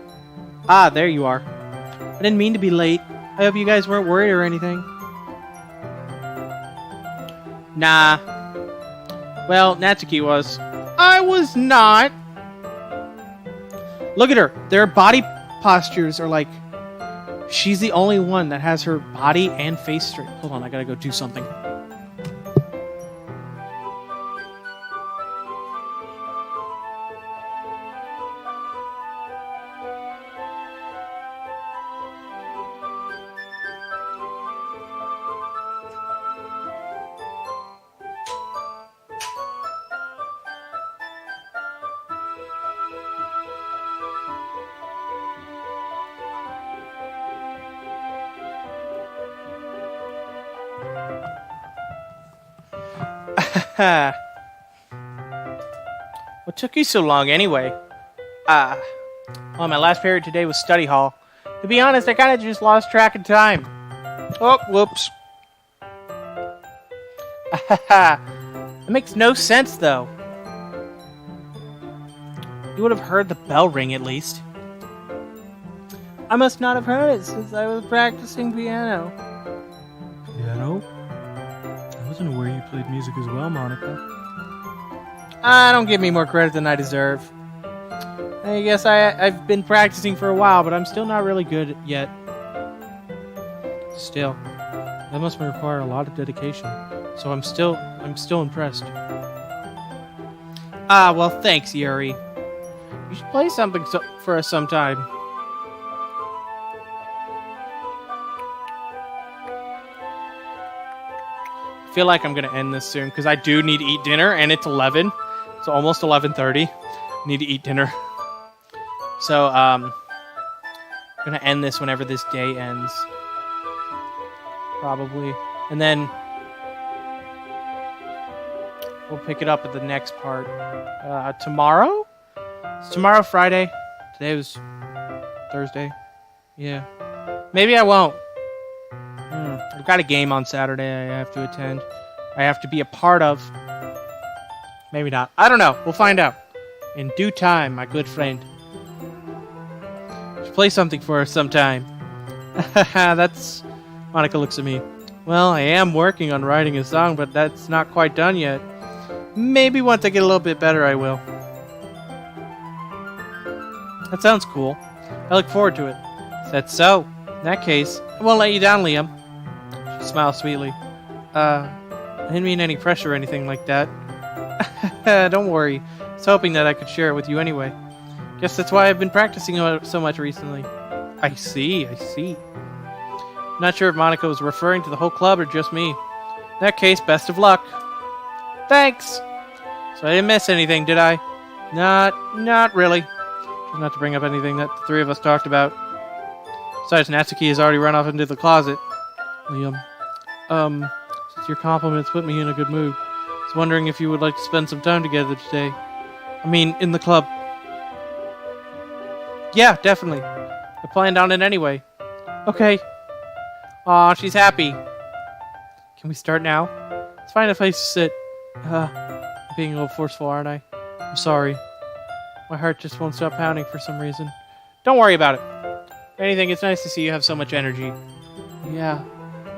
Ah, there you are. I didn't mean to be late. I hope you guys weren't worried or anything. Nah. Well, Natsuki was. I was not. Look at her. Their body postures are like... She's the only one that has her body and face straight. Hold on, I gotta go do something. What took you so long anyway? Well, my last period today was study hall. To be honest, I kind of just lost track of time. Oh, whoops. It makes no sense, though. You would have heard the bell ring, at least. I must not have heard it since I was practicing piano. Piano? I wasn't aware you played music as well, Monica. Don't give me more credit than I deserve. I guess I've been practicing for a while, but I'm still not really good yet. Still, that must require a lot of dedication. So I'm still impressed. Well, thanks, Yuri. You should play something for us sometime. I feel like I'm gonna end this soon because I do need to eat dinner, and it's 11. It's almost 11:30. I need to eat dinner. So, I'm gonna end this whenever this day ends. Probably. And then we'll pick it up at the next part. Tomorrow? Is tomorrow Friday? Today was Thursday. Yeah. Maybe I won't. I've got a game on Saturday I have to attend. I have to be a part of. Maybe not. I don't know. We'll find out. In due time, my good friend. Let's play something for us sometime. That's... Monica looks at me. Well, I am working on writing a song, but that's not quite done yet. Maybe once I get a little bit better, I will. That sounds cool. I look forward to it. Is that so? In that case, I won't let you down, Liam. She smiles sweetly. I didn't mean any pressure or anything like that. Don't worry. I was hoping that I could share it with you anyway. Guess that's why I've been practicing so much recently. I see. Not sure if Monica was referring to the whole club or just me. In that case, best of luck. Thanks! So I didn't miss anything, did I? Not really. Just not to bring up anything that the three of us talked about. Besides, Natsuki has already run off into the closet. Liam, since your compliments put me in a good mood, I was wondering if you would like to spend some time together today. I mean, in the club. Yeah, definitely. I planned on it anyway. Okay. Aw, she's happy. Can we start now? Let's find a place to sit. I'm being a little forceful, aren't I? I'm sorry. My heart just won't stop pounding for some reason. Don't worry about it. If anything, it's nice to see you have so much energy. Yeah,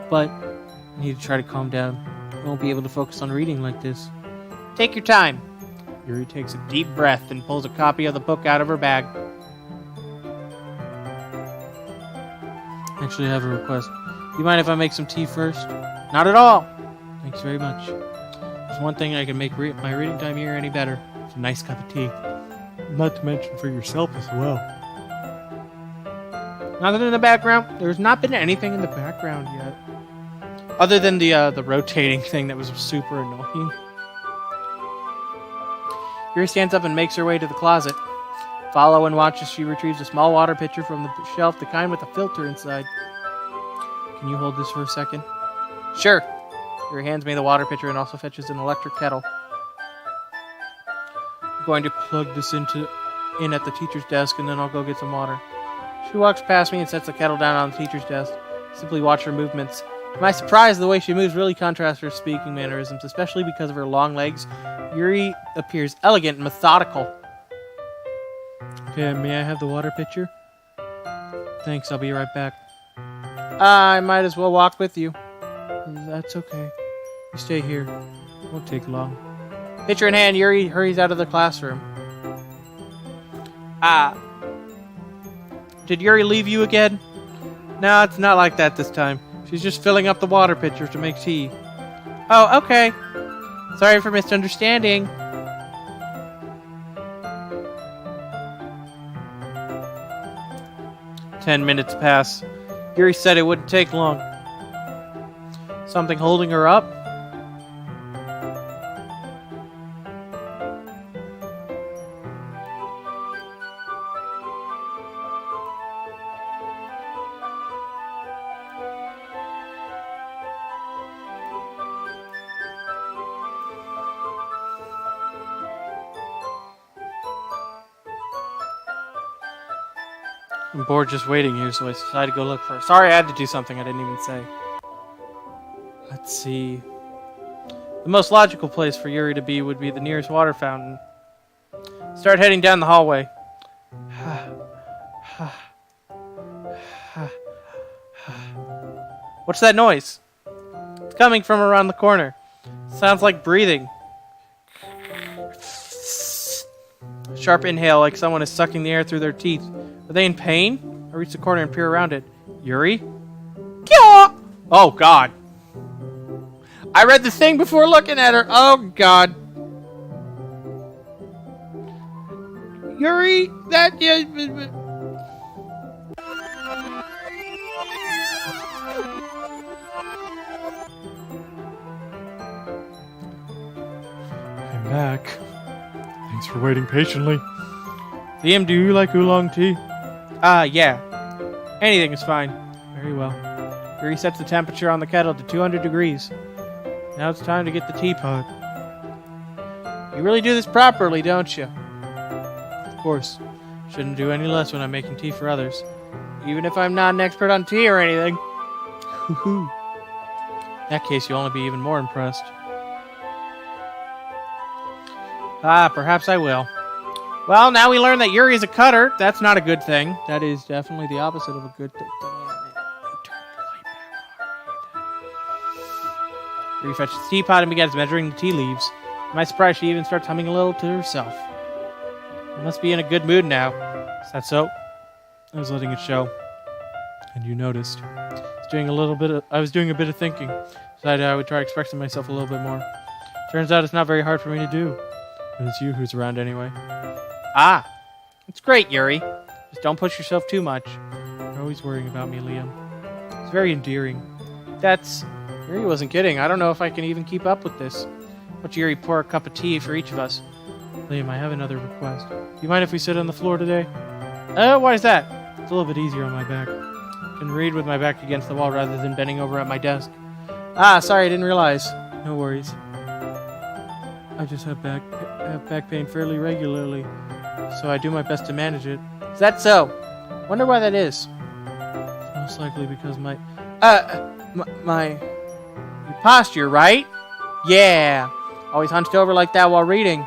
but I need to try to calm down. I won't be able to focus on reading like this. Take your time. Yuri takes a deep breath and pulls a copy of the book out of her bag. Actually, I have a request. Do you mind if I make some tea first? Not at all. Thanks very much. There's one thing I can make my reading time here any better. It's a nice cup of tea. Not to mention for yourself as well. Nothing in the background? There's not been anything in the background yet. Other than the rotating thing that was super annoying. Yuri stands up and makes her way to the closet. Follow and watch as she retrieves a small water pitcher from the shelf, the kind with a filter inside. Can you hold this for a second? Sure. Yuri hands me the water pitcher and also fetches an electric kettle. I'm going to plug this in at the teacher's desk and then I'll go get some water. She walks past me and sets the kettle down on the teacher's desk. Simply watch her movements. To my surprise, the way she moves really contrasts her speaking mannerisms, especially because of her long legs. Yuri appears elegant and methodical. Okay, may I have the water pitcher? Thanks, I'll be right back. I might as well walk with you. That's okay. You stay here. Won't take long. Pitcher in hand, Yuri hurries out of the classroom. Did Yuri leave you again? No, it's not like that this time. She's just filling up the water pitcher to make tea. Oh, okay. Sorry for misunderstanding. "10 minutes pass. Yuri said it wouldn't take long. Something holding her up? I'm bored just waiting here, so I decided to go look for her. Sorry, I had to do something I didn't even say. Let's see. The most logical place for Yuri to be would be the nearest water fountain. Start heading down the hallway. What's that noise? It's coming from around the corner. Sounds like breathing. Sharp inhale, like someone is sucking the air through their teeth. Are they in pain? I reach the corner and peer around it. Yuri? Kya! Oh, God. I read the thing before looking at her. Oh, God. Yuri, that... I'm back. Thanks for waiting patiently. Liam, do you like oolong tea? Yeah. Anything is fine. Very well. Yuri sets the temperature on the kettle to 200 degrees. Now it's time to get the teapot. You really do this properly, don't you? Of course. Shouldn't do any less when I'm making tea for others. Even if I'm not an expert on tea or anything. Hoo-hoo. In that case, you'll only be even more impressed. Perhaps I will. Well, now we learn that Yuri is a cutter. That's not a good thing. That is definitely the opposite of a good thing. Yuri fetches the teapot and begins measuring the tea leaves. To my surprise, she even starts humming a little to herself. I must be in a good mood now. Is that so? I was letting it show. And you noticed. I was doing a bit of thinking. Decided I would try expressing myself a little bit more. Turns out it's not very hard for me to do. But it's you who's around anyway. It's great, Yuri. Just don't push yourself too much. You're always worrying about me, Liam. It's very endearing. Yuri wasn't kidding. I don't know if I can even keep up with this. Watch Yuri pour a cup of tea for each of us. Liam, I have another request. Do you mind if we sit on the floor today? Why is that? It's a little bit easier on my back. I can read with my back against the wall rather than bending over at my desk. Sorry, I didn't realize. No worries. I just have back pain fairly regularly, so I do my best to manage it. Is that so? Wonder why that is. It's most likely because my your posture, right? Yeah. Always hunched over like that while reading.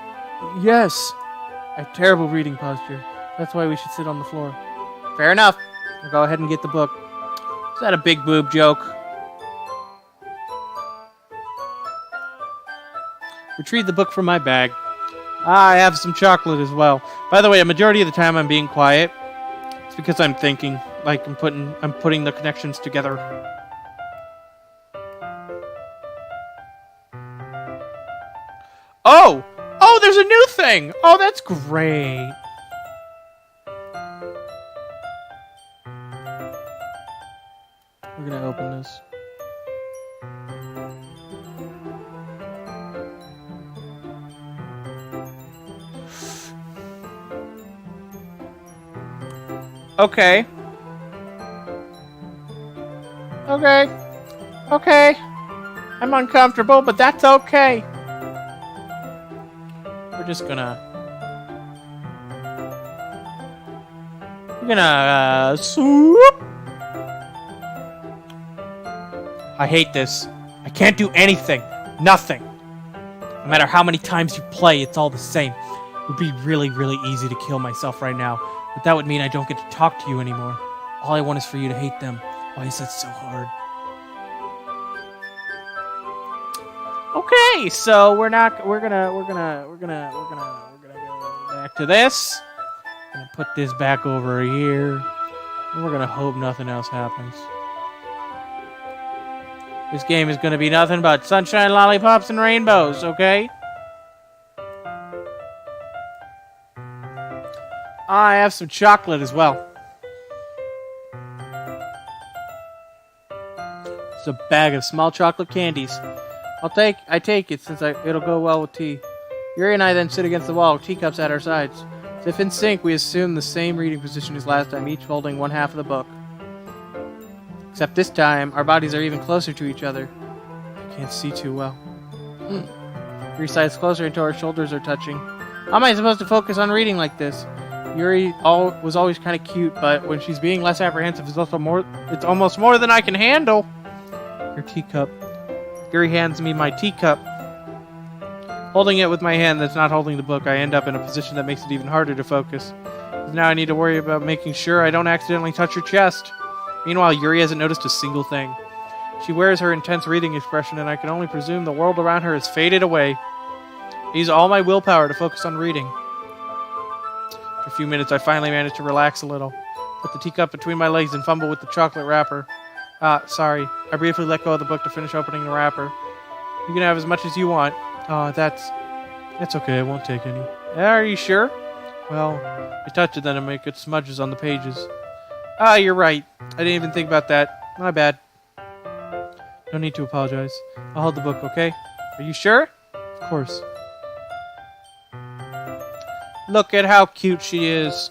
Yes. I have terrible reading posture. That's why we should sit on the floor. Fair enough. I'll go ahead and get the book. Is that a big boob joke? Retrieve the book from my bag. I have some chocolate as well. By the way, a majority of the time I'm being quiet. It's because I'm thinking. Like I'm putting the connections together. Oh! Oh, there's a new thing! Oh, that's great. We're gonna open this. Okay. Okay. I'm uncomfortable, but that's okay. We're just gonna... swoop. I hate this. I can't do anything. Nothing. No matter how many times you play, it's all the same. It would be really, really easy to kill myself right now. But that would mean I don't get to talk to you anymore. All I want is for you to hate them. Why is that so hard? Okay, so we're gonna go back to this. Gonna put this back over here. And we're gonna hope nothing else happens. This game is gonna be nothing but sunshine, lollipops, and rainbows, okay? I have some chocolate as well. It's a bag of small chocolate candies. I take it since it'll go well with tea. Yuri and I then sit against the wall, teacups at our sides. As if in sync, we assume the same reading position as last time, each holding one half of the book. Except this time, our bodies are even closer to each other. I can't see too well. Yuri sides closer until our shoulders are touching. How am I supposed to focus on reading like this? Yuri was always kind of cute, but when she's being less apprehensive, it's almost more than I can handle. Her teacup. Yuri hands me my teacup. Holding it with my hand that's not holding the book, I end up in a position that makes it even harder to focus. Now I need to worry about making sure I don't accidentally touch her chest. Meanwhile, Yuri hasn't noticed a single thing. She wears her intense reading expression, and I can only presume the world around her has faded away. I use all my willpower to focus on reading. For a few minutes, I finally manage to relax a little. Put the teacup between my legs and fumble with the chocolate wrapper. Sorry. I briefly let go of the book to finish opening the wrapper. You can have as much as you want. That's okay. I won't take any. Are you sure? Well, I touch it then and make it smudges on the pages. You're right. I didn't even think about that. My bad. No need to apologize. I'll hold the book, okay? Are you sure? Of course. Look at how cute she is.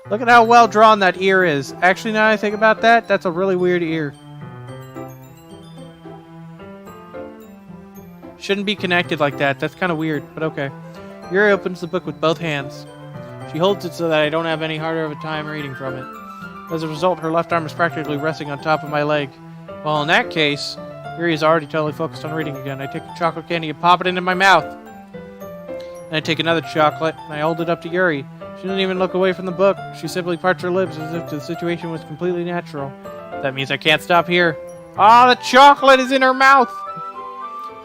Look at how well drawn that ear is. Actually, now that I think about that, that's a really weird ear. Shouldn't be connected like that. That's kind of weird, but okay. Yuri opens the book with both hands. She holds it so that I don't have any harder of a time reading from it. As a result, her left arm is practically resting on top of my leg. Well, in that case, Yuri is already totally focused on reading again. I take a chocolate candy and pop it into my mouth. Then I take another chocolate and I hold it up to Yuri. She doesn't even look away from the book. She simply parts her lips as if the situation was completely natural. That means I can't stop here. The chocolate is in her mouth!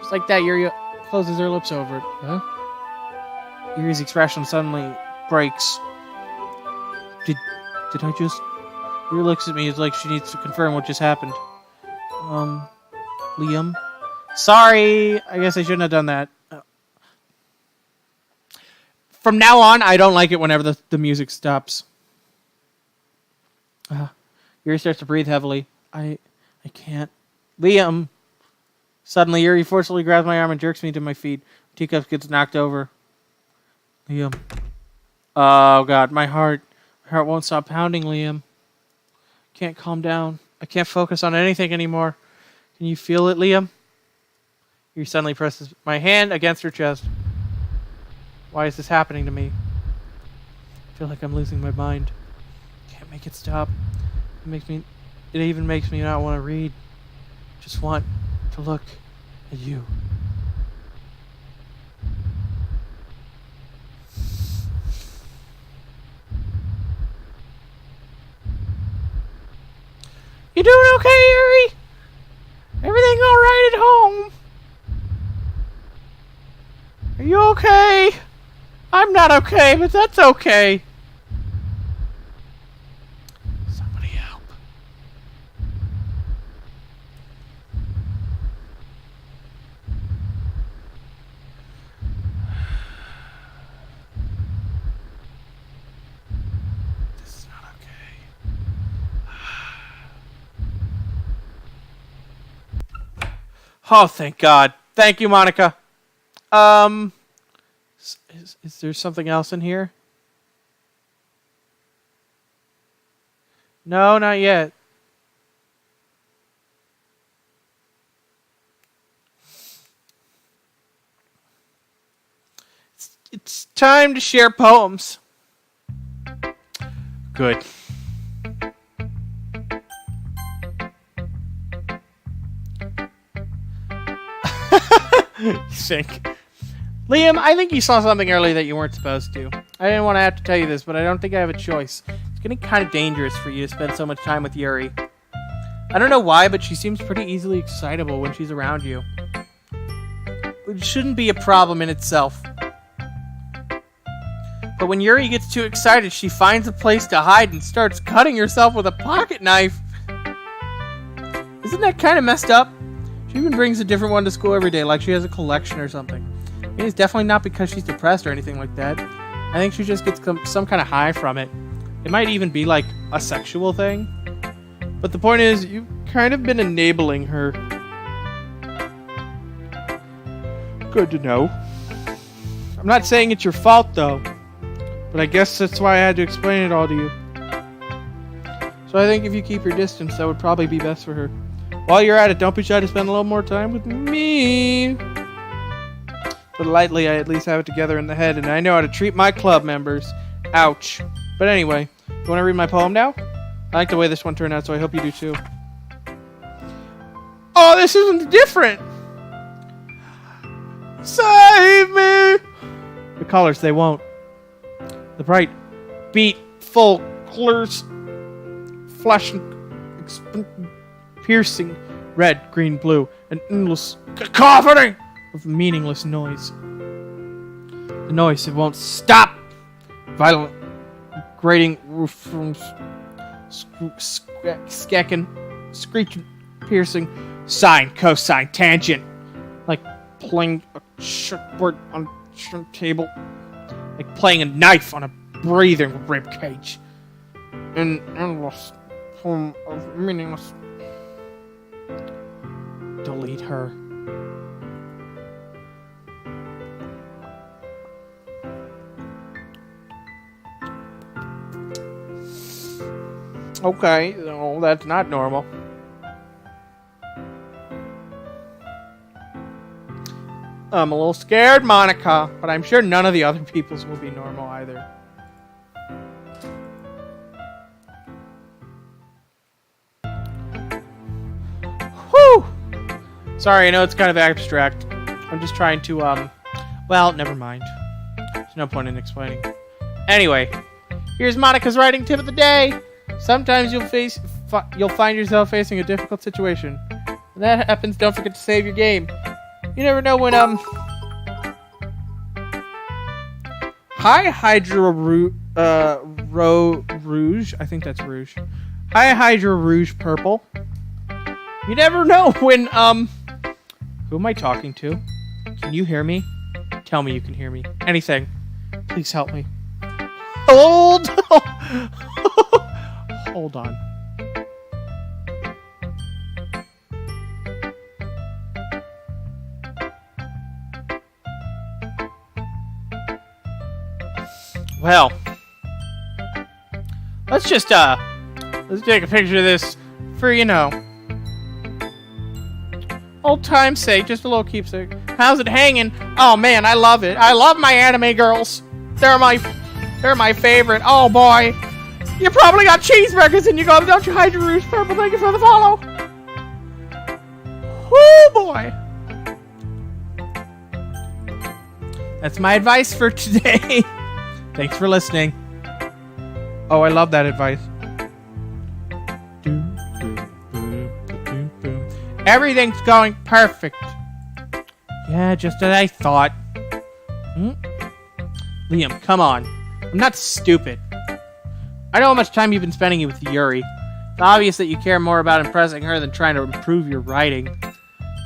Just like that, Yuri closes her lips over it. Huh? Yuri's expression suddenly breaks. Did I just... Yuri looks at me as like she needs to confirm what just happened. Liam? Sorry! I guess I shouldn't have done that. From now on, I don't like it whenever the music stops. Yuri starts to breathe heavily. I can't. Liam! Suddenly, Yuri forcefully grabs my arm and jerks me to my feet. Teacup gets knocked over. Liam. Oh, God. My heart won't stop pounding, Liam. Can't calm down. I can't focus on anything anymore. Can you feel it, Liam? Yuri suddenly presses my hand against her chest. Why is this happening to me? I feel like I'm losing my mind. Can't make it stop. It even makes me not want to read. Just want to look at you. You doing okay, Yuri? Everything all right at home? Are you okay? I'm not okay, but that's okay. Somebody help. This is not okay. Oh, thank God. Thank you, Monica. Is there something else in here? No, not yet. It's time to share poems. Good. Think. Liam, I think you saw something earlier that you weren't supposed to. I didn't want to have to tell you this, but I don't think I have a choice. It's getting kind of dangerous for you to spend so much time with Yuri. I don't know why, but she seems pretty easily excitable when she's around you. It shouldn't be a problem in itself. But when Yuri gets too excited, she finds a place to hide and starts cutting herself with a pocket knife. Isn't that kind of messed up? She even brings a different one to school every day, like she has a collection or something. I mean, it's definitely not because she's depressed or anything like that. I think she just gets some kind of high from it. It might even be like a sexual thing. But the point is, you've kind of been enabling her. Good to know. I'm not saying it's your fault, though. But I guess that's why I had to explain it all to you. So I think if you keep your distance, that would probably be best for her. While you're at it, don't be shy to spend a little more time with me. But lightly, I at least have it together in the head, and I know how to treat my club members. Ouch. But anyway, you want to read my poem now? I like the way this one turned out, so I hope you do too. Oh, this isn't different! Save me! The colors, they won't. The bright, beat, full, colors, flash, piercing, red, green, blue, an endless cacophony of meaningless noise. The noise, it won't stop! Violent, grating roof from skecking, screeching, piercing, sine, cosine, tangent, like playing a chalkboard on a shrimp table, like playing a knife on a breathing rib cage. An endless form of meaningless. Delete her. Okay, no, that's not normal. I'm a little scared, Monica, but I'm sure none of the other people's will be normal either. Whew! Sorry, I know it's kind of abstract. I'm just trying to, well, never mind. There's no point in explaining. Anyway, here's Monica's writing tip of the day. Sometimes you'll find yourself facing a difficult situation. When that happens, don't forget to save your game. You never know when, High Hydra Rouge, I think that's Rouge. High Hydra Rouge Purple. You never know when, who am I talking to? Can you hear me? Tell me you can hear me. Anything. Please help me. Hold on. Hold on. Well, let's just, let's take a picture of this for, you know, old time's sake, just a little keepsake. How's it hanging? Oh man, I love it. I love my anime girls. They're my favorite. Oh boy. You probably got cheeseburgers in your glove, don't you, Hydra Rouge Purple? Thank you for the follow. Whoo boy. That's my advice for today. Thanks for listening. Oh, I love that advice. Everything's going perfect. Yeah, just as I thought. Liam, come on. I'm not stupid. I know how much time you've been spending with Yuri. It's obvious that you care more about impressing her than trying to improve your writing. To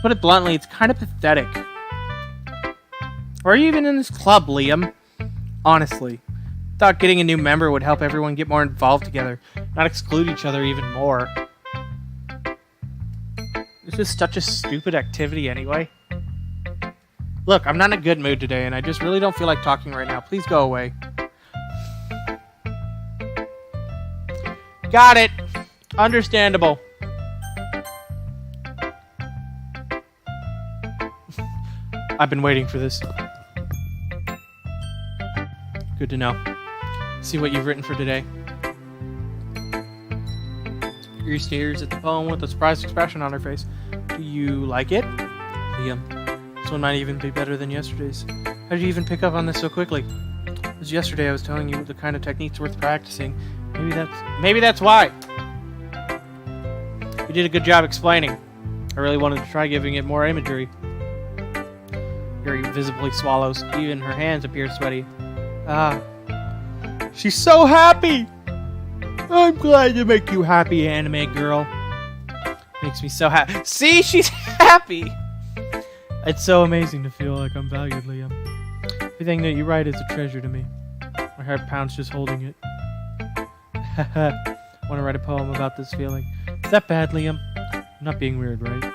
put it bluntly, it's kind of pathetic. Or are you even in this club, Liam? Honestly, thought getting a new member would help everyone get more involved together, not exclude each other even more. This is such a stupid activity anyway. Look, I'm not in a good mood today, and I just really don't feel like talking right now. Please go away. Got it. Understandable. I've been waiting for this. Good to know. See what you've written for today. Yuri stares at the poem with a surprised expression on her face. Do you like it? Liam, this one might even be better than yesterday's. How did you even pick up on this so quickly? It was yesterday I was telling you the kind of techniques worth practicing. Maybe that's why. You did a good job explaining. I really wanted to try giving it more imagery. Yuri visibly swallows. Even her hands appear sweaty. Ah. She's so happy! I'm glad to make you happy, anime girl. Makes me so happy. See, she's happy! It's so amazing to feel like I'm valued, Liam. Everything that you write is a treasure to me. My heart pounds just holding it. Haha. Want to write a poem about this feeling. Is that bad, Liam? I'm not being weird, right?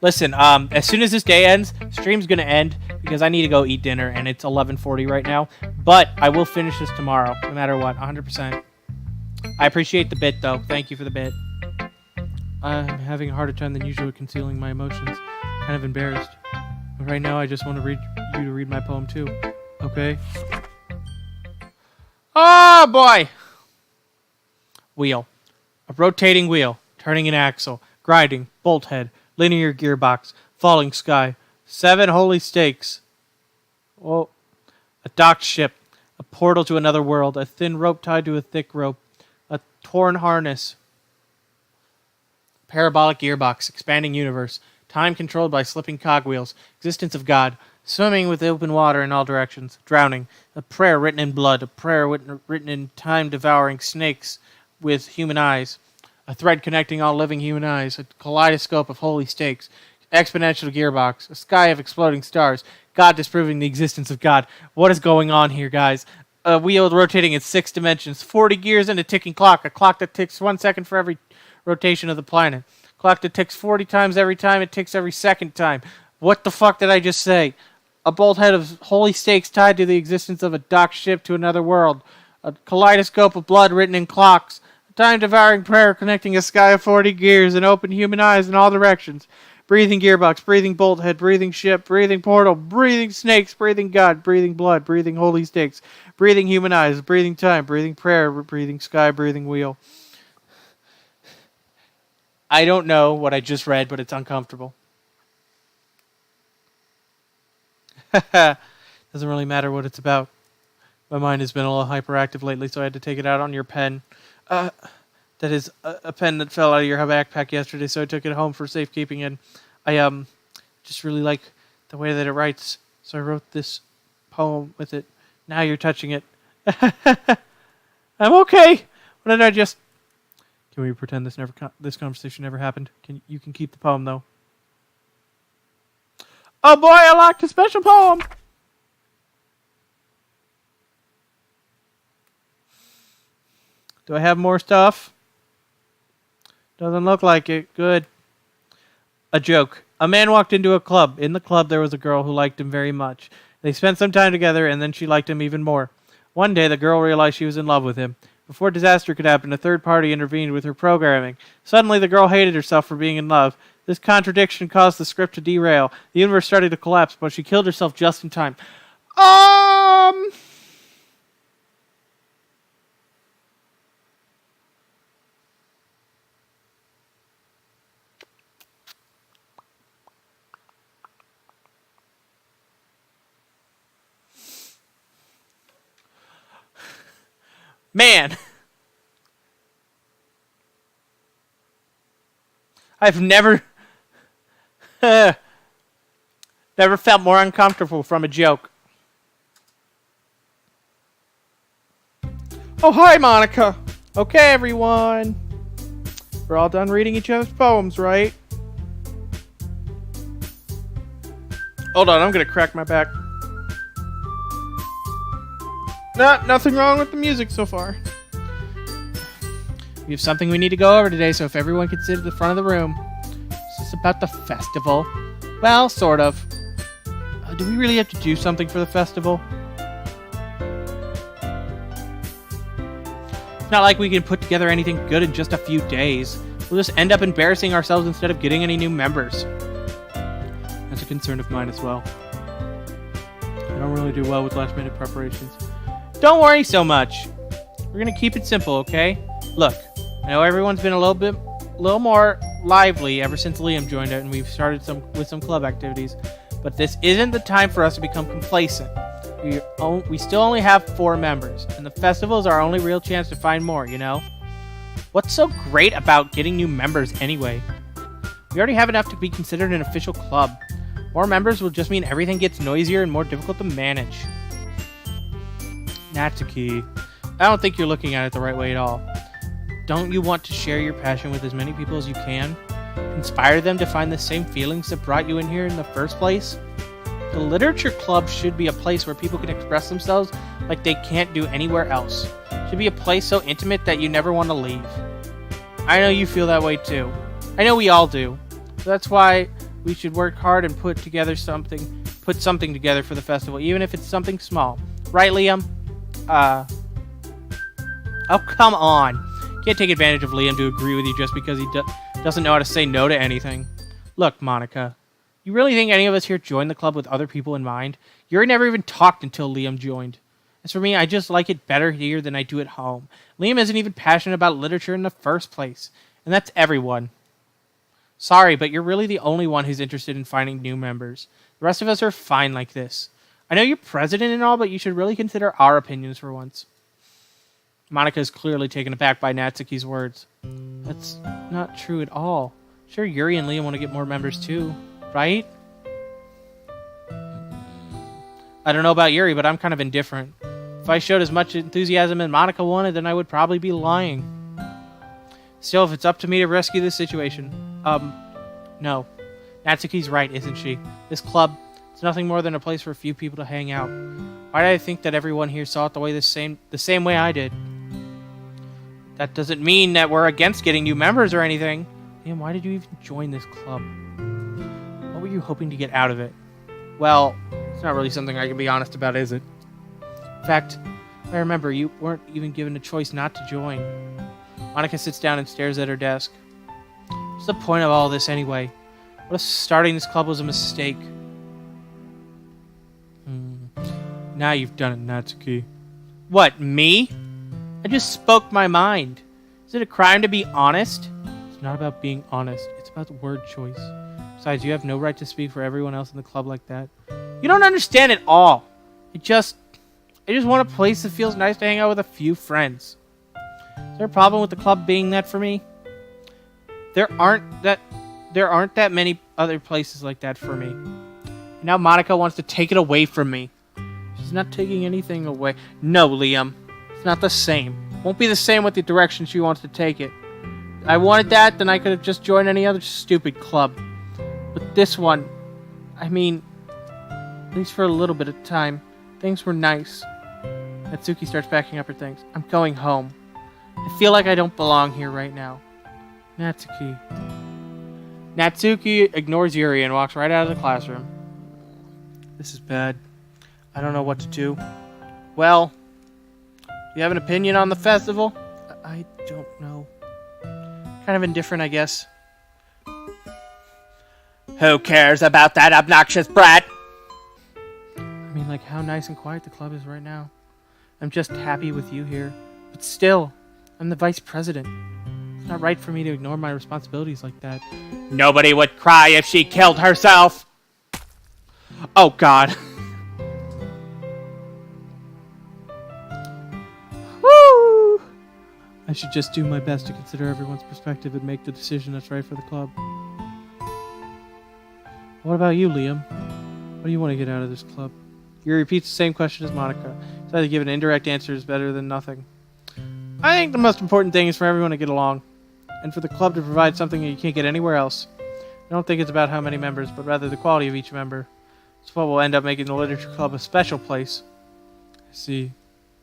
Listen, as soon as this day ends, stream's gonna end because I need to go eat dinner and it's 11:40 right now. But I will finish this tomorrow, no matter what, 100%. I appreciate the bit, though. Thank you for the bit. I'm having a harder time than usual concealing my emotions. Kind of embarrassed. But right now, I just want to read you to read my poem too. Okay? Oh boy! Wheel. A rotating wheel, turning an axle, grinding, bolt head, linear gearbox, falling sky, 7 holy stakes. Whoa. A docked ship, a portal to another world, a thin rope tied to a thick rope, a torn harness, parabolic gearbox, expanding universe, time controlled by slipping cogwheels, existence of God, swimming with open water in all directions, drowning, a prayer written in blood, a prayer written in time-devouring snakes with human eyes, a thread connecting all living human eyes, a kaleidoscope of holy stakes, exponential gearbox, a sky of exploding stars, God disproving the existence of God. What is going on here, guys? A wheel rotating in 6 dimensions, 40 gears and a ticking clock, a clock that ticks 1 second for every rotation of the planet, clock that ticks 40 times every time it ticks every second time. What the fuck did I just say? A bolt head of holy stakes tied to the existence of a docked ship to another world, a kaleidoscope of blood written in clocks, a time-devouring prayer connecting a sky of 40 gears and open human eyes in all directions, breathing gearbox, breathing bolt head, breathing ship, breathing portal, breathing snakes, breathing God, breathing blood, breathing holy stakes, breathing human eyes, breathing time, breathing prayer, breathing sky, breathing wheel. I don't know what I just read, but it's uncomfortable. Doesn't really matter what it's about. My mind has been a little hyperactive lately, so I had to take it out on your pen. That is a pen that fell out of your backpack yesterday, so I took it home for safekeeping, and I just really like the way that it writes, so I wrote this poem with it. Now you're touching it. I'm okay. What did I just... Can we pretend this conversation never happened? You can keep the poem, though. Oh boy, I locked a special poem! Do I have more stuff? Doesn't look like it. Good. A joke. A man walked into a club. In the club, there was a girl who liked him very much. They spent some time together, and then she liked him even more. One day, the girl realized she was in love with him. Before disaster could happen, a third party intervened with her programming. Suddenly, the girl hated herself for being in love. This contradiction caused the script to derail. The universe started to collapse, but she killed herself just in time. Man, I've never felt more uncomfortable from a joke. Oh, hi, Monica. Okay, everyone. We're all done reading each other's poems, right? Hold on, I'm gonna crack my back. Nothing wrong with the music so far. We have something we need to go over today, so if everyone could sit at the front of the room. Is this about the festival? Well, sort of. Do we really have to do something for the festival? It's not like we can put together anything good in just a few days. We'll just end up embarrassing ourselves instead of getting any new members. That's a concern of mine as well. I don't really do well with last-minute preparations. Don't worry so much. We're gonna keep it simple, okay? Look, I know everyone's been a little more lively ever since Liam joined it, and we've started with some club activities. But this isn't the time for us to become complacent. We still only have 4 members, and the festival is our only real chance to find more, you know? What's so great about getting new members anyway? We already have enough to be considered an official club. More members will just mean everything gets noisier and more difficult to manage. Natsuki, I don't think you're looking at it the right way at all. Don't you want to share your passion with as many people as you can? Inspire them to find the same feelings that brought you in here in the first place? The literature club should be a place where people can express themselves like they can't do anywhere else. It should be a place so intimate that you never want to leave. I know you feel that way too. I know we all do. So that's why we should work hard and put something together for the festival, even if it's something small. Right, Liam? Oh, come on. Can't take advantage of Liam to agree with you just because he doesn't know how to say no to anything. Look, Monica. You really think any of us here joined the club with other people in mind? Yuri never even talked until Liam joined. As for me, I just like it better here than I do at home. Liam isn't even passionate about literature in the first place. And that's everyone. Sorry, but you're really the only one who's interested in finding new members. The rest of us are fine like this. I know you're president and all, but you should really consider our opinions for once. Monica is clearly taken aback by Natsuki's words. That's not true at all. Sure, Yuri and Liam want to get more members too, right? I don't know about Yuri, but I'm kind of indifferent. If I showed as much enthusiasm as Monica wanted, then I would probably be lying. Still, if it's up to me to rescue this situation, no. Natsuki's right, isn't she? This club, it's nothing more than a place for a few people to hang out. Why did I think that everyone here saw it the same way I did? That doesn't mean that we're against getting new members or anything. Liam, why did you even join this club? What were you hoping to get out of it? Well, it's not really something I can be honest about, is it? In fact, I remember you weren't even given a choice not to join. Monica sits down and stares at her desk. What's the point of all this anyway? What if starting this club was a mistake? Now you've done it, Natsuki. What, me? I just spoke my mind. Is it a crime to be honest? It's not about being honest. It's about the word choice. Besides, you have no right to speak for everyone else in the club like that. You don't understand at all. I just want a place that feels nice to hang out with a few friends. Is there a problem with the club being that for me? There aren't that many other places like that for me. Now Monica wants to take it away from me. She's not taking anything away. No, Liam. It's not the same. Won't be the same with the direction she wants to take it. If I wanted that, then I could have just joined any other stupid club. But this one, I mean, at least for a little bit of time, things were nice. Natsuki starts packing up her things. I'm going home. I feel like I don't belong here right now. Natsuki. Natsuki ignores Yuri and walks right out of the classroom. This is bad. I don't know what to do. Well, do you have an opinion on the festival? I don't know. Kind of indifferent, I guess. Who cares about that obnoxious brat? I mean, like, how nice and quiet the club is right now. I'm just happy with you here. But still, I'm the vice president. It's not right for me to ignore my responsibilities like that. Nobody would cry if she killed herself! Oh, God. Woo! I should just do my best to consider everyone's perspective and make the decision that's right for the club. What about you, Liam? What do you want to get out of this club? Yuri repeats the same question as Monica. So either give an indirect answer is better than nothing. I think the most important thing is for everyone to get along, and for the club to provide something that you can't get anywhere else. I don't think it's about how many members, but rather the quality of each member. It's what will end up making the literature club a special place. I see.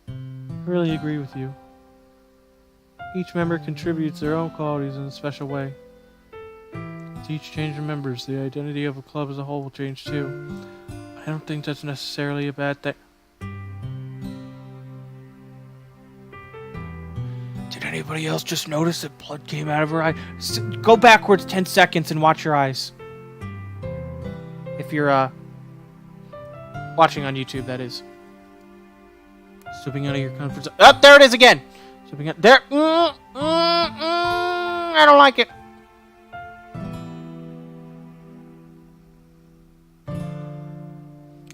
I really agree with you. Each member contributes their own qualities in a special way. With each change in members, the identity of a club as a whole will change too. I don't think that's necessarily a bad thing. Did anybody else just notice that blood came out of her eye? Go backwards 10 seconds and watch your eyes. If you're, watching on YouTube, that is. Stepping out of your comfort zone. Oh, there it is again! Stepping out. There! I don't like it.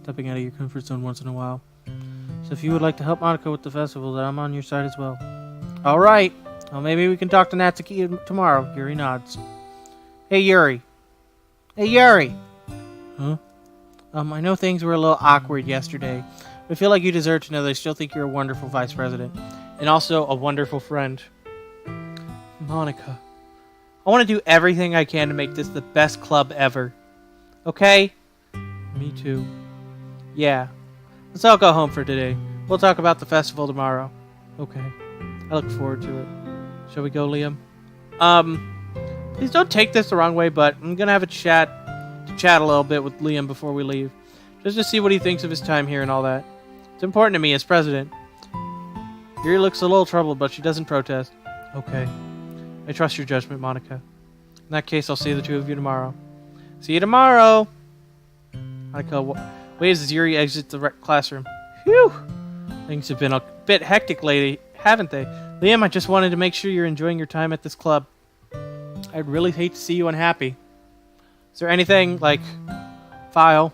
Stepping out of your comfort zone once in a while. So if you would like to help Monica with the festival, then I'm on your side as well. Alright. Well, maybe we can talk to Natsuki tomorrow. Yuri nods. Hey, Yuri. Hey, Yuri. Huh? I know things were a little awkward yesterday, but I feel like you deserve to know that I still think you're a wonderful vice president, and also a wonderful friend. Monica, I want to do everything I can to make this the best club ever. Okay? Me too. Yeah. Let's all go home for today. We'll talk about the festival tomorrow. Okay. I look forward to it. Shall we go, Liam? Please don't take this the wrong way, but I'm gonna have a chat a little bit with Liam before we leave. Just to see what he thinks of his time here and all that. It's important to me as president. Yuri looks a little troubled, but she doesn't protest. Okay. I trust your judgment, Monica. In that case, I'll see the two of you tomorrow. See you tomorrow! Monica waves as Yuri exits the classroom. Phew! Things have been a bit hectic lately, haven't they? Liam, I just wanted to make sure you're enjoying your time at this club. I'd really hate to see you unhappy. Is there anything, like, file?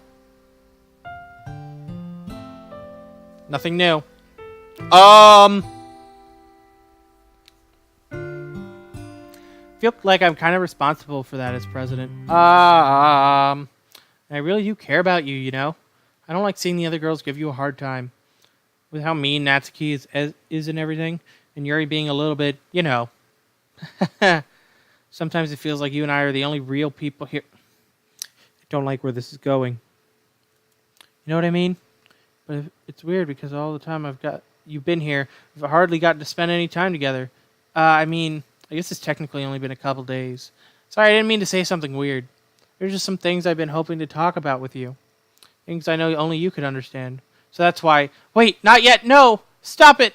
Nothing new. Feel like I'm kind of responsible for that as president. I really do care about you, you know? I don't like seeing the other girls give you a hard time. With how mean Natsuki is and everything, and Yuri being a little bit, you know. Sometimes it feels like you and I are the only real people here. I don't like where this is going. You know what I mean? But it's weird because all the time you've been here, we've hardly gotten to spend any time together. I mean, I guess it's technically only been a couple days. Sorry, I didn't mean to say something weird. There's just some things I've been hoping to talk about with you. Things I know only you could understand. So that's why... Wait, not yet! No! Stop it!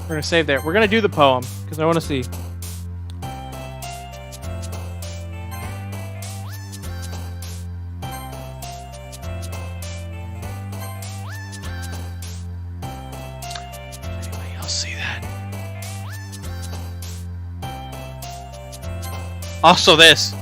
We're going to save there. We're going to do the poem, because I want to see. Anybody else see that? Also this.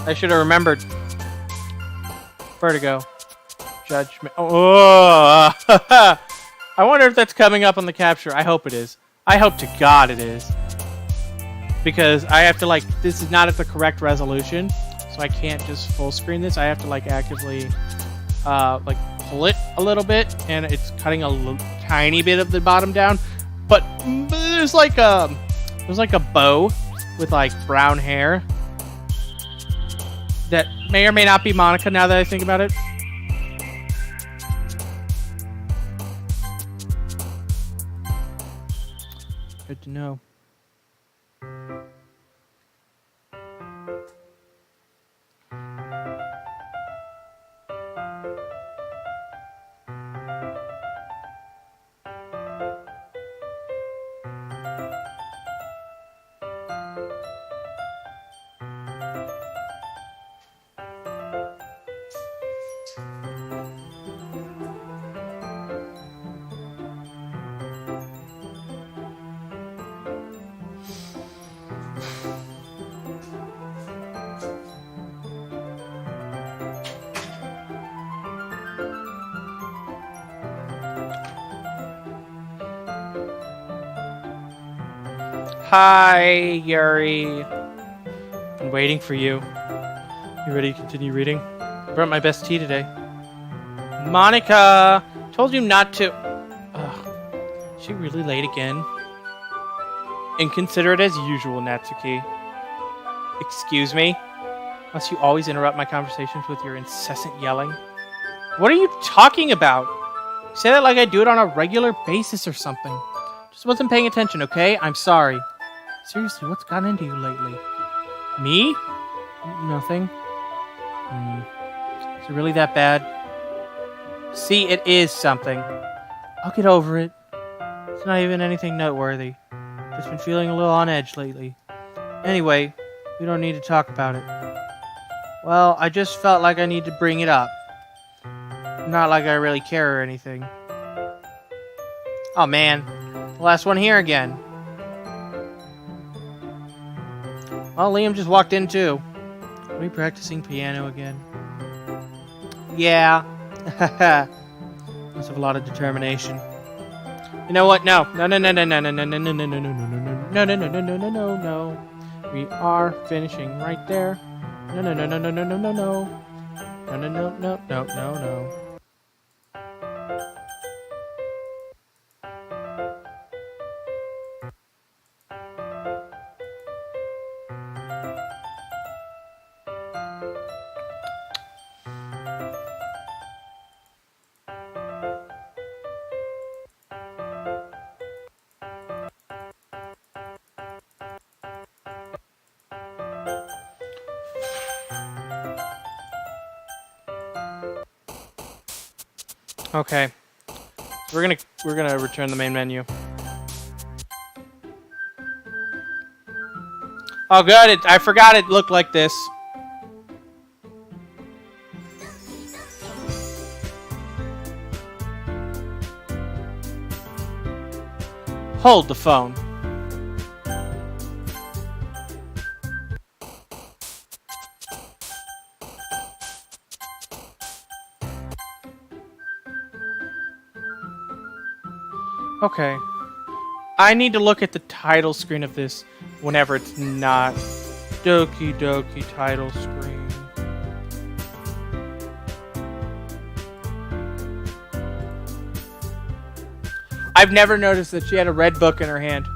I should have remembered. Vertigo. Judgment. Oh! I wonder if that's coming up on the capture. I hope it is. I hope to God it is. Because I have to, like, this is not at the correct resolution. So I can't just full screen this. I have to, like, actively, like, pull it a little bit. And it's cutting a tiny bit of the bottom down. But there's like a bow with, like, brown hair. That may or may not be Monica now that I think about it. Good to know. Hi, Yuri. Been waiting for you. You ready to continue reading? I brought my best tea today. Monica! Told you not to... Ugh. Is she really late again? Inconsiderate as usual, Natsuki. Excuse me? Must you always interrupt my conversations with your incessant yelling? What are you talking about? You say that like I do it on a regular basis or something. Just wasn't paying attention, okay? I'm sorry. Seriously, what's gotten into you lately? Me? Nothing. Is it really that bad? See, it is something. I'll get over it. It's not even anything noteworthy. Just been feeling a little on edge lately. Anyway, we don't need to talk about it. Well, I just felt like I need to bring it up. Not like I really care or anything. Oh man, the last one here again. Oh, Liam just walked in too. Are we practicing piano again? Yeah. Must have a lot of determination. You know what? No. No. We are finishing right there. No. Okay. We're gonna return the main menu. Oh good, I forgot it looked like this. Hold the phone. Okay. I need to look at the title screen of this whenever it's not Doki Doki title screen. I've never noticed that she had a red book in her hand.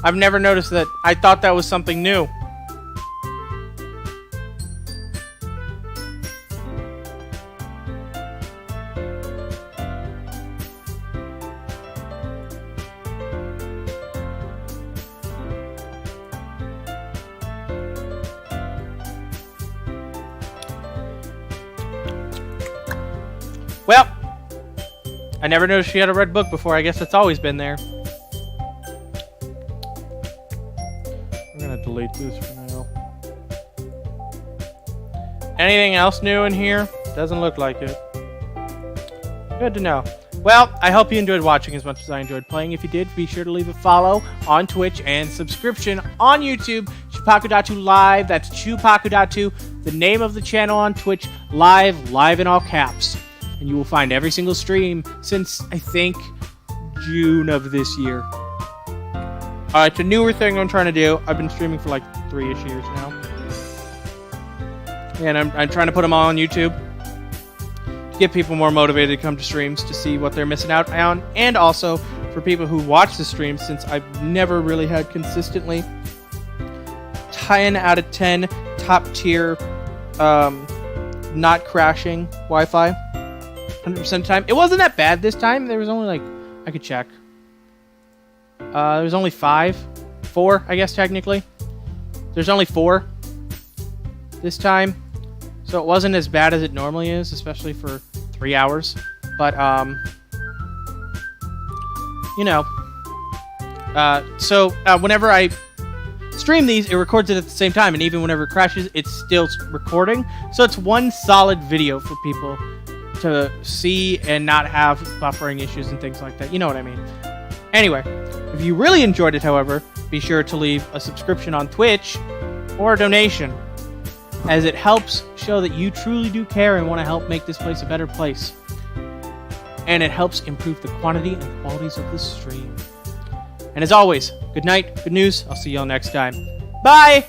I've never noticed that. I thought that was something new. Well, I never noticed she had a red book before. I guess it's always been there. I'm gonna delete this for now. Anything else new in here? Doesn't look like it. Good to know. Well, I hope you enjoyed watching as much as I enjoyed playing. If you did, be sure to leave a follow on Twitch and subscription on YouTube. Chupakudatu Live. That's Chupakudatu. The name of the channel on Twitch. Live in all caps. And you will find every single stream since, I think, June of this year. It's a newer thing I'm trying to do. I've been streaming for like 3-ish years now. And I'm trying to put them all on YouTube. To get people more motivated to come to streams to see what they're missing out on. And also for people who watch the streams, since I've never really had consistently 10 out of 10 top tier not crashing Wi-Fi. 100% of the time. It wasn't that bad this time. There was only like, I could check. There was only 4, I guess technically. There's only 4 this time. So it wasn't as bad as it normally is, especially for 3 hours. But, you know. So whenever I stream these, it records it at the same time. And even whenever it crashes, it's still recording. So it's one solid video for people to see and not have buffering issues and things like that. You know what I mean. Anyway, if you really enjoyed it, however, be sure to leave a subscription on Twitch or a donation, as it helps show that you truly do care and want to help make this place a better place. And it helps improve the quantity and qualities of the stream. And as always, good night, good news. I'll see y'all next time. Bye!